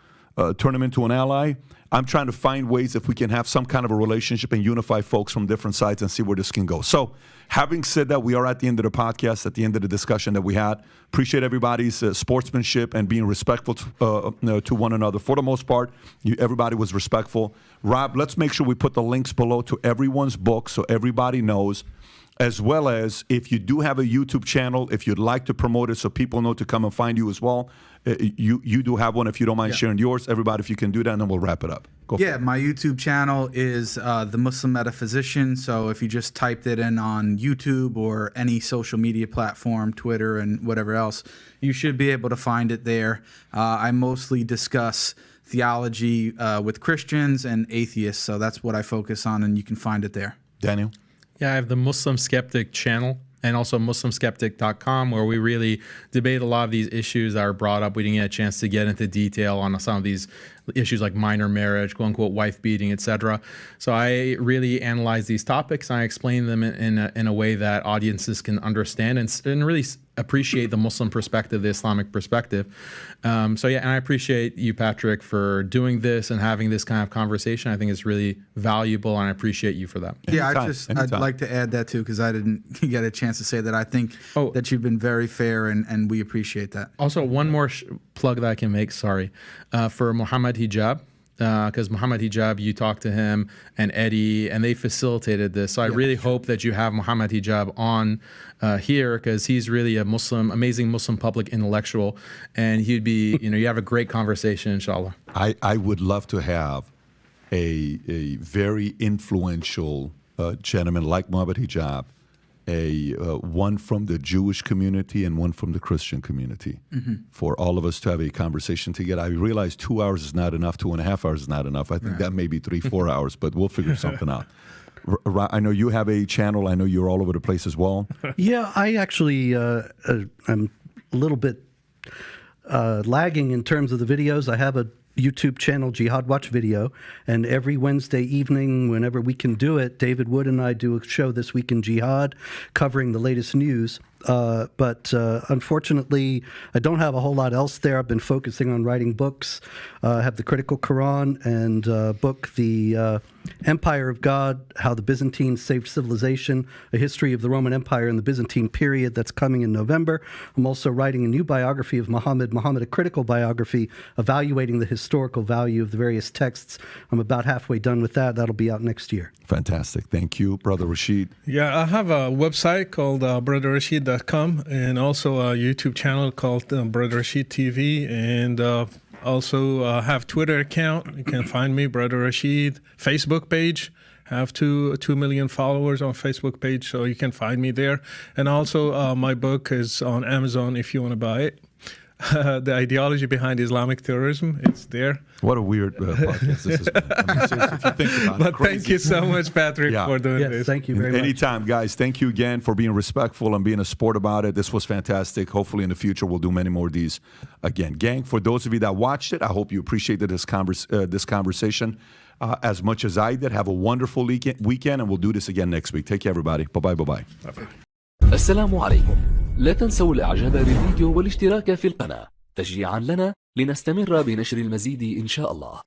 S1: turn him into an ally. I'm trying to find ways if we can have some kind of a relationship and unify folks from different sides and see where this can go. So having said that, we are at the end of the podcast, at the end of the discussion that we had. Appreciate everybody's sportsmanship and being respectful to one another. For the most part, everybody was respectful. Rob, let's make sure we put the links below to everyone's book so everybody knows, as well as if you do have a YouTube channel, if you'd like to promote it so people know to come and find you as well. You do have one. If you don't mind sharing yours, everybody, if you can do that, and then we'll wrap it up. Go for it.
S4: My YouTube channel is The Muslim Metaphysician. So if you just typed it in on YouTube or any social media platform, Twitter and whatever else, you should be able to find it there. I mostly discuss theology with Christians and atheists. So that's what I focus on, and you can find it there.
S1: Daniel?
S5: Yeah, I have the Muslim Skeptic channel and also MuslimSkeptic.com, where we really debate a lot of these issues that are brought up. We didn't get a chance to get into detail on some of these issues like minor marriage, quote unquote, wife beating, etc. So I really analyze these topics and I explain them in a way that audiences can understand and really appreciate the Muslim perspective, the Islamic perspective. And I appreciate you, Patrick, for doing this and having this kind of conversation. I think it's really valuable, and I appreciate you for that.
S4: Yeah, I'd like to add that too, because I didn't get a chance to say that. I think that you've been very fair, and we appreciate that.
S5: Also, one more plug that I can make, for Muhammad Hijab. Because Muhammad Hijab, you talked to him and Eddie, and they facilitated this. So I really hope that you have Muhammad Hijab on here, because he's really a amazing Muslim public intellectual, and he'd be, you have a great conversation, inshallah.
S1: I would love to have a very influential gentleman like Muhammad Hijab, one from the Jewish community and one from the Christian community, for all of us to have a conversation together. I realize 2 hours is not enough, 2.5 hours is not enough. I think that may be 3-4 hours, but we'll figure something out. I know you have a channel. I know you're all over the place as well.
S2: Yeah, I actually, I'm a little bit lagging in terms of the videos. I have a YouTube channel, Jihad Watch Video, and every Wednesday evening, whenever we can do it, David Wood and I do a show, This Week in Jihad, covering the latest news. But unfortunately, I don't have a whole lot else there. I've been focusing on writing books. I have the Critical Quran and book, The Empire of God, How the Byzantines Saved Civilization, A History of the Roman Empire and the Byzantine Period. That's coming in November. I'm also writing a new biography of Muhammad, a critical biography, evaluating the historical value of the various texts. I'm about halfway done with that. That'll be out next year.
S1: Fantastic. Thank you, Brother Rashid.
S3: Yeah, I have a website called brotherrashid.com and also a YouTube channel called Brother Rashid TV, and also have Twitter account. You can find me, Brother Rashid. Facebook page. Have 2 million followers on Facebook page, so you can find me there. And also my book is on Amazon if you want to buy it. The ideology behind Islamic terrorism, it's there.
S1: What a weird podcast this has been. I mean, seriously, if you think about
S3: but
S1: it, crazy.
S3: Thank you so much, Patrick, for doing this.
S2: Thank you very much.
S1: Anytime, guys. Thank you again for being respectful and being a sport about it. This was fantastic. Hopefully in the future we'll do many more of these again. Gang, for those of you that watched it, I hope you appreciated this conversation as much as I did. Have a wonderful weekend, and we'll do this again next week. Take care, everybody. Bye-bye, bye-bye.
S7: السلام عليكم. لا تنسوا الإعجاب بالفيديو والاشتراك في القناة تشجيعا لنا لنستمر بنشر المزيد إن شاء الله.